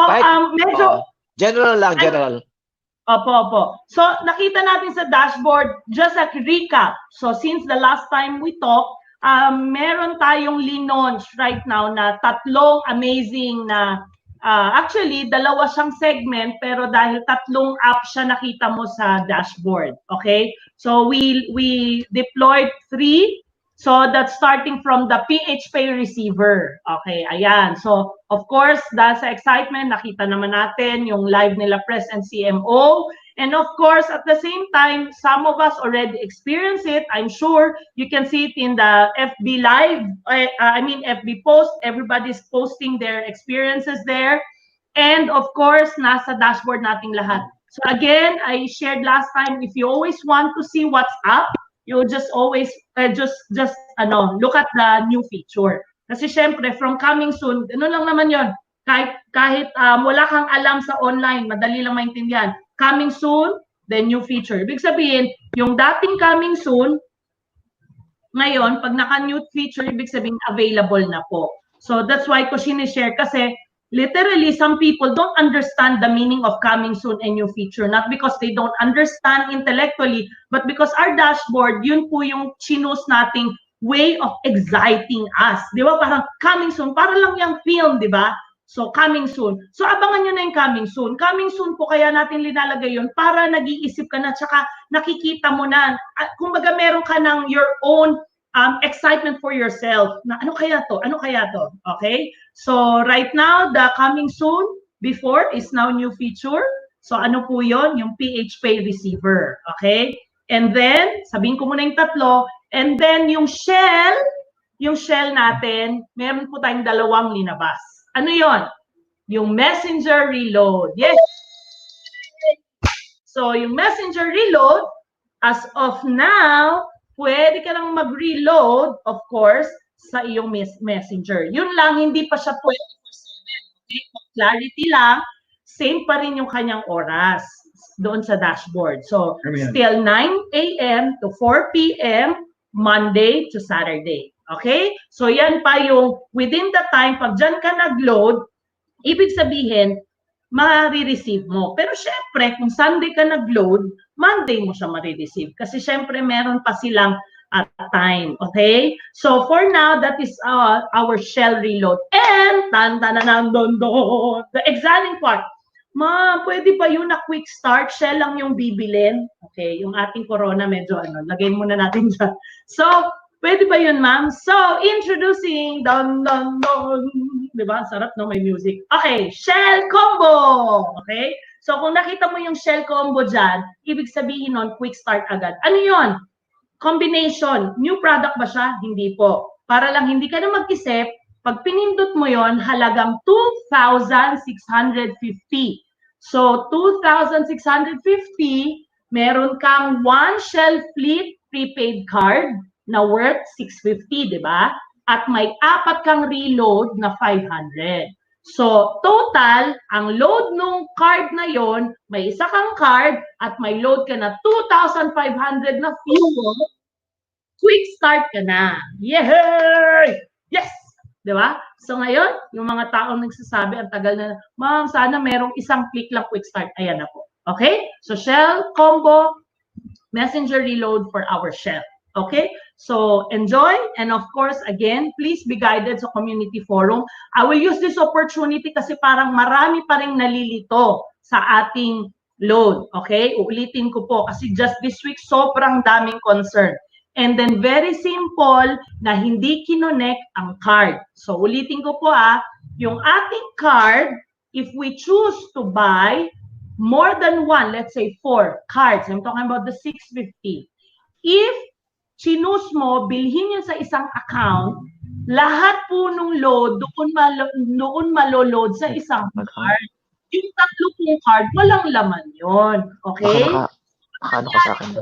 S18: medyo...
S14: general lang, general.
S18: Opo. So, nakita natin sa dashboard, just a recap. So, since the last time we talked, meron tayong launch right now na tatlong amazing na actually, dalawa siyang segment, pero dahil tatlong app siya nakita mo sa dashboard. Okay? So, we deployed 3. So, that's starting from the PHP receiver. Okay, ayan. So, of course, dahil sa excitement, nakita naman natin yung live nila Press and CMO. And of course, at the same time, some of us already experience it. I'm sure you can see it in the FB live, FB post. Everybody's posting their experiences there. And of course, nasa dashboard nating lahat. So again, I shared last time, if you always want to see what's up, you just always look at the new feature. Kasi syempre, from coming soon, ano lang naman yon, kahit wala kang alam sa online, madali lang maintindihan. Coming soon, the new feature. Ibig sabihin, yung dating coming soon, ngayon, pag naka-new feature, ibig sabihin available na po. So that's why ko sinishare kasi literally, some people don't understand the meaning of coming soon and new feature. Not because they don't understand intellectually, but because our dashboard, yun po yung chinose nating way of exciting us. Di ba? Parang coming soon. Para lang yung film, di ba? So, coming soon. So, abangan nyo na yung coming soon. Coming soon po kaya natin linalagay yun para nag-iisip ka na, tsaka nakikita mo na. Kumbaga meron ka ng your own excitement for yourself. Na ano kaya to? Ano kaya to? Okay? So, right now, the coming soon before is now new feature. So, ano po yun? Yung PHP receiver. Okay? And then, sabihin ko muna yung tatlo. And then, yung shell, yung shell natin, meron po tayong dalawang linabas. Ano yon? Yung messenger reload. Yes! So, yung messenger reload, as of now, pwede ka lang mag-reload, of course, sa iyong messenger. Yun lang, hindi pa siya 24/7. Okay? Clarity lang, same pa rin yung kanyang oras doon sa dashboard. So, still 9 a.m. to 4 p.m., Monday to Saturday. Okay? So, yan pa yung within the time, pag dyan ka nag-load, ibig sabihin, ma-receive mo. Pero syempre, kung Sunday ka nag-load, Monday mo siya ma-receive. Kasi syempre, meron pa silang time. Okay? So, for now, that is our shell reload. And, the exciting part, ma, pwede ba yun na quick start? Shell lang yung bibilin. Okay, yung ating corona medyo lagay muna natin dyan. So, pwede ba yun, ma'am? So, introducing, don, don, don. Diba? Sarap, no? May music. Okay, shell combo. Okay? So, kung nakita mo yung shell combo dyan, ibig sabihin nun, quick start agad. Ano yun? Combination. New product ba siya? Hindi po. Para lang hindi ka na mag-isip, pag pinindot mo yon, halagang 2,650. So, 2,650, meron kang one Shell Fleet prepaid card na worth 650, di ba? At may 4 kang reload na 500. So, total, ang load nung card na yon, may isa kang card at may load ka na 2,500 na fuel, quick start ka na. Yay! Yes! Di ba? So, ngayon, yung mga taong nagsasabi, ang tagal na, ma'am, sana merong isang click lang quick start. Ayan na po. Okay? So, Shell Combo, Messenger Reload for our Shell. Okay? So, enjoy. And of course, again, please be guided sa community forum. I will use this opportunity kasi parang marami pa rin nalilito sa ating load. Okay? Uulitin ko po kasi just this week, sobrang daming concern. And then very simple na hindi kinonect ang card. So, ulitin ko po yung ating card, if we choose to buy more than one, let's say 4 cards, I'm talking about the 650. If sinus mo, bilhin yun sa isang account, lahat po nung load, doon maloload sa isang card. Yung 3 pong card, walang laman yun. Okay?
S17: Baka ko sa akin.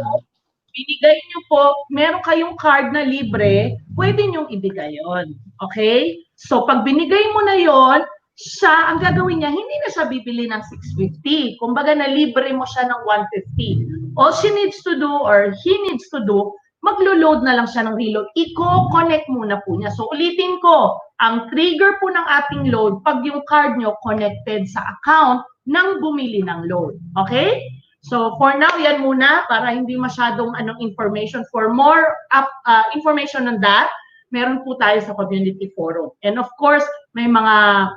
S18: Binigay nyo po, meron kayong card na libre, pwede nyong ibigay yon. Okay? So, pag binigay mo na yon, siya, ang gagawin niya, hindi na siya bibili ng 650. Kumbaga, na libre mo siya ng 150. All she needs to do, or he needs to do, maglo-load na lang siya ng reload. I-connect muna po niya. So, ulitin ko, ang trigger po ng ating load, pag yung card nyo connected sa account ng bumili ng load. Okay? So, for now, yan muna para hindi masyadong information. For more information on that, meron po tayo sa community forum. And of course, may mga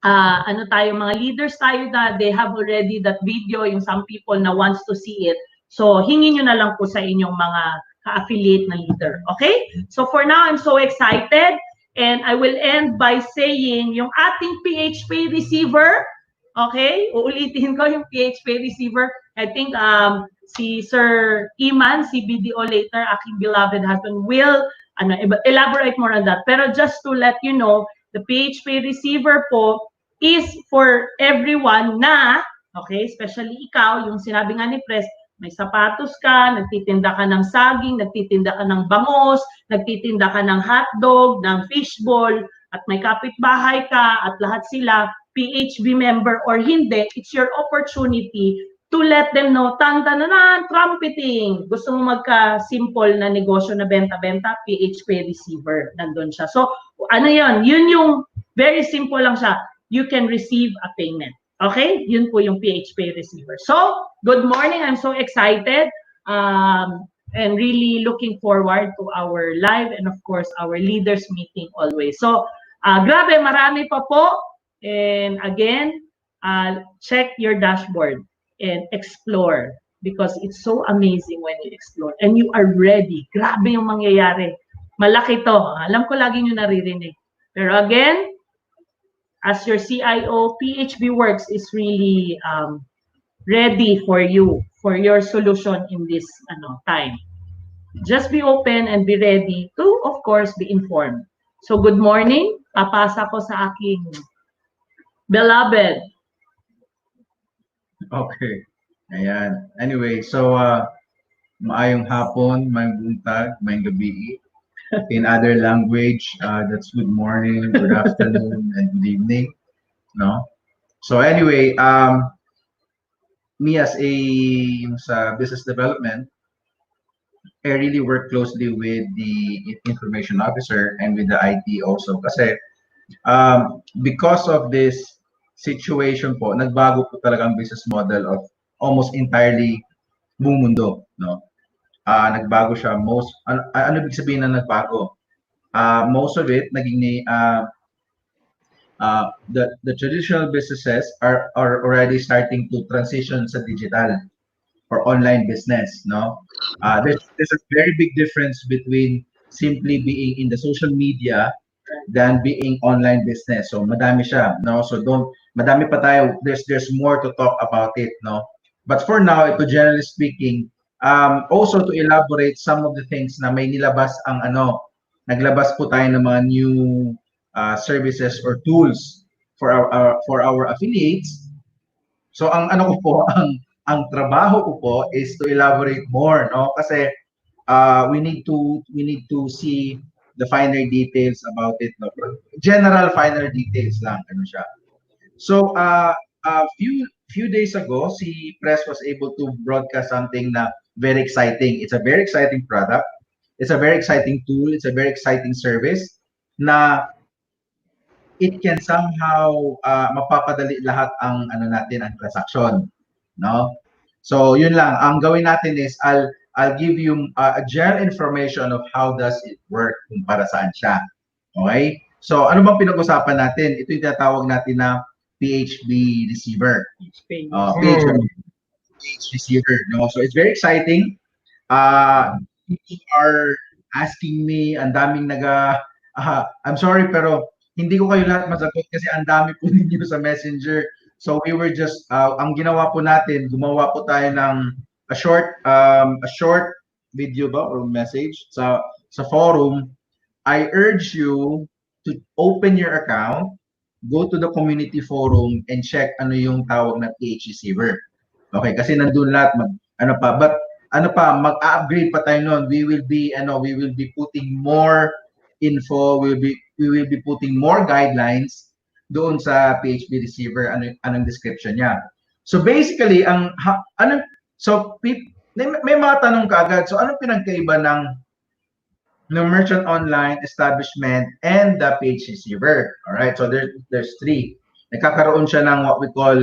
S18: mga leaders tayo na they have already that video, yung some people na wants to see it. So, hingin nyo na lang po sa inyong mga ka-affiliate na leader. Okay? So, for now, I'm so excited. And I will end by saying, yung ating PHP receiver, okay? Uulitin ko yung PHP receiver. I think si Sir Iman, si BDO later, aking beloved husband, will elaborate more on that. Pero just to let you know, the PHP receiver po is for everyone na, okay, especially ikaw, yung sinabi nga ni Pres, may sapatos ka, nagtitinda ka ng saging, nagtitinda ka ng bangos, nagtitinda ka ng hotdog, ng fishball, at may kapitbahay ka, at lahat sila, PHB member or hindi, it's your opportunity to let them know, tan-tananan, trumpeting. Gusto mo magka-simple na negosyo na benta-benta, PHP receiver, nandun siya. So, yun yung very simple lang siya. You can receive a payment. Okay? Yun po yung PHP receiver. So, good morning. I'm so excited and really looking forward to our live and of course, our leaders meeting always. So, grabe, marami pa po. And again, check your dashboard and explore because it's so amazing when you explore and you are ready. Grabe yung mangyayari. Malaki to. Alam ko lagi nyo naririnig. Pero again, as your CIO, Phbworx is really ready for you, for your solution in this time. Just be open and be ready to, of course, be informed. So good morning. Papasa ko sa aking beloved.
S2: Okay. Ayan. Anyway, so maayong hapon, maayong buntag, maayong gabi. In other language, that's good morning, good afternoon, and good evening. No? So anyway, me as yung sa business development, I really work closely with the information officer and with the IT also. Kasi because of this situation po, nagbago po talaga ang business model of almost entirely buong mundo. No? Nagbago siya. Ano ibig sabihin na nagbago? Most of it, naging the traditional businesses are already starting to transition sa digital or online business. No, there's a very big difference between simply being in the social media than being online business. So madami siya. No, so madami pa tayo. There's more to talk about it. No, but for now, ito generally speaking, also to elaborate some of the things na may nilabas ang naglabas po tayo ng mga new services or tools for our affiliates. So ang ano ko po, ang trabaho ko po is to elaborate more, no? Kasi we need to see the finer details about it, no? General finer details lang ano siya. So a few days ago, si Press was able to broadcast something na very exciting. It's a very exciting product. It's a very exciting tool. It's a very exciting service na it can somehow mapapadali lahat ang natin ang transaction, no? So yun lang, ang gawin natin is I'll give you a general information of how does it work, kung para saan siya. Okay? So ano bang pinag-usapan natin? Ito yung tinatawag natin na PHB receiver. PHB receiver, no? So it's very exciting. People are asking me, ang daming I'm sorry pero hindi ko kayo lahat masagot kasi ang dami po ninyo sa Messenger. So we were just ang ginawa po natin, gumawa po tayo ng a short video ba or message sa forum. I urge you to open your account, go to the community forum and check ano yung tawag na PH receiver. Okay, kasi nandun lahat mag-upgrade pa tayo noon. We will be putting more info, we will be putting more guidelines doon sa PHB receiver, anong description niya. So basically, may mga tanong kaagad. So anong pinagkaiba ng merchant online, establishment, and the PH receiver? All right, so there's three. Nagkakaroon siya ng what we call,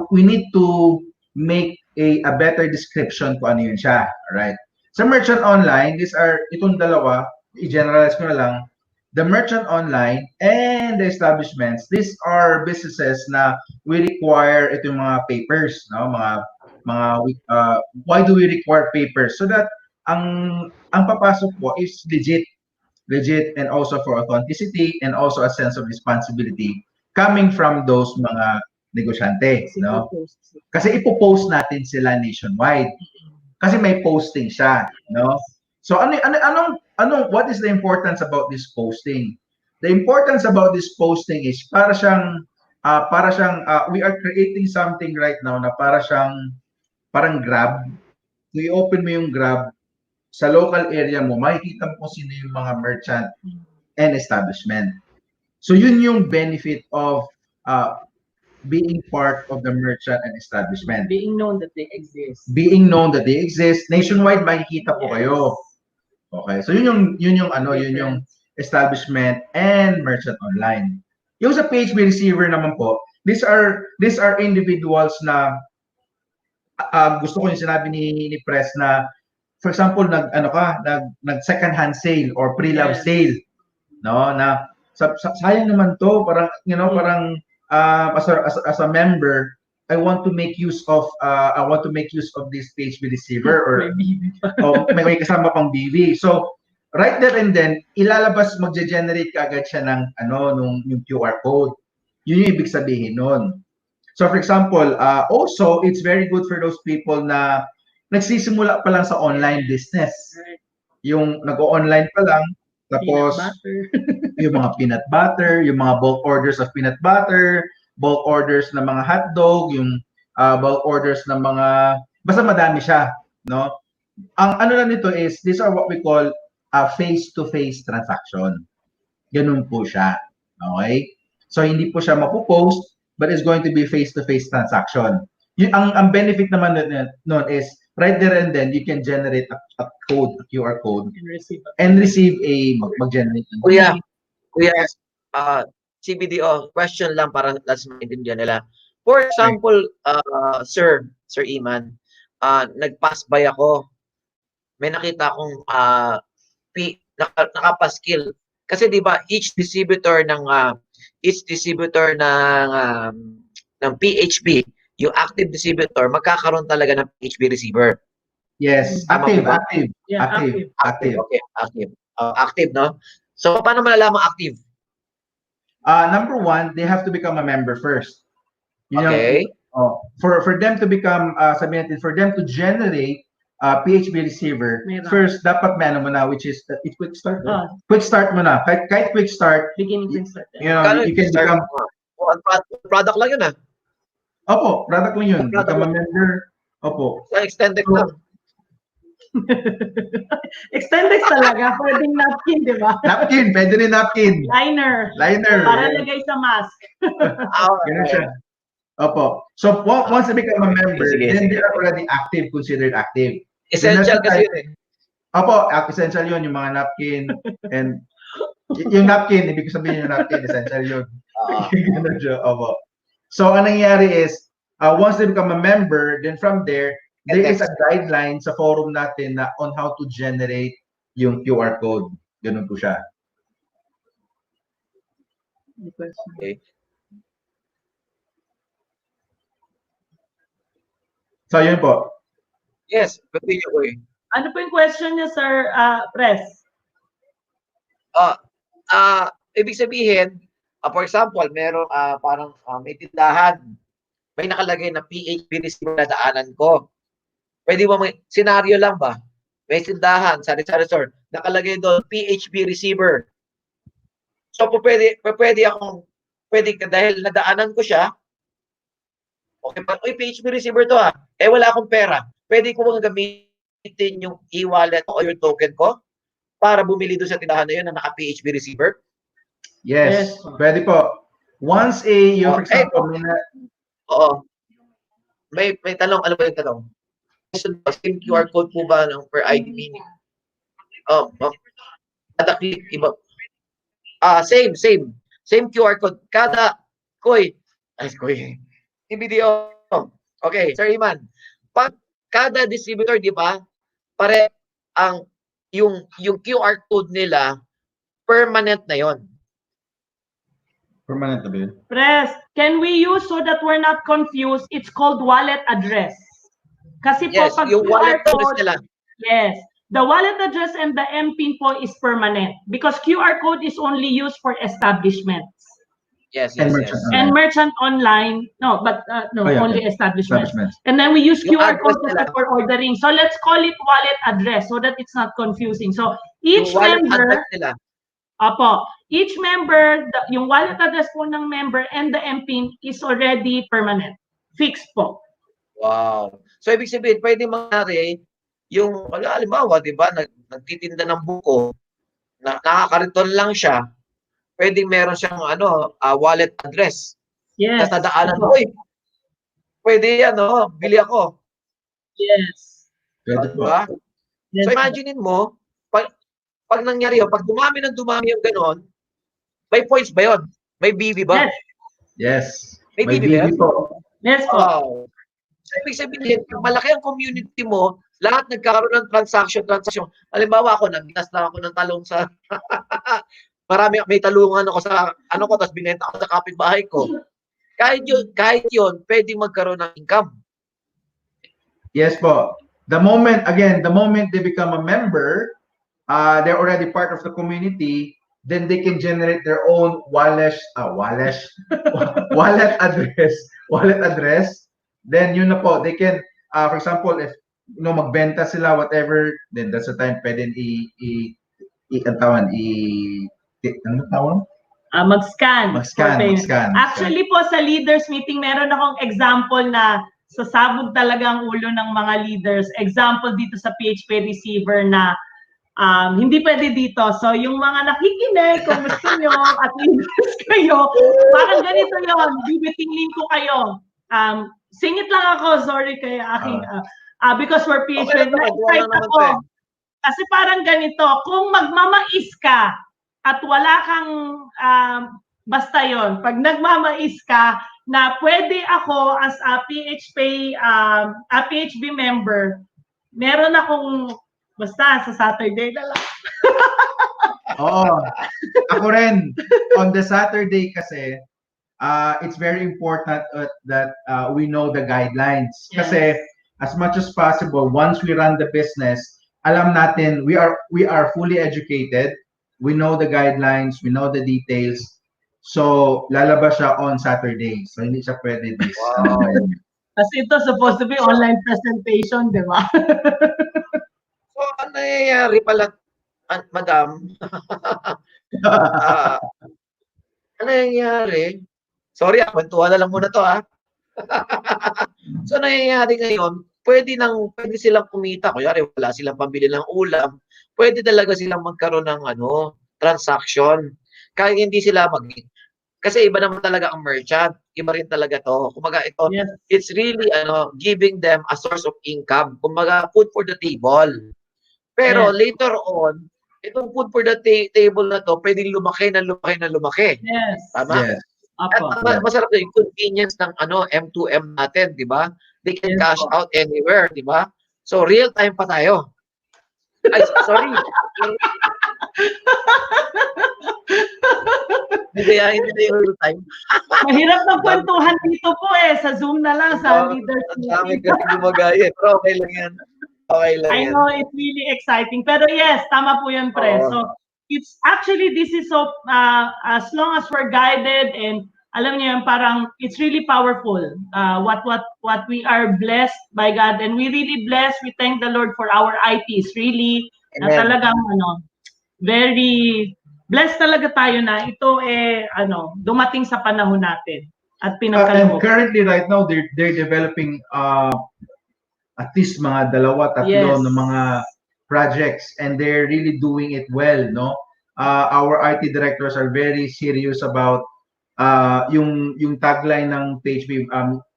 S2: we need to make a better description kung ano yun siya. All right. Sa merchant online, itong dalawa, i-generalize ko na lang, the merchant online and the establishments, these are businesses na we require itong mga papers, no? Why do we require papers? So that ang papasok po is legit and also for authenticity and also a sense of responsibility coming from those mga negosyante, no? Kasi ipo-post natin sila nationwide. Kasi may posting siya, no? So what is the importance about this posting? The importance about this posting is para siyang we are creating something right now na parang Grab. So i-open mo yung Grab sa local area mo, makikita mo kung sino yung mga merchant and establishment. So yun yung benefit of being part of the merchant and establishment.
S18: Being known that they exist.
S2: Being known that they exist. Nationwide makikita po kayo. Okay, so yun yung establishment and merchant online. Yung sa PHB receiver naman po, these are individuals na gusto ko yung sinabi ni Press na, for example, nag second hand sale or pre-love sale, no? Na sayang naman to, parang as a member, I want to make use of this PHB receiver or may kasama pang BV. So right there and then magge-generate kaagad siya ng yung QR code. Yun yung ibig sabihin nun. So for example, also it's very good for those people na nagsisimula pa lang sa online business. yung nag-o-online pa lang, tapos yung mga peanut butter, yung mga bulk orders of peanut butter, bulk orders ng mga hotdog, yung bulk orders ng mga, basta madami siya, no? Ang ano lang nito is, these are what we call a face-to-face transaction. Ganun po siya. Okay? So, hindi po siya mapopost, but it's going to be face-to-face transaction. Ang benefit naman nun is, right there and then, you can generate a code, a QR code, and receive a mag-generate.
S16: Kuya, CBDO, question lang para mas maintindihan nila. For example, Sir Iman, nag-pass by ako. May nakita akong nakapaskil. Kasi 'di ba each distributor ng PHB, yung active distributor, magkakaroon talaga ng PHB receiver.
S2: Yes, active.
S16: Okay, active. Active, no? So paano malalaman active?
S2: Number one, they have to become a member first.
S16: Okay.
S2: For them to become, sabihin natin, for them to generate PHB receiver, first, dapat may ano mo na, which is, quick start. Quick start mo na. Kahit quick start,
S18: beginning quick start.
S2: You can become...
S16: Product lang yun,
S2: Opo, product lang yun. Become a member. Opo.
S16: So, extended lang.
S18: Extended talaga. Pwedeng napkin, di ba?
S2: Napkin. Pwede rin napkin.
S18: Liner. Para lagay sa mask.
S2: Ganun siya. Opo. So, once they become a member, then they are already active, considered active.
S16: Essential kasi yun eh.
S2: Opo, essential yun, yung mga napkin. And yung napkin, ibig sabihin yung napkin, essential yun. Ganun siya. Opo. So, ang nangyayari is, once they become a member, then from there is a guideline sa forum natin na on how to generate yung QR code. Ganun po siya.
S16: Okay.
S2: So, yun po.
S16: Yes, continue ko eh.
S18: Ano po yung question niya, Sir Pres?
S16: Ibig sabihin, for example, meron parang may tindahan, may nakalagay na PHB receiver na daanan ko. Pwede ba may senaryo lang ba? May tindahan, sari-sari store, nakalagay doon PHB receiver. So pwede dahil nadaanan ko siya. Okay, PHB receiver to wala akong pera. Pwede ko bang gamitin yung e-wallet o yung token ko para bumili doon sa tindahan na yun na naka-PHB receiver?
S2: Yes, pwede po. Once for example,
S16: may tanong, ano ba yung tanong? Same QR code po ba ng per ID meaning? Kada click, iba. Same QR code. Kada, video. Okay, Sir Iman. Pag kada distributor, di ba, pare yung QR code nila, permanent na yon.
S2: Permanent na ba yun?
S18: Pres, can we use so that we're not confused? It's called wallet address. Kasi po, pag
S16: yung wallet
S18: QR
S16: address
S18: code,
S16: nila.
S18: yes, the wallet address and the MPIN po is permanent because QR code is only used for establishments.
S16: Yes.
S18: And merchant online, only establishments. And then we use QR code for ordering. So let's call it wallet address so that it's not confusing. So each member, each member, yung wallet address po ng member and the MPIN is already permanent. Fixed po.
S16: Wow. So ibig sabihin, pwede mangyari yung, halimbawa, di ba, nagtitinda ng buko, nakaka-return lang siya, pwedeng meron siyang wallet address.
S18: Yes.
S16: Tapos nadaanan ko, pwede bili ako.
S18: Yes.
S2: Pwede po.
S16: Diba? Yes. So imaginein mo, pag nangyari yun, pag dumami yung ganon, may points ba yun? May BB ba?
S2: Yes.
S16: May BB ba yun?
S2: po.
S18: Yes po.
S16: Wow. So ibig sabihin, malaki ang community mo, lahat nagkakaroon ng transaction. Halimbawa ako, nagbitas na ako ng talong sa may talungan ako sa tapos binenta ako sa kapitbahay ko. Kahit yun, pwede magkaroon ng income.
S2: Yes po. The moment they become a member, they're already part of the community, then they can generate their own wallet address. Then yun na po, they can, for example, if magbenta sila, whatever, then that's the time pwedeng ang tawag, ano tawag?
S18: Mag-scan. for payment.
S2: Mag-scan.
S18: Actually po sa leaders meeting, meron akong example na sasabog talaga ang ulo ng mga leaders. Example dito sa PHP receiver na hindi pwede dito. So yung mga nakikinig, kung gusto nyo at leaders kayo, parang ganito yun. Bibitingin ko kayo. Singit lang ako, sorry kay aking, because we're PHP, na-excite ako. Kasi parang ganito, kung magmamais ka at wala kang, basta yon, pag nagmamais ka na pwede ako as a PHP member, meron akong, basta sa Saturday na lang.
S2: Oo. Ako rin, on the Saturday kasi, it's very important that we know the guidelines. Kasi as much as possible, once we run the business, alam natin, we are fully educated. We know the guidelines, we know the details. So, lalabas siya on Saturday. So, hindi siya pwede this.
S18: Kasi ito supposed to be online presentation, di ba?
S16: So, ano nangyayari pala, madam? Ano nangyayari? Sorry, kwentuhan na lang muna to, So, nangyayari ngayon, pwede silang kumita. Kunyari, wala silang pambili ng ulam. Pwede talaga silang magkaroon ng transaction. Kahit hindi sila kasi iba naman talaga ang merchant. Iba rin talaga to. Kumbaga ito, it's really giving them a source of income. Kumbaga, food for the table. Pero later on, itong food for the table na to, pwedeng lumaki na lumaki na lumaki.
S18: Yes.
S16: Tama?
S2: Yes.
S16: At masarap na yung convenience ng M2M natin, di ba? They can cash out anywhere, di ba? So, real time pa tayo. Ay, sorry. Hindi tayo real time.
S18: Mahirap ng kwentuhan dito po sa Zoom na lang, sa leaders meeting.
S16: Ang dami kasi gumagaya. Pero okay lang yan. Okay lang
S18: I
S16: yan.
S18: know, it's really exciting. Pero yes, tama po yan, pre. So, it's actually, this is so, as long as we're guided and alam niyo yan, parang it's really powerful. What we are blessed by God, and we really blessed. We thank the Lord for our ITs. Really, na talagang very blessed talaga tayo na ito dumating sa panahon natin at pinagkaloob.
S2: And currently, right now, they're developing at least mga dalawa, tatlo na mga projects, and they're really doing it well, no? Our IT directors are very serious about yung tagline ng PHP,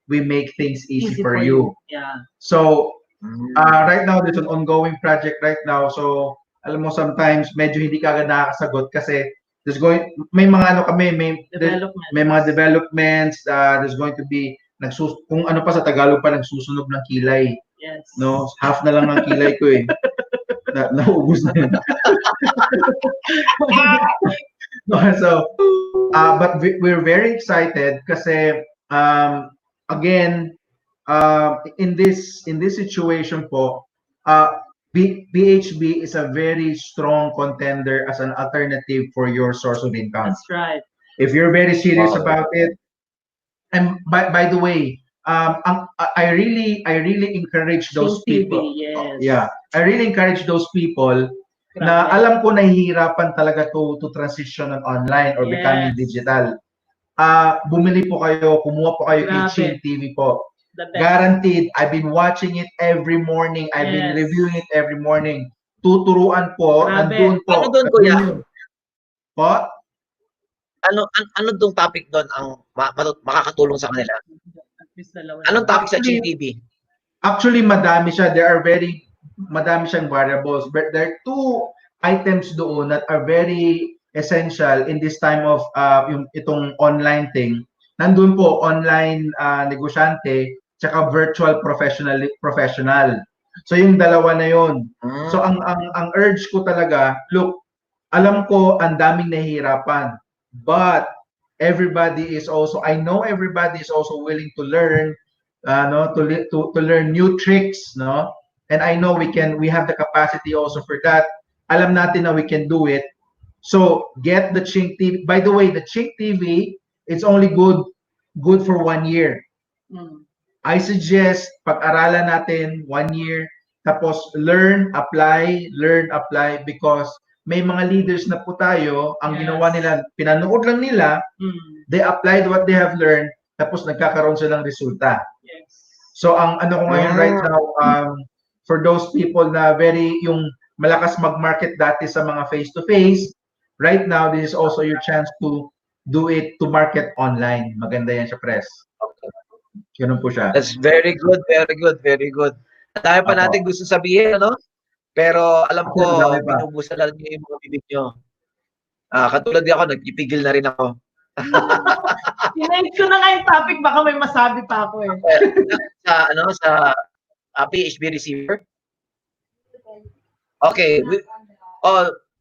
S2: we make things easy for you.
S18: Yeah.
S2: So, right now, there's an ongoing project right now. So, alam mo, sometimes medyo hindi ka agad nakakasagot kasi may mga may mga developments, there's going to be kung ano pa sa Tagalog pa, nagsusunog ng kilay.
S18: Yes.
S2: No, half na lang ng kilay ko naubos na yun. So, but we're very excited kasi again, in this situation po, PHB is a very strong contender as an alternative for your source of income.
S18: That's right.
S2: If you're very serious about it, and by the way, I really encourage those people.
S18: Yes.
S2: Yeah, I really encourage those people na alam ko nahihirapan talaga to transition on online or becoming digital. Bumili po kayo, kumuha po kayo Ching TV po. Guaranteed, I've been watching it every morning. I've been reviewing it every morning. Tuturuan po, nandun po.
S16: Ano doon, kuya?
S2: Po?
S16: Ano dong topic doon ang makakatulong sa kanila? Anong topic sa Ching TV?
S2: Actually, madami siya. Madami siyang variables. But there are two items doon that are very essential in this time of itong online thing. Nandun po, online negosyante, tsaka virtual professional. So yung dalawa na yun. So ang urge ko talaga, look, alam ko ang daming nahihirapan. But everybody is also, I know everybody is also willing to learn, to learn new tricks, no? And I know we have the capacity also for that. Alam natin na we can do it. So get the Ching TV. By the way, the Ching TV, it's only good for 1 year. I suggest pag-aralan natin 1 year. tapos learn, apply, because may mga leaders na po tayo, ang ginawa nila, pinanood lang nila, they applied what they have learned, tapos nagkakaroon silang resulta. So ang ano ko ngayon right now, for those people na yung malakas mag-market dati sa mga face-to-face, right now, this is also your chance to do it to market online. Maganda yan sa press. Ganun po siya.
S16: That's very good, very good, very good. Dahil pa natin gusto sabihin, ano? Pero alam ko, binubusan lang niyo yung mga bibig niyo. Katulad ako, nagpipigil na rin ako.
S18: Sinext ko na nga yung topic, baka may masabi pa ako eh.
S16: sa PHB receiver? Okay.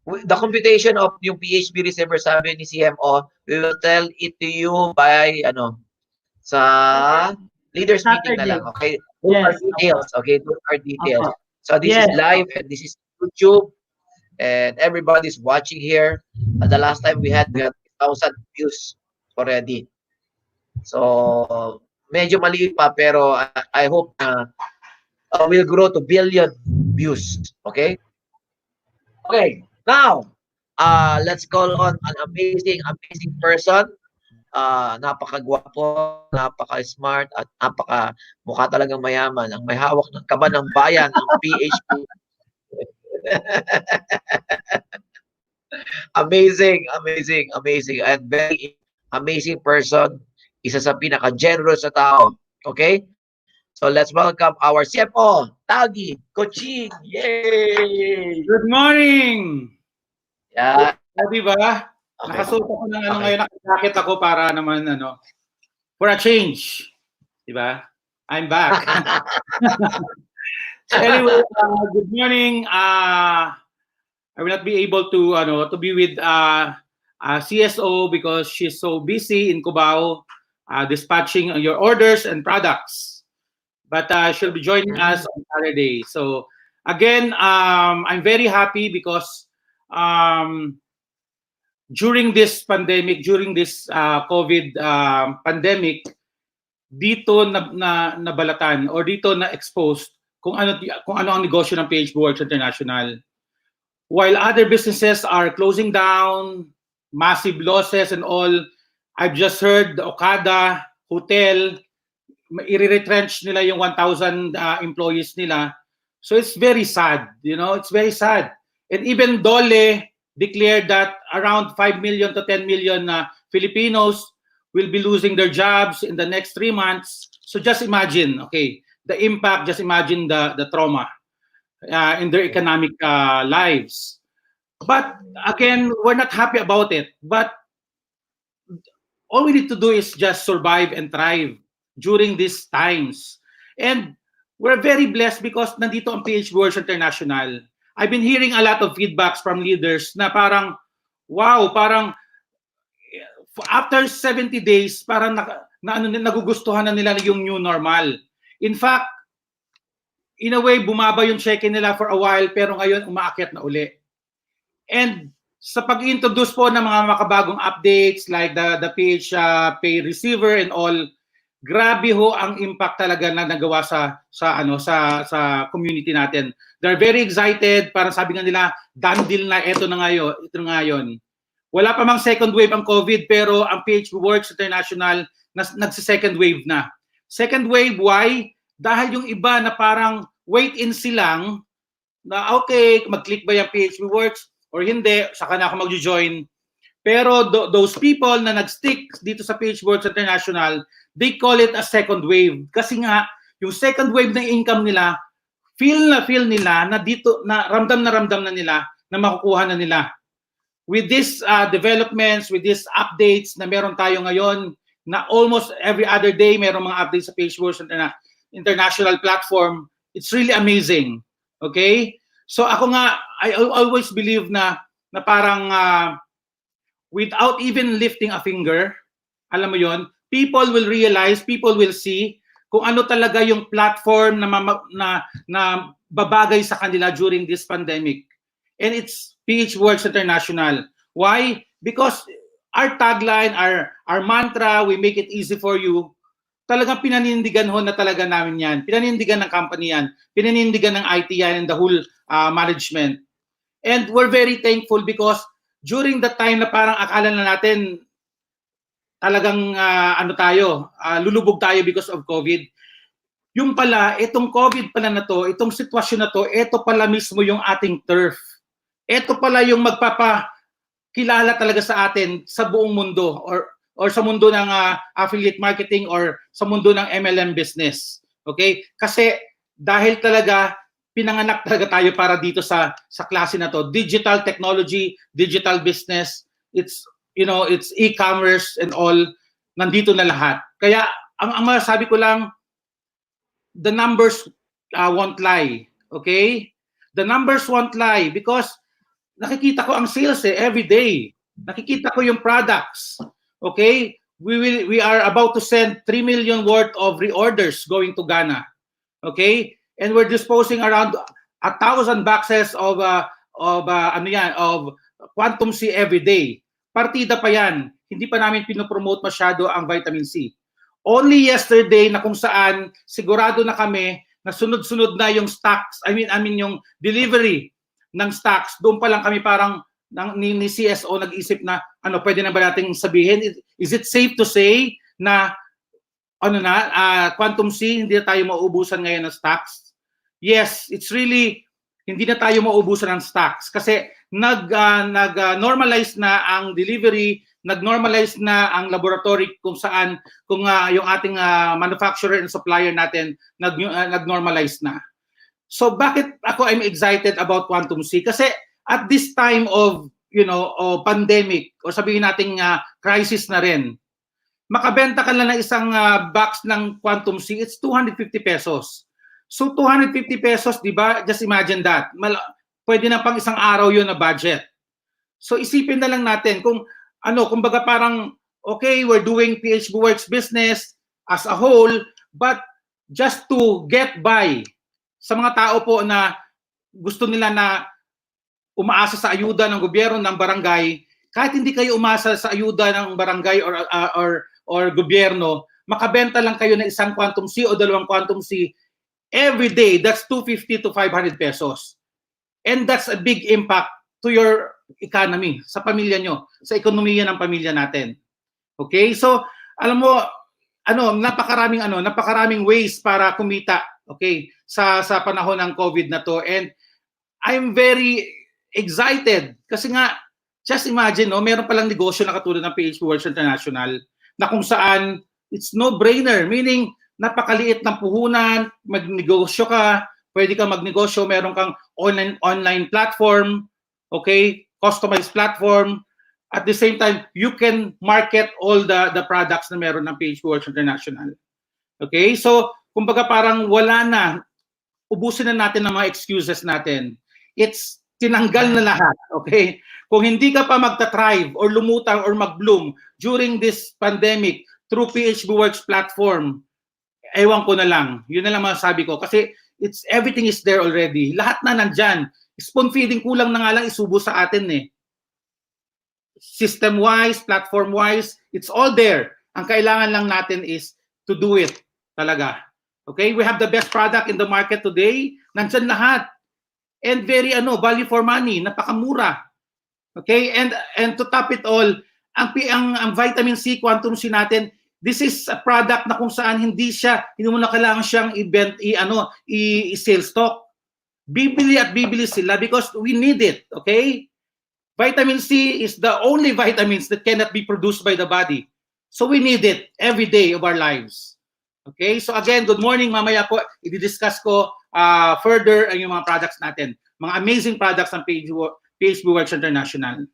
S16: The computation of yung PHB receiver, sabi ni CMO, we will tell it to you by, sa leaders meeting na lang, okay? Those are details, okay? Those are details. So this is live and this is YouTube and everybody's watching here. The last time we had 1,000 views already. So medyo maliit pa pero I hope na we'll grow to billion views, okay? Okay, now let's call on an amazing person. Napakagwapo, napaka-smart, at mukha talagang mayaman. Ang may hawak ng kaban ng bayan, ang PHB. Amazing. And very amazing person. Isa sa pinaka-generous na tao. Okay? So let's welcome our CFO, Tagi Coaching. Yay!
S5: Good morning!
S16: Yeah.
S5: Diba? Okay. Nakasuot ako ng ngayon, nakajakit ako para naman for a change. Diba? I'm back. So anyway, good morning. I will not be able to be with CSO because she's so busy in Cubao dispatching your orders and products. But she'll be joining us on Saturday. So again, I'm very happy because during this pandemic, during this COVID pandemic, dito nabalatan or dito na-exposed kung ano ang negosyo ng Phbworx International. While other businesses are closing down, massive losses and all, I've just heard the Okada Hotel, i-retrench nila yung 1,000 employees nila. So it's very sad, it's very sad. And even Dole declared that around 5 million to 10 million Filipinos will be losing their jobs in the next 3 months. So just imagine, the impact, just imagine the trauma in their economic lives. But again, we're not happy about it. But all we need to do is just survive and thrive during these times. And we're very blessed because nandito ang Phbworx International. I've been hearing a lot of feedbacks from leaders na parang, wow, parang after 70 days, parang nagugustuhan na nila yung new normal. In fact, in a way, bumaba yung check-in nila for a while, pero ngayon umaakyat na uli. And sa pag-introduce po ng mga makabagong updates like the PH Pay Receiver and all, grabe ho ang impact talaga na nagawa sa community natin. They're very excited, parang sabi nga nila, done deal na, ito na ngayon. Wala pa mang second wave ang COVID, pero ang Phbworx International nagsi-second wave na. Second wave, why? Dahil yung iba na parang wait and see lang, na okay, mag-click ba yung Phbworx or hindi, saka na ako mag-join. Pero those people na nag-stick dito sa Phbworx International, they call it a second wave. Kasi nga, yung second wave ng income nila, feel nila na dito, na ramdam na nila na makukuha na nila. With these developments, with these updates na meron tayo ngayon, na almost every other day meron mga updates sa Phbworx International platform, it's really amazing. Okay? So ako nga, I always believe na parang without even lifting a finger, alam mo yon, people will realize, people will see kung ano talaga yung platform na babagay sa kanila during this pandemic. And it's Phbworx International. Why? Because our tagline, our mantra, we make it easy for you, talagang pinanindigan ho na talaga namin yan. Pinanindigan ng company yan. Pinanindigan ng IT yan and the whole management. And we're very thankful because during the time na parang akala na natin talagang lulubog tayo because of COVID. Yung pala, itong COVID pala na to, itong sitwasyon na to, ito pala mismo yung ating turf. Ito pala yung magpapakilala talaga sa atin sa buong mundo or sa mundo ng affiliate marketing or sa mundo ng MLM business. Okay? Kasi dahil talaga pinanganak talaga tayo para dito sa klase na to. Digital technology, digital business, it's e-commerce and all, nandito na lahat. Kaya ang masasabi ko lang, the numbers won't lie. Okay? The numbers won't lie because nakikita ko ang sales every day. Nakikita ko yung products. Okay? We are about to send 3 million worth of reorders going to Ghana. Okay? And we're disposing around 1,000 boxes of Quantum C every day. Partida pa yan. Hindi pa namin pinopromote masyado ang vitamin C. Only yesterday na kung saan sigurado na kami na sunod-sunod na yung stocks, I mean yung delivery ng stocks. Doon pa lang kami parang ni CSO nag-isip na pwede na ba nating sabihin? Is it safe to say na Quantum C hindi na tayo mauubusan ngayon ng stocks? Yes, it's really hindi na tayo mauubusan ng stocks kasi nag-normalize na ang delivery, nag-normalize na ang laboratory kung yung ating manufacturer and supplier natin nag-normalize na. So bakit I'm excited about Quantum C? Kasi at this time of pandemic o sabihin nating crisis na rin, makabenta ka lang ng isang box ng Quantum C, it's 250 pesos. So 250 pesos, di ba? Just imagine that. Pwede na pang isang araw yun na budget. So isipin na lang natin kung kumbaga parang, okay, we're doing Phbworx business as a whole, but just to get by sa mga tao po na gusto nila na umaasa sa ayuda ng gobyerno ng barangay, kahit hindi kayo umasa sa ayuda ng barangay or gobyerno, makabenta lang kayo ng isang Quantum C o dalawang Quantum C every day, that's 250 to 500 pesos. And that's a big impact to your economy, sa pamilya nyo, sa ekonomiya ng pamilya natin. Okay? So, alam mo, napakaraming ways para kumita, okay, sa panahon ng COVID na to. And I'm very excited kasi nga, just imagine, meron palang negosyo na katulad ng Phbworx International na kung saan it's no-brainer, meaning napakaliit ng puhunan, magnegosyo ka, pwede kang magnegosyo, meron kang online platform, okay, customized platform. At the same time, you can market all the products na meron ng Phbworx International. Okay, so kumbaga parang wala na, ubusin na natin ang mga excuses natin. It's tinanggal na lahat, okay? Kung hindi ka pa magta-thrive or lumutang or mag-bloom during this pandemic through Phbworx platform, ewan ko na lang. Yun na lang masasabi ko. Kasi everything is there already. Lahat na nandyan. Spoon feeding kulang na nga lang isubo sa atin System-wise, platform-wise, it's all there. Ang kailangan lang natin is to do it talaga. Okay? We have the best product in the market today. Nandyan lahat. And very value for money. Napakamura. Okay? And to top it all, ang vitamin C, Quantum C natin, this is a product na kung saan hindi mo na kailangan siyang i-sales stock. Bibili at bibili sila because we need it, okay? Vitamin C is the only vitamins that cannot be produced by the body. So we need it every day of our lives. Okay? So again, good morning. Mamaya po, i-discuss ko further ang yung mga products natin. Mga amazing products ng Phbworx International.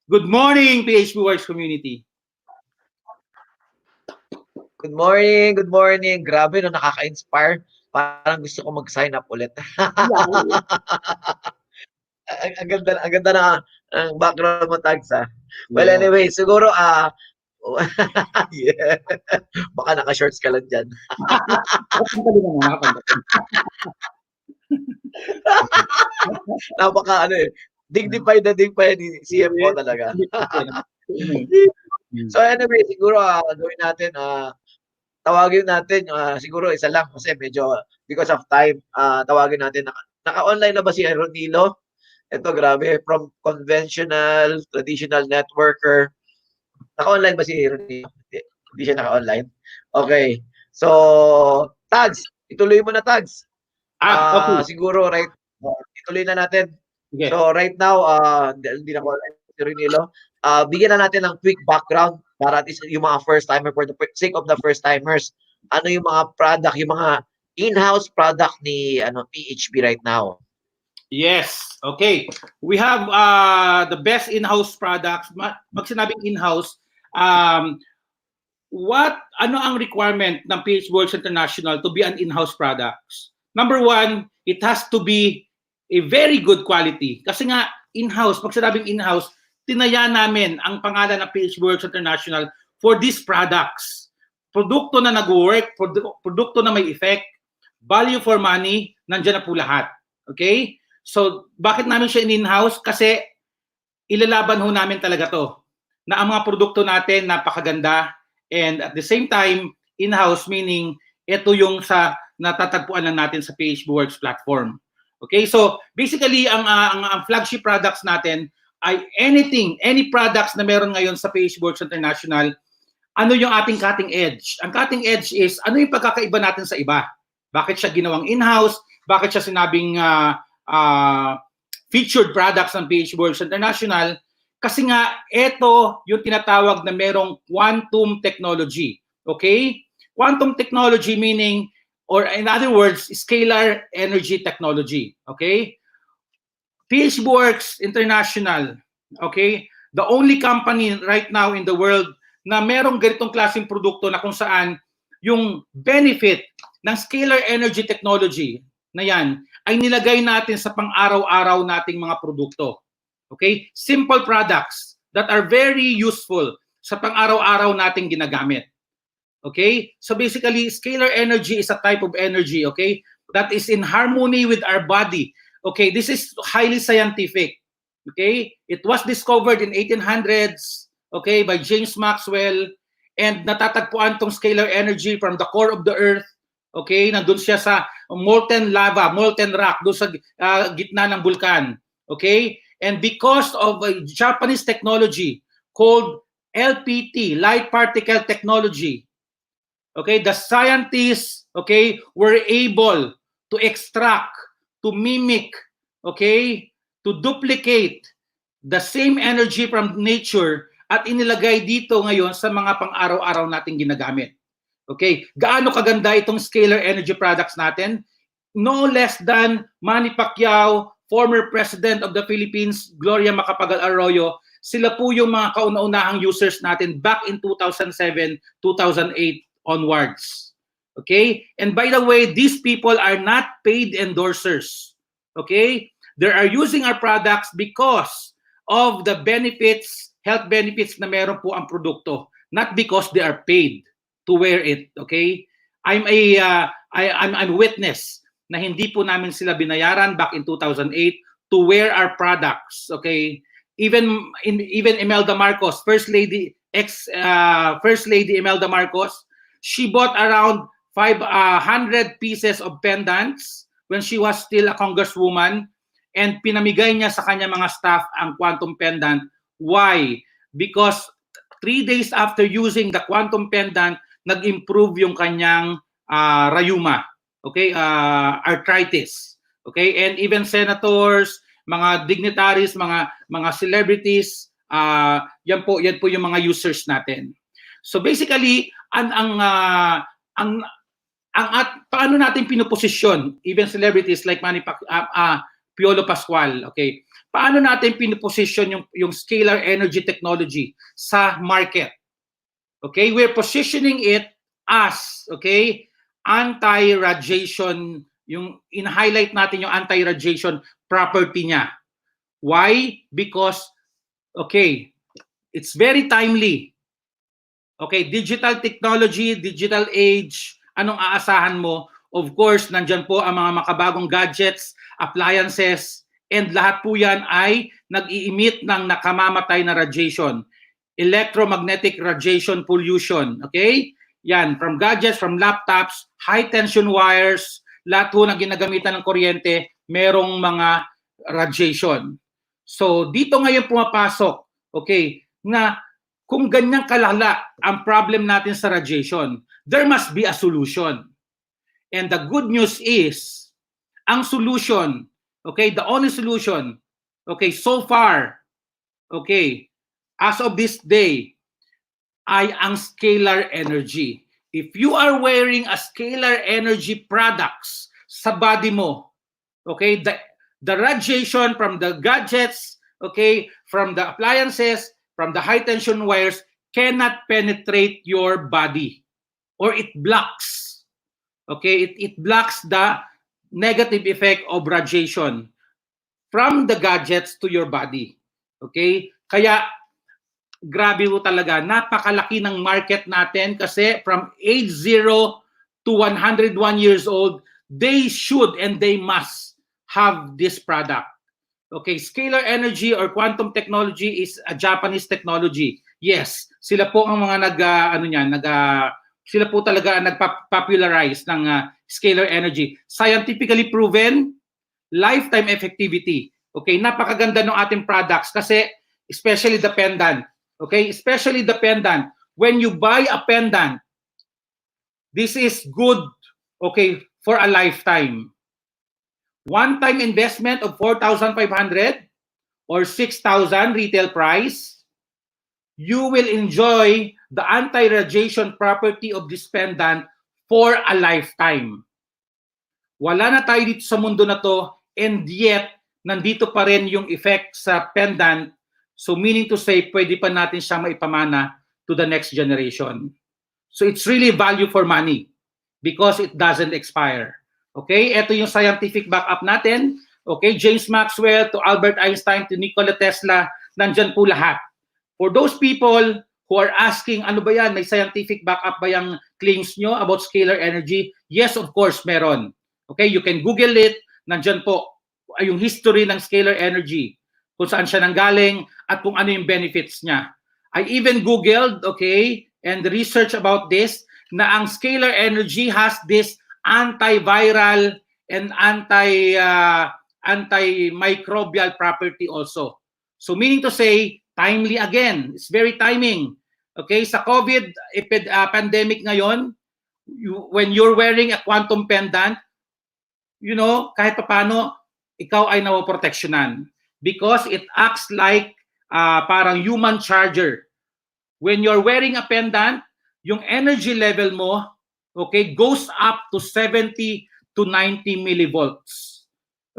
S5: Good morning, Phbworx community.
S16: Good morning, good morning. Grabe, nakaka-inspire. Parang gusto ko mag-sign up ulit. ang ganda na ang background mo, Tags, ha? Well, anyway, siguro, yeah. Baka naka-shorts ka lang dyan. Napaka, dignified ni CFO talaga. So anyway, siguro gawin natin, tawagin natin, siguro isa lang kasi medyo because of time, tawagin natin, naka-online na ba si Ronilo? Ito, grabe, from conventional, traditional networker. Naka-online ba si Ronilo? Hindi siya naka-online? Okay. So, Tags, ituloy mo na, Tags.
S5: Okay.
S16: Siguro, right, ituloy na natin.
S5: Sige.
S16: So, right now, hindi na ko si Ronilo. Bigyan na natin ng quick background para at least yung mga first-timer, for the sake of the first-timers, ano yung mga product, yung mga in-house product ni PHB right now?
S5: Yes. Okay. We have the best in-house products. Pag sinabing in-house, ano ang requirement ng Phbworx International to be an in-house products? Number one, it has to be a very good quality. Kasi nga, in-house, pag sinabing in-house, tinaya namin ang pangalan ng Phbworx International for these products. Produkto na nag-work, produkto na may effect, value for money, nandiyan na po lahat. Okay? So, bakit namin siya in-house? Kasi ilalaban ho namin talaga to. Na ang mga produkto natin napakaganda, and at the same time, in-house meaning ito yung sa natatagpuan lang natin sa Phbworx platform. Okay, so basically ang flagship products natin ay any products na meron ngayon sa Phbworx International, ano yung ating cutting edge? Ang cutting edge is ano yung pagkakaiba natin sa iba? Bakit siya ginawang in-house? Bakit siya sinabing featured products ng Phbworx International? Kasi nga, ito yung tinatawag na merong quantum technology. Okay? Quantum technology meaning, or in other words, scalar energy technology. Okay? Phbworx International, okay? The only company right now in the world na merong ganitong klaseng produkto na kung saan yung benefit ng scalar energy technology na yan ay nilagay natin sa pang-araw-araw nating mga produkto. Okay? Simple products that are very useful sa pang-araw-araw nating ginagamit. Okay? So basically, scalar energy is a type of energy, okay, that is in harmony with our body. Okay, this is highly scientific. Okay? It was discovered in 1800s, okay, by James Maxwell, and natatagpuan tong scalar energy from the core of the earth. Okay? Nandun siya sa molten lava, molten rock, doon sa gitna ng bulkan. Okay? And because of a Japanese technology called LPT, light particle technology, okay, the scientists, okay, were able to extract, to mimic, okay, to duplicate the same energy from nature at inilagay dito ngayon sa mga pang-araw-araw nating ginagamit. Okay, gaano kaganda itong scalar energy products natin? No less than Manny Pacquiao, former President of the Philippines, Gloria Macapagal Arroyo, sila po yung mga kauna-unahang users natin back in 2007, 2008 onwards. Okay? And by the way, these people are not paid endorsers. Okay? They are using our products because of the benefits, health benefits na meron po ang produkto, not because they are paid to wear it. Okay? I'm a witness na hindi po namin sila binayaran back in 2008 to wear our products. Okay? Even Imelda Marcos, First Lady Imelda Marcos, she bought around 500 pieces of pendants when she was still a congresswoman, and pinamigay niya sa kanya mga staff ang quantum pendant. Why? Because 3 days after using the quantum pendant, nag-improve yung kanyang rayuma. Okay, arthritis. Okay, and even senators, mga dignitaries, mga celebrities, yan po yung mga users natin. So basically, paano natin pinuposisyon even celebrities like Manny Piolo Pascual, okay? Paano natin pinuposisyon yung scalar energy technology sa market? Okay, we're positioning it as, okay, anti-radiation, yung in-highlight natin yung anti-radiation property niya. Why? Because, okay, it's very timely. Okay, digital technology, digital age, anong aasahan mo? Of course, nandyan po ang mga makabagong gadgets, appliances, and lahat po yan ay nag-i-emit ng nakamamatay na radiation. Electromagnetic radiation pollution, okay? Yan, from gadgets, from laptops, high tension wires, lahat ho na ginagamitan ng kuryente, merong mga radiation. So dito ngayon pumapasok, okay, na kung ganyang kalala ang problem natin sa radiation, there must be a solution. And the good news is, ang solution, okay, the only solution, okay, so far, okay, as of this day, ay ang scalar energy. If you are wearing a scalar energy products sa body mo, okay, the radiation from the gadgets, okay, from the appliances, from the high tension wires cannot penetrate your body, or it blocks. Okay, it blocks the negative effect of radiation from the gadgets to your body. Okay, kaya grabe ho talaga, napakalaki ng market natin kasi from age 0 to 101 years old, they should and they must have this product. Okay, scalar energy or quantum technology is a Japanese technology. Yes, sila po ang mga sila po talaga ang nagpopularize ng scalar energy. Scientifically proven, lifetime effectivity. Okay, napakaganda ng ating products kasi especially the pendant. Okay, especially the pendant. When you buy a pendant, this is good, okay, for a lifetime. One-time investment of 4,500 or 6,000 retail price, you will enjoy the anti-radiation property of this pendant for a lifetime. Wala na tayo dito sa mundo na to, and yet, nandito pa rin yung effect sa pendant. So meaning to say, pwede pa natin siyang maipamana to the next generation. So it's really value for money because it doesn't expire. Okay, ito yung scientific backup natin. Okay, James Maxwell to Albert Einstein to Nikola Tesla, nandyan po lahat. For those people who are asking, ano ba yan, may scientific backup ba yung claims nyo about scalar energy? Yes, of course, meron. Okay, you can Google it, nandyan po yung history ng scalar energy, kung saan siya nanggaling, at kung ano yung benefits niya. I even Googled, okay, and research about this, na ang scalar energy has this antiviral and antimicrobial property also. So meaning to say, timely again. It's very timing. Okay, sa COVID pandemic ngayon, when you're wearing a quantum pendant, you know, kahit paano, ikaw ay nawaproteksyonan. Because it acts like parang human charger. When you're wearing a pendant, yung energy level mo, okay, goes up to 70 to 90 millivolts.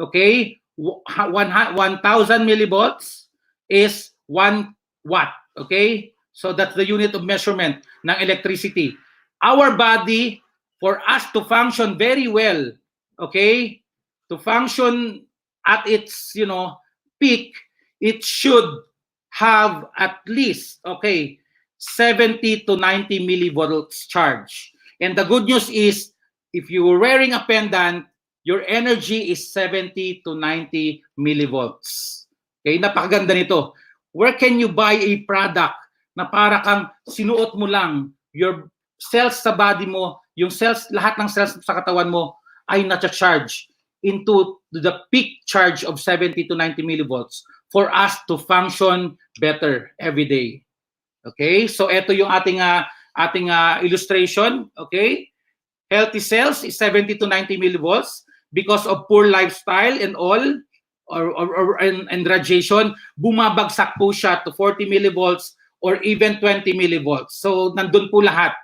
S5: Okay? 1,000 millivolts is 1 watt. Okay? So that's the unit of measurement ng electricity. Our body, for us to function very well, okay, to function at its, you know, peak, it should have at least, okay, 70 to 90 millivolts charge. And the good news is, if you were wearing a pendant, your energy is 70 to 90 millivolts. Okay, napakaganda nito. Where can you buy a product na para kang sinuot mo lang, your cells sa body mo, yung cells, lahat ng cells sa katawan mo ay na-charge into the peak charge of 70 to 90 millivolts for us to function better every day. Okay? So ito yung ating illustration, okay? Healthy cells is 70 to 90 millivolts because of poor lifestyle and all and radiation, bumabagsak po siya to 40 millivolts or even 20 millivolts. So nandun po lahat.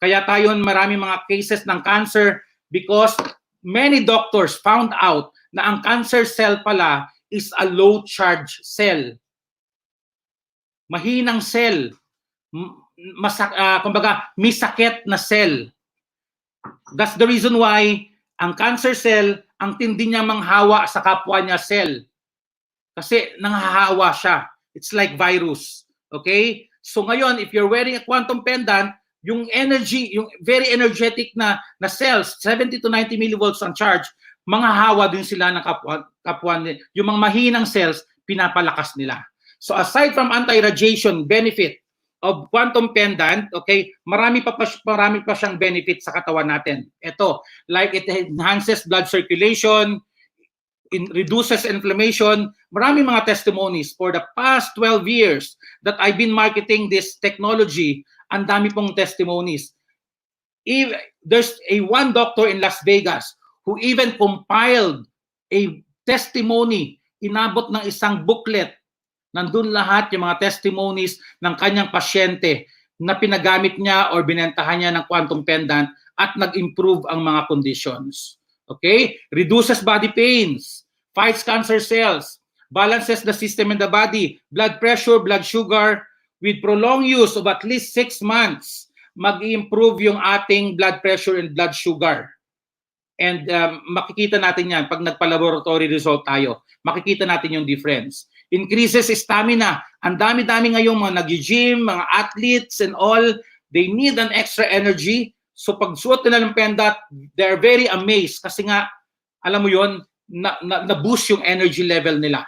S5: Kaya tayo marami mga cases ng cancer because many doctors found out na ang cancer cell pala is a low charge cell. Mahinang cell. Kumbaga, may sakit na cell. That's the reason why ang cancer cell, ang tindi niya manghawa sa kapwa niya cell. Kasi nanghahawa siya. It's like virus. Okay? So ngayon, if you're wearing a quantum pendant, yung energy, yung very energetic na cells, 70 to 90 millivolts ang charge, manghahawa din sila ng kapwa nila. Yung mga mahinang cells, pinapalakas nila. So aside from anti-radiation benefit, of quantum pendant, okay, marami pa siyang benefits sa katawan natin. Ito, like it enhances blood circulation, reduces inflammation. Maraming mga testimonies for the past 12 years that I've been marketing this technology. Ang dami pong testimonies. There's one doctor in Las Vegas who even compiled a testimony, inabot ng isang booklet. Nandun lahat yung mga testimonies ng kanyang pasyente na pinagamit niya or binentahan niya ng quantum pendant at nag-improve ang mga conditions. Okay? Reduces body pains, fights cancer cells, balances the system in the body, blood pressure, blood sugar. With prolonged use of at least 6 months, mag-improve yung ating blood pressure and blood sugar. And makikita natin yan pag nagpa-laboratory result tayo. Makikita natin yung difference. Increases stamina. Ang dami-dami ngayong mga nag-gym, mga athletes and all, they need an extra energy. So pag suot nila ng pendant, they're very amazed kasi nga, alam mo yon, na-boost yung energy level nila.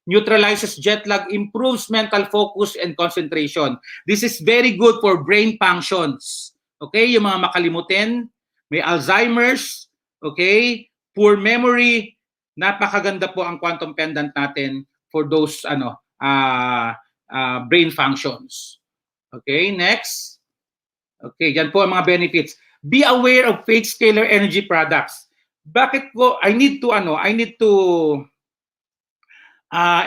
S5: Neutralizes jet lag, improves mental focus and concentration. This is very good for brain functions. Okay, yung mga makalimutin, may Alzheimer's, okay, poor memory, napakaganda po ang quantum pendant natin for those brain functions. Okay, next. Okay, yan po ang mga benefits. Be aware of fake scalar energy products. Bakit ko I need to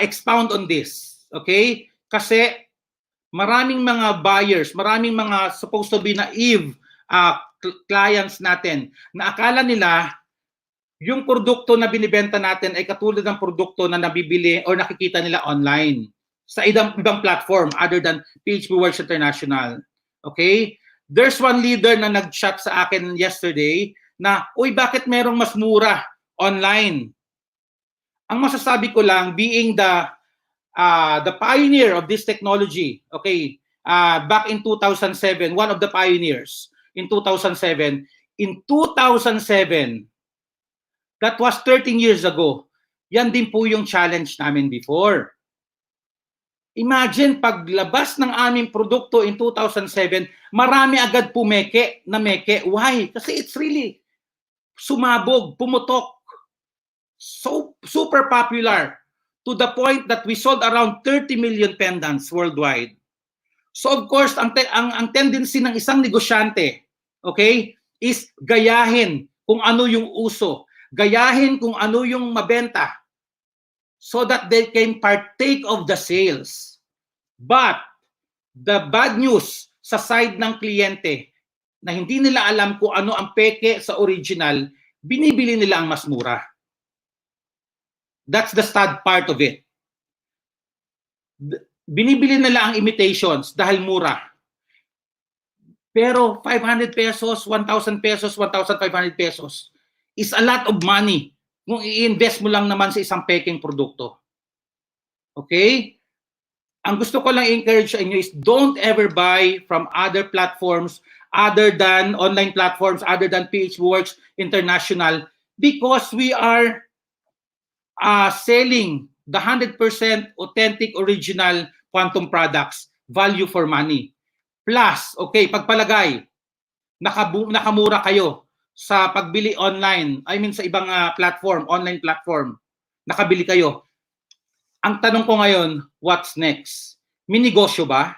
S5: expound on this. Okay? Kasi maraming mga buyers, maraming mga supposed to be naive clients natin na akala nila yung produkto na binibenta natin ay katulad ng produkto na nabibili or nakikita nila online sa ibang platform other than Phbworx International. Okay? There's one leader na nag-chat sa akin yesterday na, uy, bakit merong mas mura online? Ang masasabi ko lang, being the pioneer of this technology, okay, back in 2007, one of the pioneers in 2007, that was 13 years ago. Yan din po yung challenge namin before. Imagine, paglabas ng aming produkto in 2007, marami agad pumeke na meke. Why? Kasi it's really sumabog, pumutok. So super popular to the point that we sold around 30 million pendants worldwide. So of course, ang tendency ng isang negosyante, okay, is gayahin kung ano yung uso. Gayahin kung ano yung mabenta so that they can partake of the sales. But the bad news sa side ng kliyente na hindi nila alam kung ano ang peke sa original, binibili nila ang mas mura. That's the sad part of it. Binibili nila ang imitations dahil mura. Pero 500 pesos, 1,000 pesos, 1,500 pesos is a lot of money kung i-invest mo lang naman sa isang peking produkto. Okay? Ang gusto ko lang i-encourage sa inyo is don't ever buy from other platforms other than online platforms, other than Phbworx International, because we are selling the 100% authentic original quantum products, value for money. Plus, okay, pagpalagay, nakamura kayo sa pagbili online, I mean sa ibang platform, online platform, nakabili kayo. Ang tanong ko ngayon, what's next? May negosyo ba?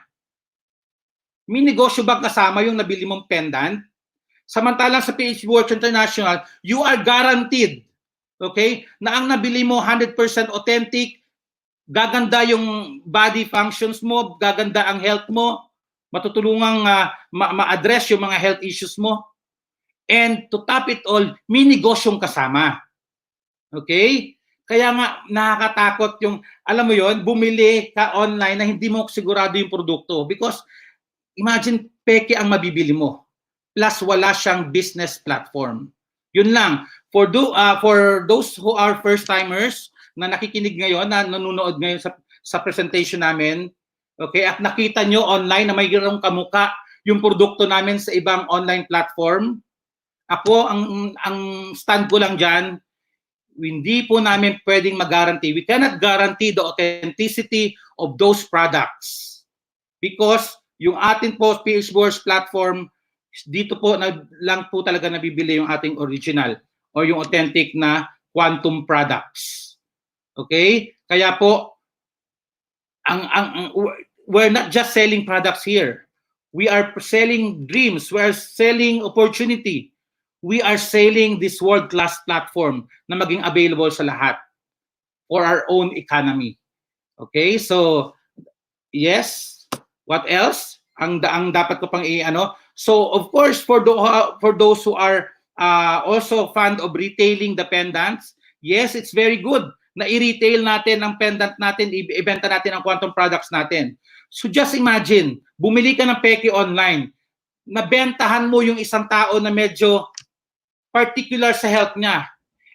S5: May negosyo ba kasama yung nabili mong pendant? Samantalang sa Phbworx International, you are guaranteed, okay, na ang nabili mo 100% authentic, gaganda yung body functions mo, gaganda ang health mo, matutulungang ma-address yung mga health issues mo. And to top it all, may negosyong kasama. Okay? Kaya nga nakakatakot yung, alam mo yon, bumili ka online na hindi mo sigurado yung produkto. Because imagine, peke ang mabibili mo. Plus wala siyang business platform. Yun lang. For those who are first-timers na nakikinig ngayon, na nanonood ngayon sa presentation namin, okay, at nakita nyo online na mayroong kamuka yung produkto namin sa ibang online platform, ako, ang stand ko lang dyan, hindi po namin pwedeng mag-guarantee. We cannot guarantee the authenticity of those products because Yung atin po Phbworx platform, dito po lang po talaga nabibili yung ating original or yung authentic na quantum products. Okay? Kaya po we're not just selling products here. We are selling dreams, we are selling opportunity. We are selling this world-class platform na maging available sa lahat for our own economy. Okay? So yes, what else? Ang dapat ko pang i-ano. So of course for those who are also fond of retailing the pendants, yes, it's very good na i-retail natin ang pendant natin, ibenta natin ang quantum products natin. So just imagine, bumili ka ng peke online, nabentahan mo yung isang tao na medyo particular sa health niya.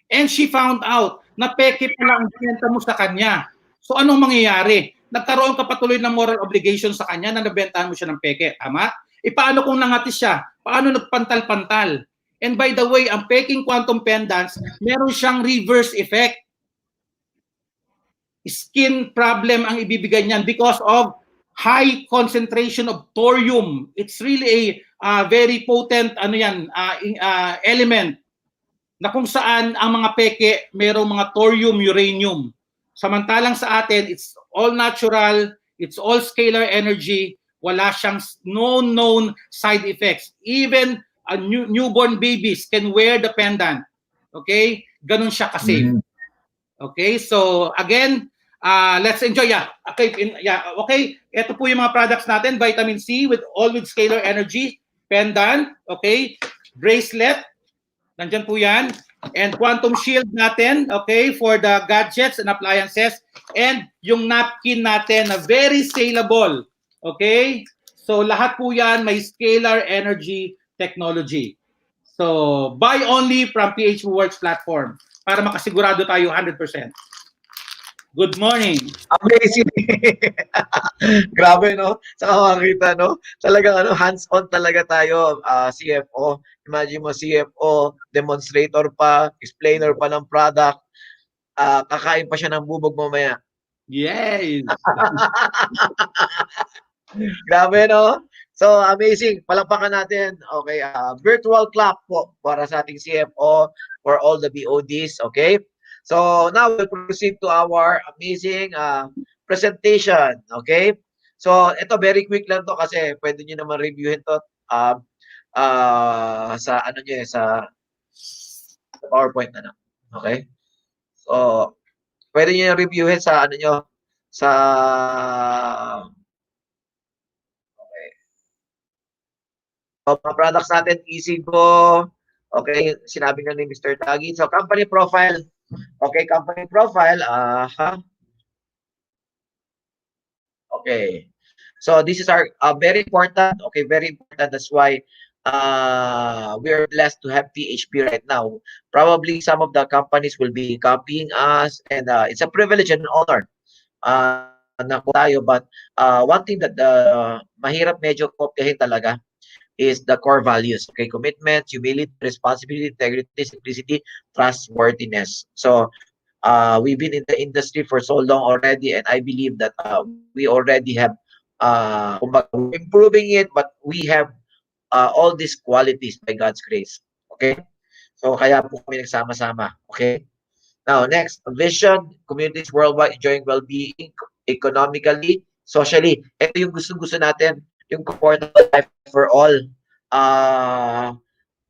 S5: And she found out na peke pala ang benta mo sa kanya. So anong mangyayari? Nagkaroon ka patuloy ng moral obligation sa kanya na nabentahan mo siya ng peke. Tama? E paano kung nangatis siya? Paano nagpantal-pantal? And by the way, ang peking quantum pendants, meron siyang reverse effect. Skin problem ang ibibigay niyan because of high concentration of thorium. It's really a very potent element na kung saan ang mga peke merong mga thorium, uranium. Samantalang sa atin, it's all natural, it's all scalar energy, wala siyang known side effects. Even newborn babies can wear the pendant. Okay? Ganun siya ka-safe. Okay? So, again, let's enjoy. Okay? Ito po yung mga products natin. Vitamin C with scalar energy. Pendant. Okay? Bracelet. Nandyan po yan. And quantum shield natin, okay, for the gadgets and appliances. And yung napkin natin na very saleable. Okay? So lahat po yan may scalar energy technology. So buy only from Phbworx platform para makasigurado tayo 100%. Good morning.
S16: Amazing. Grabe, no? Saka makakita, no? Talagang hands-on talaga tayo, CFO. Imagine mo, CFO, demonstrator pa, explainer pa ng product, kakain pa siya ng bubog mamaya.
S5: Yes.
S16: Grabe, no? So, amazing. Palakpakan natin. Okay, virtual clap po para sa ating CFO for all the BODs, okay? So, now we'll proceed to our amazing presentation, okay? So, ito very quick lang to kasi pwede niyo naman reviewin to sa sa PowerPoint na. Okay? So, pwede niyo reviewin sa sa So, mga products natin, easy go. Okay, sinabi nga ni Mr. Tagi. So, company profile. Okay, company profile. Okay. So, this is our very important. Okay, very important. That's why we are blessed to have PHP right now. Probably some of the companies will be copying us. And it's a privilege and an honor na tayo. But one thing that mahirap medyo kopyahin talaga is the core values. Okay, commitment, humility, responsibility, integrity, simplicity, trustworthiness. So we've been in the industry for so long already, and I believe that we already have improving it, but we have all these qualities by God's grace. Okay, so kaya po kami nagsama-sama. Okay, now next, vision, communities worldwide enjoying well-being, economically, socially. Ito yung gusto natin, yung comfortable life for all.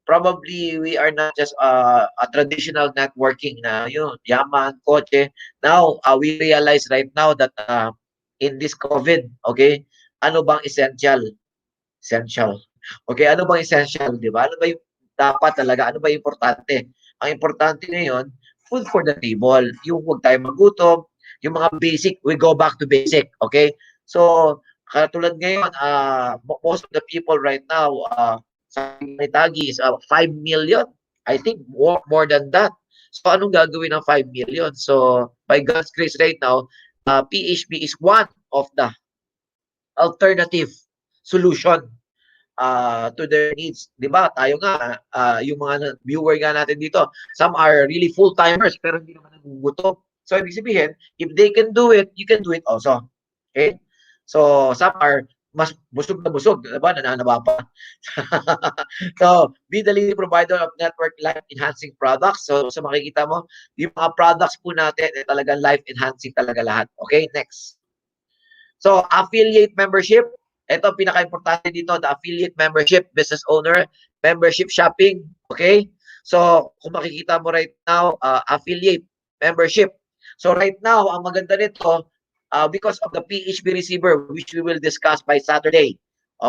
S16: Probably we are not just a traditional networking na yun, yaman, kotse. Now, we realize right now that in this COVID, okay, ano bang essential? Essential. Okay, ano bang essential, di ba? Ano ba yung dapat talaga? Ano ba yung importante? Ang importante ngayon, food for the table. Yung huwag tayo magutom, yung mga basic, we go back to basic, okay? So, katulad ngayon, most of the people right now, sa Tagi is 5 million. I think more than that. So, anong gagawin ng 5 million? So, by God's grace right now, PHP is one of the alternative solution to their needs. Diba? Tayo nga, yung mga viewer nga natin dito, some are really full-timers pero hindi naman nagugutom. So, ibig sabihin, if they can do it, you can do it also. Okay? So, some are
S19: mas busog na busog, diba? Nananaba pa. So, be the leading provider of network life-enhancing products. So, makikita mo, yung mga products po natin, talagang life-enhancing talaga lahat. Okay, next. So, affiliate membership. Ito, pinaka-importante dito, the affiliate membership, business owner, membership shopping. Okay? So, kung makikita mo right now, affiliate membership. So, right now, ang maganda nito, because of the PHB receiver, which we will discuss by Saturday,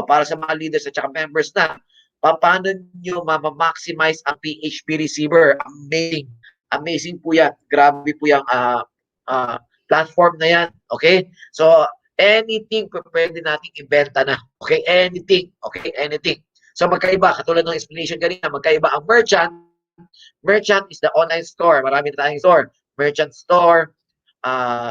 S19: para sa mga leaders at saka members na, paano nyo ma-maximize ang PHB receiver? Amazing. Amazing po yan. Grabe po yung platform na yan. Okay? So, anything pwede nating ibenta na. Okay? Anything. Okay? Anything. So, magkaiba. Katulad ng explanation kanina, magkaiba ang merchant. Merchant is the online store. Marami tayong store. Merchant store,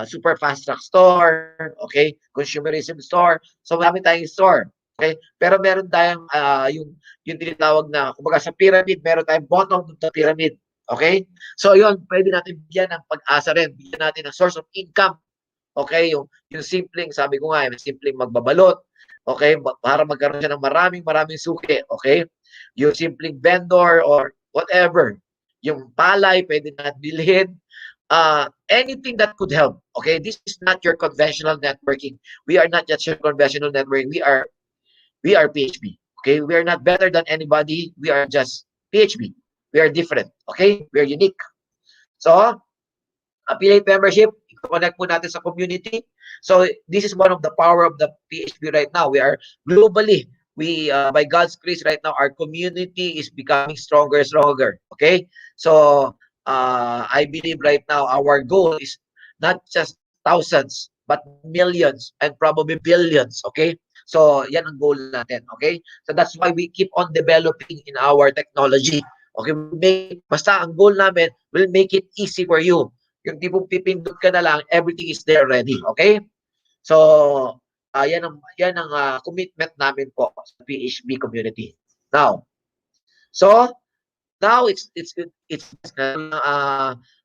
S19: super fast track store, okay? Consumerism store. So, marami tayong store. Okay? Pero meron tayong yung tinatawag na, kumbaga sa pyramid, meron tayong bottom of the pyramid. Okay? So, yun, pwede natin bigyan ng pag-asa rin. Bigyan natin ng source of income. Okay? Yung simpleng, sabi ko nga, yung simpleng magbabalot. Okay? Para magkaroon siya ng maraming suki. Okay? Yung simpleng vendor or whatever. Yung palay, pwede natin bilhin. Anything that could help. Okay? This is not your conventional networking. We are not just your conventional networking. We are PHB. Okay? We are not better than anybody. We are just PHB. We are different. Okay? We are unique. So, affiliate membership, connect po natin sa community. So, this is one of the power of the PHB right now. We are globally, by God's grace right now, our community is becoming stronger. Okay? So, I believe right now, our goal is not just thousands, but millions and probably billions. Okay? So, yan ang goal natin. Okay? So, that's why we keep on developing in our technology. Okay? Basta ang goal namin, will make it easy for you. Yung tipong pipindot ka na lang, everything is there ready. Okay? So, yan ang commitment namin po sa PHB community. Now,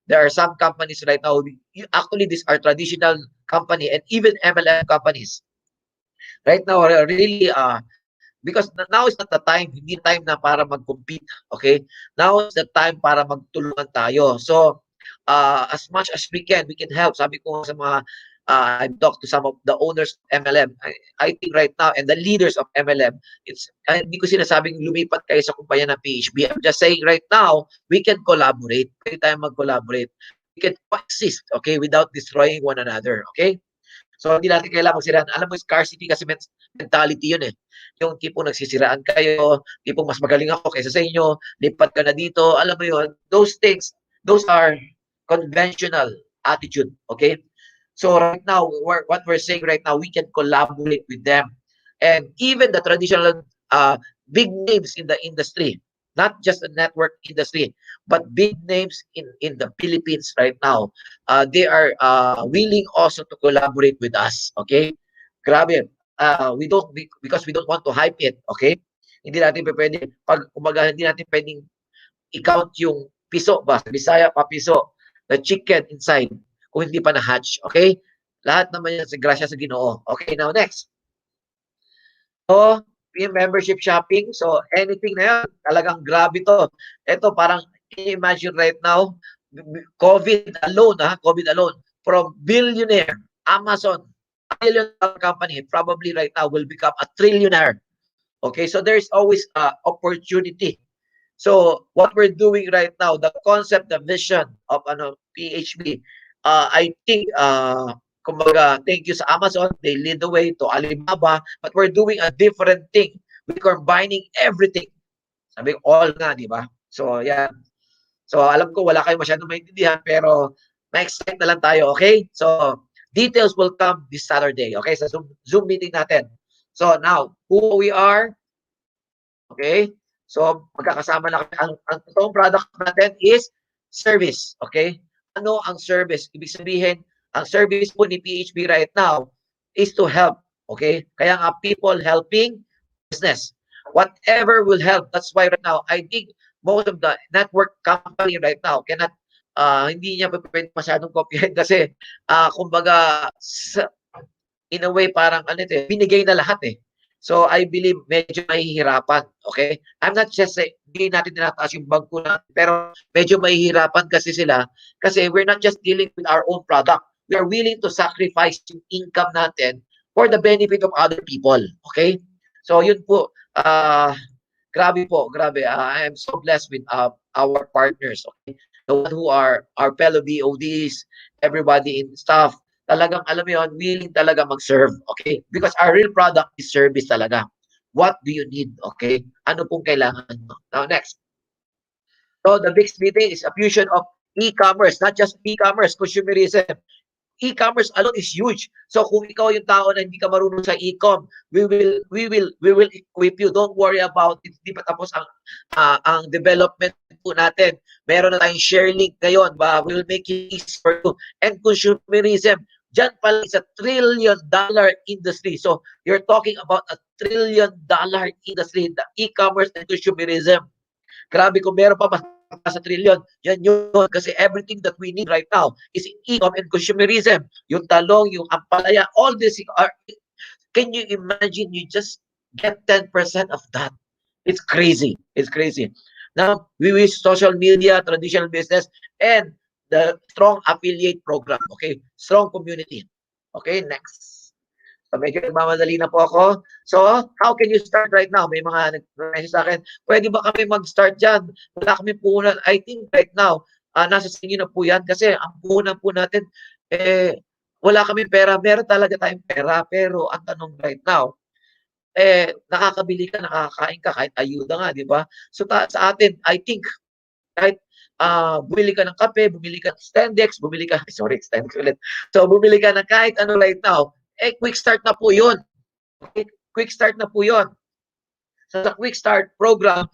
S19: there are some companies right now, actually these are traditional company and even MLM companies. Right now, really, because now is not the time, hindi time na para mag-compete. Okay? Now is the time para magtulungan tayo. So, as much as we can help. Sabi ko sa mga, I've talked to some of the owners of MLM. I think right now, and the leaders of MLM, hindi ko sinasabing lumipat kayo sa kumpanya ng PHB. I'm just saying right now, we can collaborate. Pwede tayong mag-collaborate. We can coexist, okay, without destroying one another, okay? So, hindi natin kailangan magsiraan. Alam mo, scarcity kasi mentality yun eh. Yung tipong nagsisiraan kayo, tipong mas magaling ako kaysa sa inyo, lipat ka na dito, alam mo yun, those things, those are conventional attitude, okay? So right now, what we're saying right now, we can collaborate with them. And even the traditional big names in the industry, not just the network industry, but big names in the Philippines right now, they are willing also to collaborate with us, okay? Grabe. Because we don't want to hype it, okay? Hindi natin pwede, hindi natin pwedeng i-count yung piso ba? Bisaya pa piso. The chicken inside. Kung hindi pa na-hatch. Okay? Lahat naman yan sa grasya sa Ginoo. Okay, now next. So, yung membership shopping. So, anything na yan, talagang grabe to. Ito, parang imagine right now, COVID alone, from billionaire, Amazon, a billion-dollar company, probably right now will become a trillionaire. Okay, so there's always opportunity. So what we're doing right now, the concept, the vision of PHB, I think, kumbaga, thank you sa Amazon, they lead the way to Alibaba, but we're doing a different thing. We're combining everything. Sabi ko, all nga, di ba? So, yan. So, alam ko, wala kayong masyadong maintindihan, pero ma-excite na lang tayo, okay? So, details will come this Saturday, okay? Sa Zoom meeting natin. So, now, who we are, okay? So, magkakasama na kami. Ang totoong product natin is service. Okay? Ano ang service? Ibig sabihin, ang service po ni PHB right now is to help. Okay? Kaya nga, people helping business. Whatever will help. That's why right now, I think most of the network company right now cannot, hindi niya pwede masyadong copyhead kasi, kumbaga, in a way parang ano ito, binigay na lahat eh. So I believe medyo mahihirapan, okay? I'm not just saying, hindi natin tinataas yung bangko natin, pero medyo mahihirapan kasi sila kasi we're not just dealing with our own product. We are willing to sacrifice yung income natin for the benefit of other people, okay? So yun po, grabe po, grabe. I am so blessed with our partners, okay? The one who are our fellow BODs, everybody in staff, talagang alam mo yun, willing talaga mag-serve, okay? Because our real product is service talaga. What do you need, okay? Ano pong kailangan mo? Now, next. So, the big meeting is a fusion of e-commerce, not just e-commerce, consumerism. E-commerce alone is huge. So kung ikaw yung tao na hindi ka marunong sa e-com, we will equip you. Don't worry about it. Hindi pa tapos ang development po natin. Meron na tayong share link ngayon. We will make it easy for you. And consumerism, dyan pala is a $1 trillion industry. So you're talking about a $1 trillion industry, the e-commerce and consumerism. Grabe, kung meron pa mas sa trillion, yan yun. Kasi everything that we need right now is e-com and consumerism. Yung talong, yung ampalaya, all this are, can you imagine you just get 10% of that? It's crazy. It's crazy. Now, we wish social media, traditional business, and the strong affiliate program. Okay? Strong community. Okay, next. So, medyo nagmamadali na po ako. So, how can you start right now? May mga nag-message sa akin, pwede ba kami mag-start dyan? Wala kami puhunan. I think right now, nasa sa inyo na po yan kasi ang puhunan po natin, wala kami pera. Meron talaga tayong pera. Pero ang tanong right now, nakakabili ka, nakakain ka, kahit ayuda nga, di ba? So, sa atin, I think, kahit bumili ka ng kape, bumili ka ng Standex, bumili ka, sorry, Standex ulit. So, bumili ka ng kahit ano right now, quick start na po yun. Okay? Quick start na po yun. So, sa quick start program,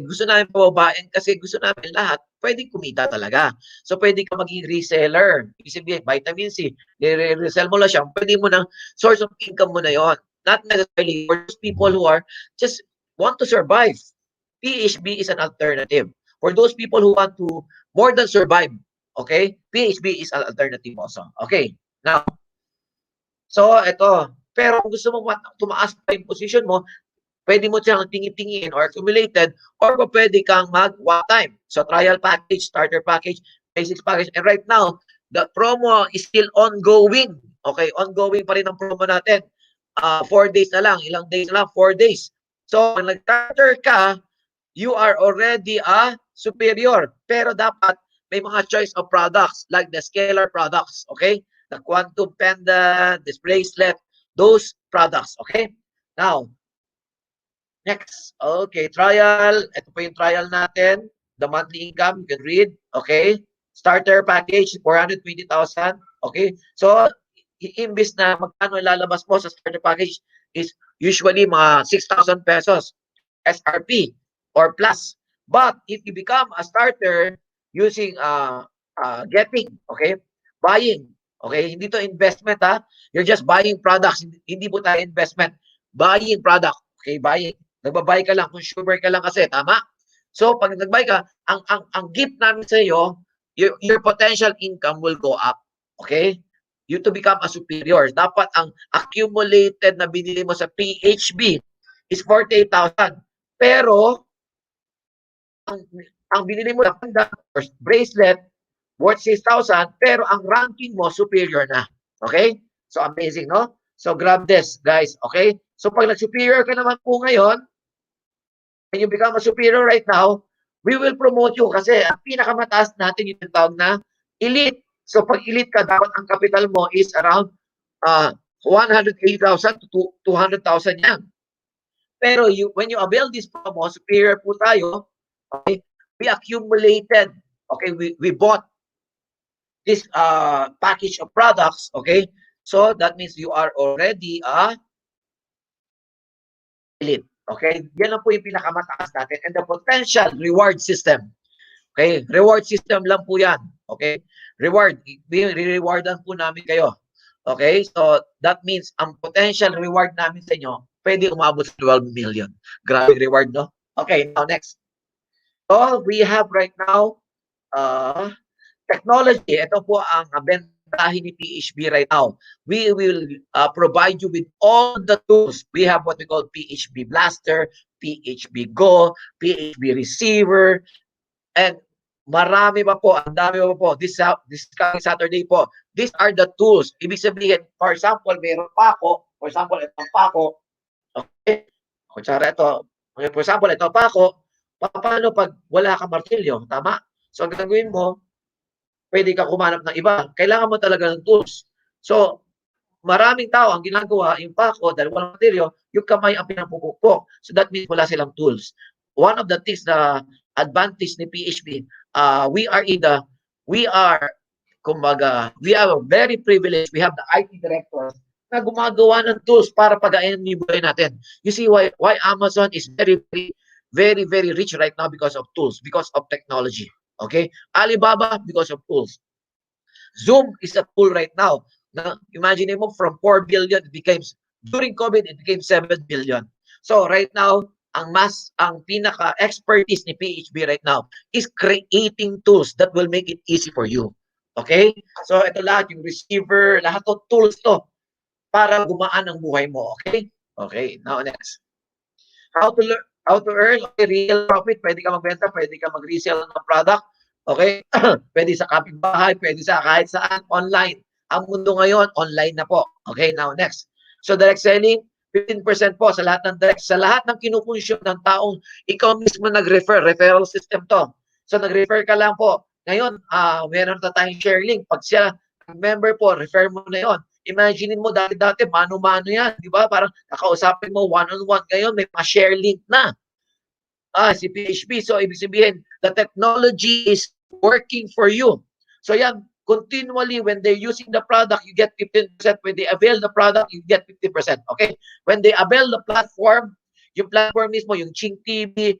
S19: gusto namin pababain kasi gusto namin lahat pwedeng kumita talaga. So, pwede ka maging reseller. Ibig sabihin, vitamin C, resell mo lang siya. Pwede mo ng source of income mo na yon. Not necessarily for those people who are just want to survive. PHB is an alternative. For those people who want to more than survive, okay? PHB is an alternative also. Okay, now, so, ito. Pero kung gusto mo tumaas pa yung position mo, pwede mo siyang tingin-tingin or accumulated or pwede kang mag one time. So, trial package, starter package, basics package. And right now, the promo is still ongoing. Okay, ongoing pa rin ang promo natin. 4 days na lang. Ilang days na lang? 4 days. So, kung nag-starter ka, you are already a superior. Pero dapat may mga choice of products like the scalar products. Okay? The quantum pendant, this bracelet, those products, okay? Now, next, okay, trial. Ito po yung trial natin. The monthly income, you can read, okay? Starter package, 420,000, okay? So, imbis na magkano lalabas mo sa starter package is usually mga 6,000 pesos SRP or plus. But if you become a starter using getting, okay, buying, okay, hindi to investment ha. You're just buying products. Hindi po tayo investment. Buying product. Okay, buying. Nagbabuy ka lang, consumer ka lang kasi, tama? So, pag nagbuy ka, ang gift namin sa iyo, your potential income will go up. Okay? You to become a superior. Dapat ang accumulated na binili mo sa PHB is 48,000. Pero, ang binili mo na pendant or bracelet, worth 6,000, pero ang ranking mo, superior na. Okay? So, amazing, no? So, grab this, guys. Okay? So, pag nag-superior ka naman po ngayon, when you become a superior right now, we will promote you kasi ang pinakamataas natin yung tawag na elite. So, pag elite ka, dapat ang capital mo is around 180,000 to 200,000 yan. Pero when you avail this promo, superior po tayo, okay, we accumulated, okay, we bought this package of products, okay? So that means you are already a elite, okay? Yan lang po yung pinakamataas natin. And the potential reward system, okay? Reward system lang po yan, okay? Reward, re-rewardan po namin kayo, okay? So that means ang potential reward namin sa inyo, pwede umabot sa 12 million. Grabe reward, no? Okay, now next. So we have right now, technology, ito po ang benta dahil ni PHB right now. We will provide you with all the tools. We have what we call PHB Blaster, PHB Go, PHB Receiver, and marami pa po, ang dami pa po. This coming Saturday po, these are the tools. Ibig sabihin, for example, meron pa ako, for example, itong pa ako, okay? Kutsara ito, for example, ito pa ako, paano pag wala kang martilyo, tama? So, ang gagawin mo, pwede ka kumanap ng iba. Kailangan mo talaga ng tools. So, maraming tao ang ginagawa, yung pako, dahil walang material, yung kamay ang pinapupukpok. So, that means wala silang tools. One of the things na advantage ni PHB, we are, kumbaga, we are very privileged. We have the IT directors na gumagawa ng tools para pagayin yung buhay natin. You see why Amazon is very, very, very rich right now because of tools, because of technology. Okay? Alibaba, because of tools. Zoom is a tool right now. Now, imagine mo from 4 billion, it became, during COVID, it became 7 billion. So right now, ang pinaka-expertise ni PHB right now is creating tools that will make it easy for you. Okay? So ito lahat, yung receiver, lahat of tools to para gumaan ang buhay mo. Okay? Okay, now next. How to earn real profit. Pwede ka magbenta, pwede ka mag-resell ng product. Okay? Pwede sa kapitbahay, pwede sa kahit saan, online. Ang mundo ngayon, online na po. Okay, now next. So direct selling, 15% po sa lahat ng direct. Sa lahat ng kinukunsyon ng taong ikaw mismo nag-refer, referral system to. So nag-refer ka lang po. Ngayon, meron na tayong share link. Pag siya, member po, refer mo na yon. Imagine mo dati-dati, mano-mano yan. Di ba? Parang kakausapin mo one-on-one. Ngayon, may pa-share link na. Si PHB. So, ibig sabihin, the technology is working for you. So, yan, continually, when they're using the product, you get 15%. When they avail the product, you get 50%. Okay? When they avail the platform, yung platform mismo, yung Ching TV,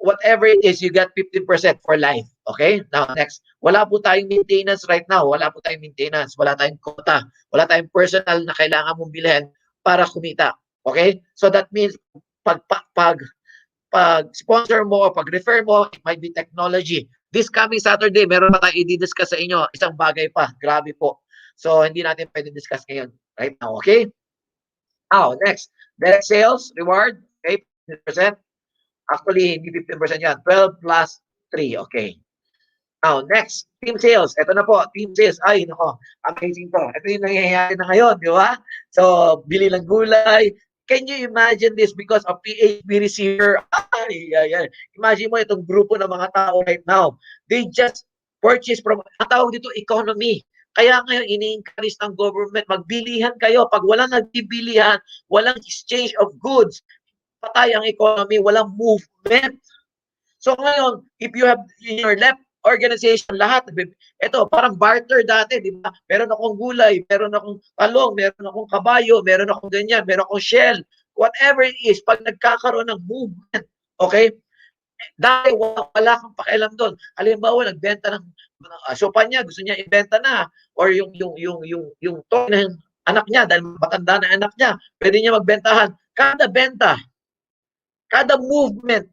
S19: whatever it is, you get 15% for life. Okay? Now, next. Wala po tayong maintenance right now. Wala po tayong maintenance. Wala tayong quota. Wala tayong personal na kailangan mong bilhin para kumita. Okay? So, that means, pag sponsor mo o pag-refer mo, it might be technology. This coming Saturday, meron pa tayong i-discuss sa inyo. Isang bagay pa. Grabe po. So, hindi natin pwede discuss ngayon. Right now. Okay? Now, next. Direct sales, reward. Okay? 15%. Actually, hindi 15% yan. 12 plus 3. Okay. Now, next. Team sales. Ito na po. Team sales. Ay, nako. Amazing to. Ito yung nangyayari na ngayon. Di ba? So, bili ng gulay. Can you imagine this because of PHB receiver? Ay. Imagine mo itong grupo ng mga tao right now. They just purchase from, ang tawag dito, economy. Kaya ngayon, ini-encourage ng government, magbilihan kayo. Pag walang nagbibilihan, walang exchange of goods, patay ang economy, walang movement. So ngayon, if you have in your left organization, lahat, ito, parang barter dati, di ba? Meron akong gulay, meron akong talong, meron akong kabayo, meron akong ganyan, meron akong shell, whatever it is, pag nagkakaroon ng movement, okay? Dahil wala kang pakialam doon. Halimbawa, nagbenta ng sopa niya, gusto niya ibenta na, or yung toy ng anak niya, dahil matanda na anak niya, pwede niya magbentahan. Kada benta, kada movement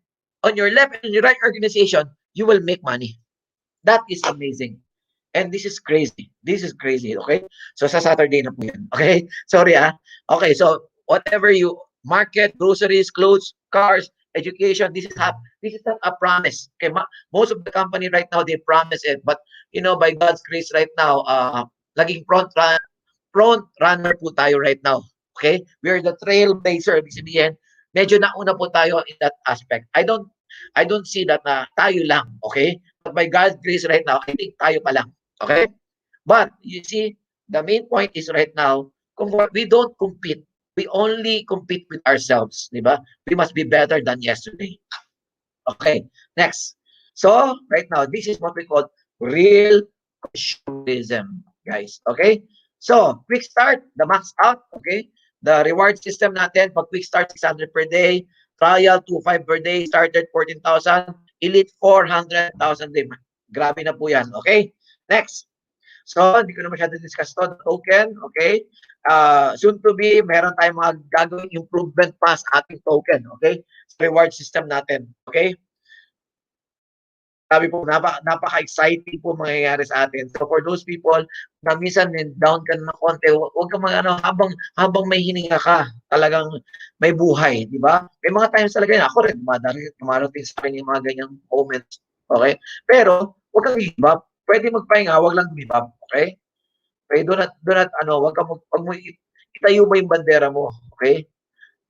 S19: on your left and your right organization, you will make money. That is amazing. And this is crazy. This is crazy, okay? So, sa Saturday na po yan, okay? Sorry, Okay, so, whatever you market, groceries, clothes, cars, education, this is not a promise. Okay, most of the company right now, they promise it. But, you know, by God's grace right now, naging front runner po tayo right now. Okay? We are the trailblazer. Ibig sabihin, medyo nauna po tayo in that aspect. I don't see that na tayo lang, okay? But by God's grace right now, I think tayo pa lang, okay? But you see, the main point is right now, we don't compete. We only compete with ourselves, di ba? We must be better than yesterday. Okay, next. So, right now, this is what we call real consumerism, guys, okay? So, quick start, the max out, okay? The reward system natin, pag quick start, 600 per day, trial, 2.5 per day, started 14,000, elite 400,000 day. Grabe na po yan, okay? Next. So, hindi ko na masyado discuss to. Token, okay? Soon to be, meron tayong mga gagawing improvement pa sa ating token, okay? Sa reward system natin, okay? Sabi po, napaka-exciting po mangyayari sa atin. So for those people na minsan down ka na konti, huwag kang habang may hininga ka, talagang may buhay, di ba? May mga times talaga yan. Ako rin, dumarating sa akin yung mga ganyang moments. Okay? Pero, huwag kang give up. Pwede magpahinga, huwag lang give up. Okay? Okay? Do not, huwag mo, itayo mo yung bandera mo. Okay?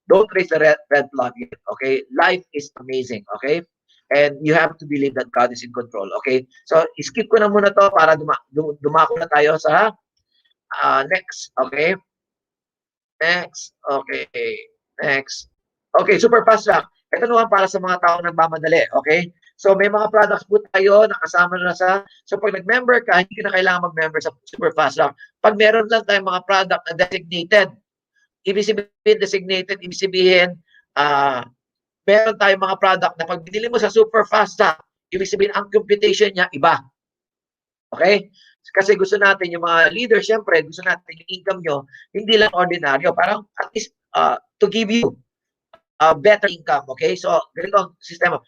S19: Don't raise the red flag yet. Okay? Life is amazing. Okay? And you have to believe that God is in control. Okay? So, skip ko na muna to para dumako na tayo sa next. Okay? Next. Okay. Next. Okay, super fast track. Ito naman para sa mga taong nagmamadali. Okay? So, may mga products po tayo nakasama na sa... So, pag nag-member ka, hindi ka na kailangan mag-member sa super fast track. Pag meron lang tayong mga product na designated, ibig sabihin, meron tayong mga product na pag binili mo sa super fast track, ibig sabihin ang computation niya iba. Okay? Kasi gusto natin yung mga leaders, syempre, gusto natin yung income nyo, hindi lang ordinaryo, parang at least to give you better income. Okay? So, ganito ang sistema.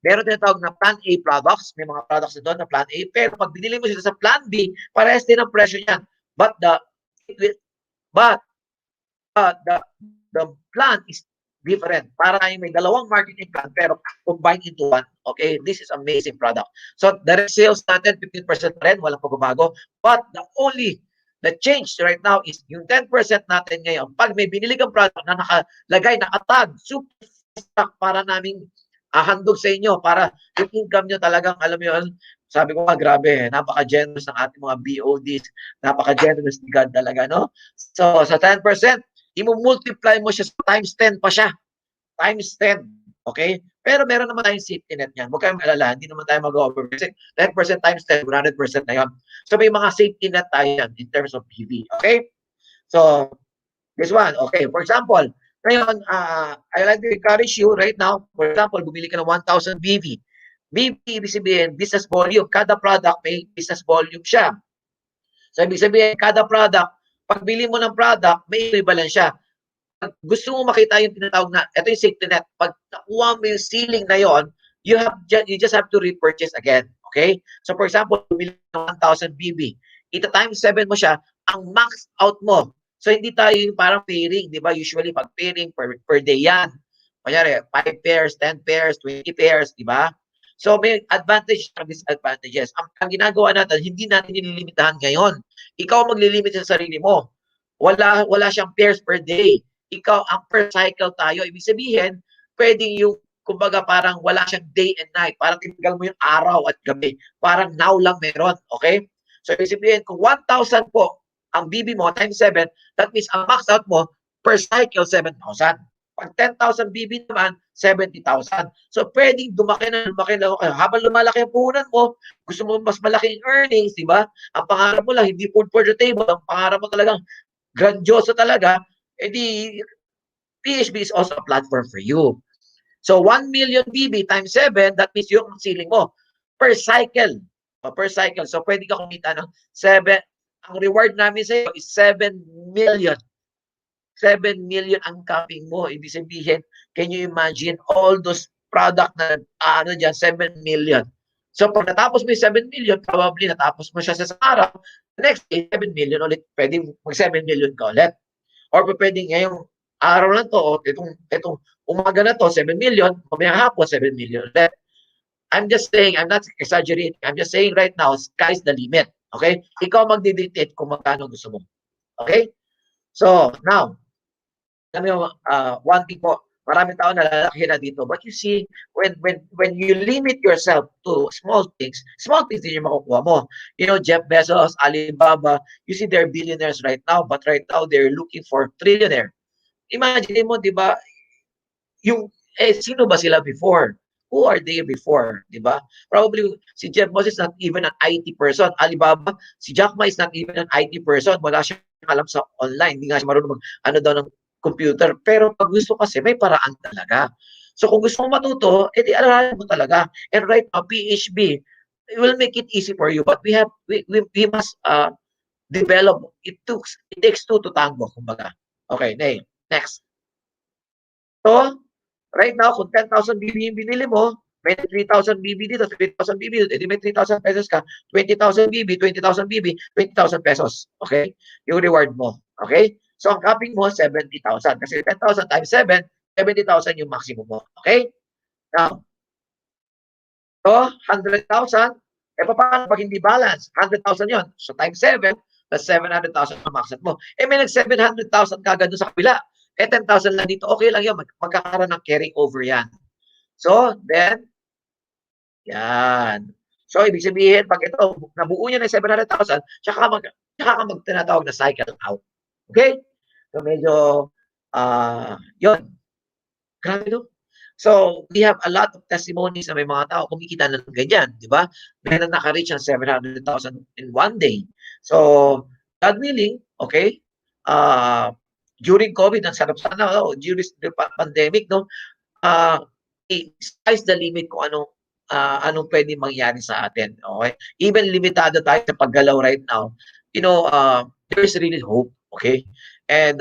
S19: Meron tinatawag na Plan A products, may mga products na doon na Plan A, pero pag binili mo sila sa Plan B, parehas din ang presyo niyan. But the plan is different. Para may dalawang marketing plan pero combined into one. Okay? This is amazing product. So, direct sales natin, 15% rin, walang pagbabago. But the change right now is yung 10% natin ngayon. Pag may binili kang product na nakalagay, nakatag, super stock para naming handog sa inyo, para yung income nyo talagang, alam mo yun, sabi ko nga, grabe, napaka-generous ng ating mga BODs, napaka-generous ni God talaga, no? So, sa 10%, i-multiply mo siya sa times 10 pa siya. Times 10. Okay? Pero meron naman tayong safety net niyan. Huwag kayong alala, hindi naman tayo mag-over. 10% times 10, 100% na yun. So, may mga safety net tayo yan in terms of PV. Okay? So, this one. Okay. For example, ngayon, I like to encourage you right now, for example, bumili ka ng 1,000 BV. BV, ibig sabihin, business volume. Kada product may business volume siya. So, ibig sabihin, kada product, pag bili mo ng product, may equivalent siya. Pag gusto mo makita yung tinatawag na, ito yung safety net, pag nakuha mo yung ceiling na yon, you just have to repurchase again. Okay? So, for example, bumili ng 1,000 BB. Ita times 7 mo siya, ang max out mo. So, hindi tayo yung parang pairing, di ba? Usually, pag pairing, per day yan. Kanyari, 5 pairs, 10 pairs, 20 pairs, di ba? So, may advantage and disadvantages. Ang ginagawa natin, hindi natin nililimitahan ngayon. Ikaw maglilimit sa sarili mo. Wala siyang pairs per day. Ikaw, ang per cycle tayo. Ibig sabihin, pwedeng yung, kumbaga, parang wala siyang day and night. Parang tinigal mo yung araw at gabi. Parang now lang meron. Okay? So, ibig sabihin, kung 1,000 po, ang BB mo, times 7, that means ang max out mo, per cycle, 7,000. Pag 10,000 BB naman, 70,000. So, pwedeng lumaki na. Habang lumalaki ang puhunan mo, gusto mo mas malaking earnings, di ba? Ang pangarap mo lang, hindi food for the table. Ang pangarap mo talagang grandioso talaga, edi PHB is also a platform for you. So, 1 million BB times 7, that means yung ceiling mo. Per cycle. Per cycle. So, pwede ka kumita ng 7. Ang reward namin sa iyo is 7 million. 7 million ang capping mo. Ibig sabihin, can you imagine all those product na, 7 million. So, pag natapos mo yung 7 million, probably natapos mo siya sa araw, next day, 7 million ulit. Pwede mag-7 million ka ulit. Or pwede ngayong araw na to, itong umaga na to, 7 million, mamayang hapon, 7 million ulit. I'm just saying, I'm not exaggerating. I'm just saying right now, sky's the limit. Okay? Ikaw magdidictate kung magkano gusto mo. Okay? So, now, one thing po, maraming tao nalalaki na dito. But you see, when you limit yourself to small things din yung makukuha mo. You know, Jeff Bezos, Alibaba, you see they're billionaires right now, but right now they're looking for trillionaire. Imagine mo, di ba, sino ba sila before? Who are they before? Di ba? Probably, si Jeff Bezos is not even an IT person. Alibaba, si Jack Ma is not even an IT person. Wala siyang alam sa online. Hindi nga siya marunong ng computer. Pero pag gusto kasi, may paraan talaga. So kung gusto mo matuto, edi aralin mo talaga. And right now, PHB, it will make it easy for you. But we must develop. It takes two to tango, kumbaga. Okay, next. So, right now, kung 10,000 BB yung binili mo, May 3,000 BB dito, 3,000 BB dito. Edi may 3,000 pesos ka, 20,000 BB, 20,000 BB, 20,000 pesos. Okay? Yung reward mo. Okay? So, ang capping mo, 70,000. Kasi 10,000 times 7, 70,000 yung maximum mo. Okay? Now, so, 100,000, paano pag hindi balance? 100,000 yon. So, times 7, plus 700,000 ang max mo. May nag-700,000 kagad doon sa kabila. 10,000 lang dito. Okay lang yun. Magkakaroon ng carry over yan. So, then, yan. So, ibig sabihin, pag ito, nabuo niya ng 700,000, tsaka ka tinatawag na cycle out. Okay? So, medyo, yun. Grabe, no? So, we have a lot of testimonies na may mga tao kumikita na ng ganyan, di ba? May na naka-reach ng 700,000 in one day. So, God willing, okay, during COVID, ang sarap sana, during the pandemic, no, sky's the limit kung anong pwede mangyari sa atin, okay? Even limitado tayo sa paggalaw right now, there's really hope, okay? And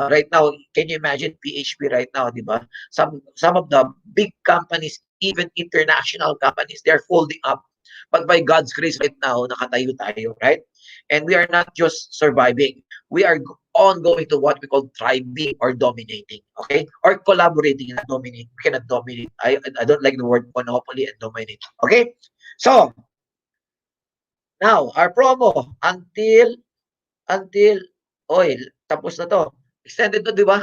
S19: right now, can you imagine PHP right now, di ba? Some of the big companies, even international companies, they're folding up. But by God's grace right now, nakatayo tayo, right? And we are not just surviving. We are ongoing to what we call thriving or dominating, okay? Or collaborating, not dominating. We cannot dominate. I don't like the word monopoly and dominate, okay? So, now, our promo until tapos na to. Extended to, di ba?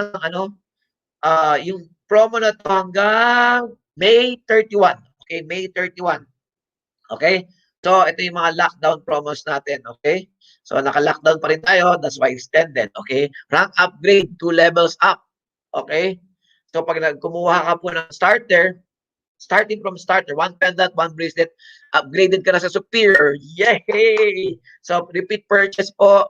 S19: Yung promo na to hanggang May 31. Okay, May 31. Okay? So, ito yung mga lockdown promos natin. Okay? So, naka-lockdown pa rin tayo. That's why extended. Okay? Rank upgrade, 2 levels up. Okay? So, pag kumuha ka po ng starter, starting from starter, 1 pendant, 1 bracelet, upgraded ka na sa superior. Yay! So, repeat purchase po.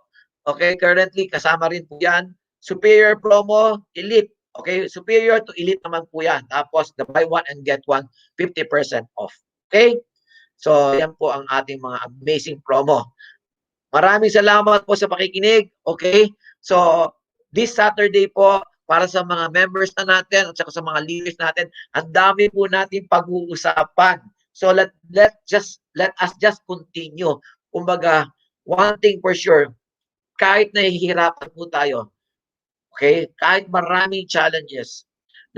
S19: Okay, currently, kasama rin po yan. Superior promo, elite. Okay, superior to elite naman po yan. Tapos, the buy one and get one, 50% off. Okay? So, yan po ang ating mga amazing promo. Maraming salamat po sa pakikinig. Okay? So, this Saturday po, para sa mga members na natin at saka sa mga leaders natin, ang dami po natin pag-uusapan. So, let us just continue. Kumbaga, one thing for sure, kahit nahihirapan po tayo, okay? Kahit maraming challenges,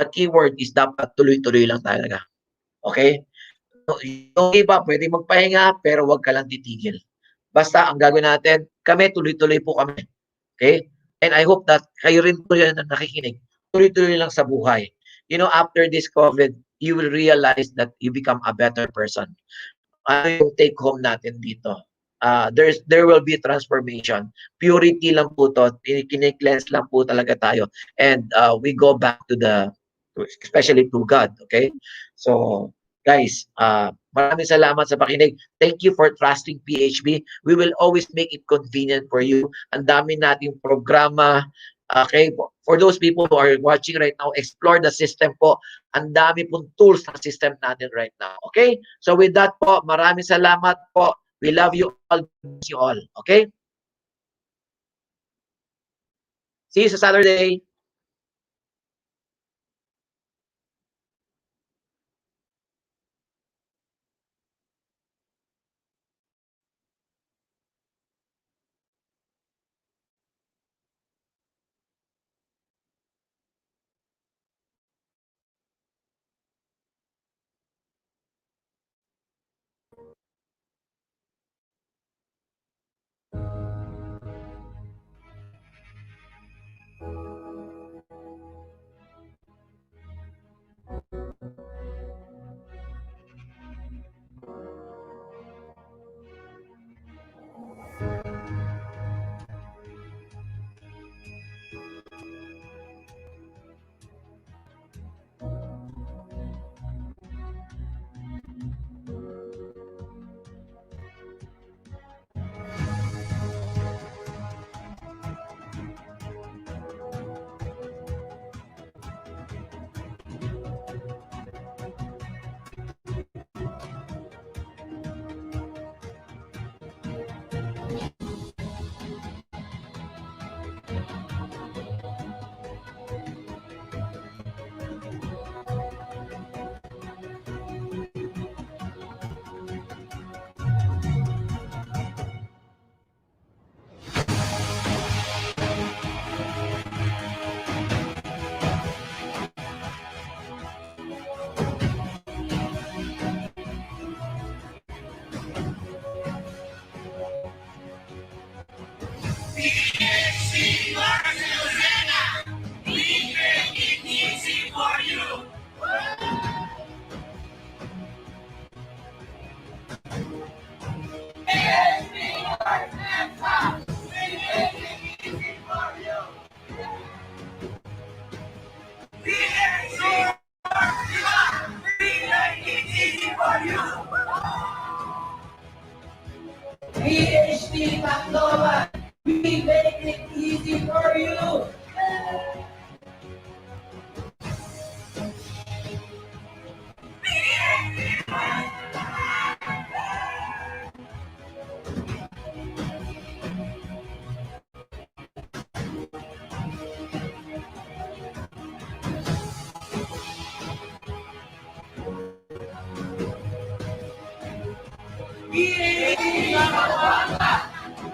S19: the keyword is dapat tuloy-tuloy lang talaga. Okay? Yung iba, pwede magpahinga, pero wag ka lang titigil. Basta, ang gagawin natin, kami, tuloy-tuloy po kami. Okay? And I hope that kayo rin po yan na nakikinig. Tuloy-tuloy lang sa buhay. After this COVID, you will realize that you become a better person. Ano yung take home natin dito? There will be transformation. Purity lang po to. Kine-cleanse lang po talaga tayo. And we go back especially to God. Okay? So, guys, maraming salamat sa pakinig. Thank you for trusting PHB. We will always make it convenient for you. Ang dami nating programa. Okay, for those people who are watching right now, explore the system po. Ang dami pong tools ng system natin right now. Okay? So with that po, maraming salamat po. We love you all. Bless you all. Okay? See you sa Saturday.
S15: PhD Tacloban, we make it easy for you. PhD Tacloban,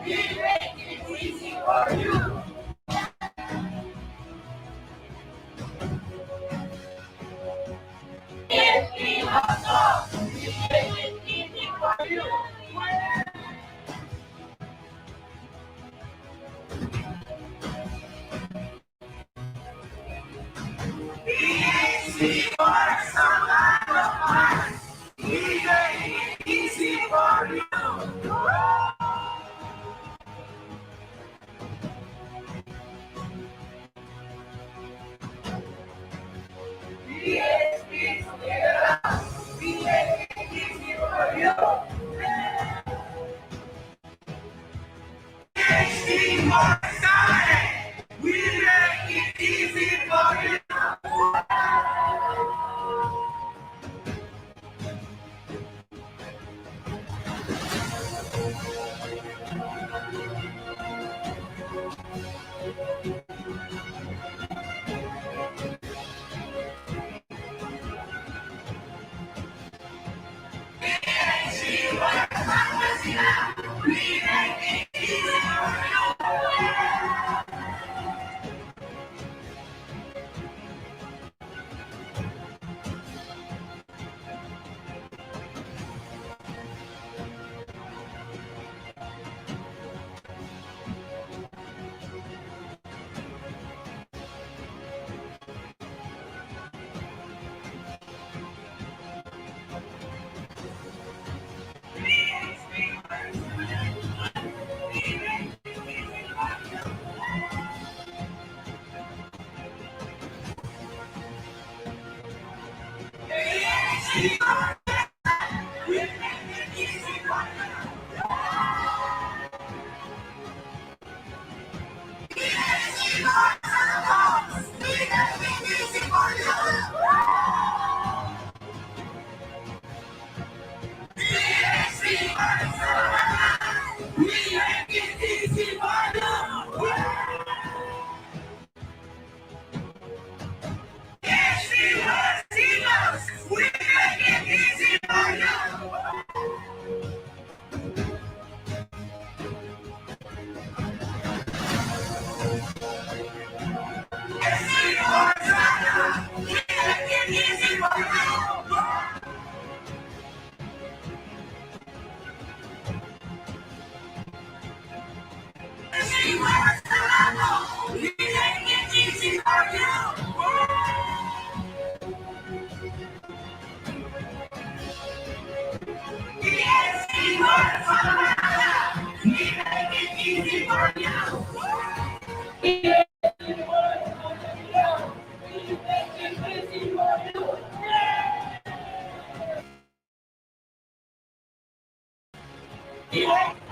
S15: we make it easy for you. PhD Tacloban, we make it easy for you. Phbworx, we make it easy for you. Yeah.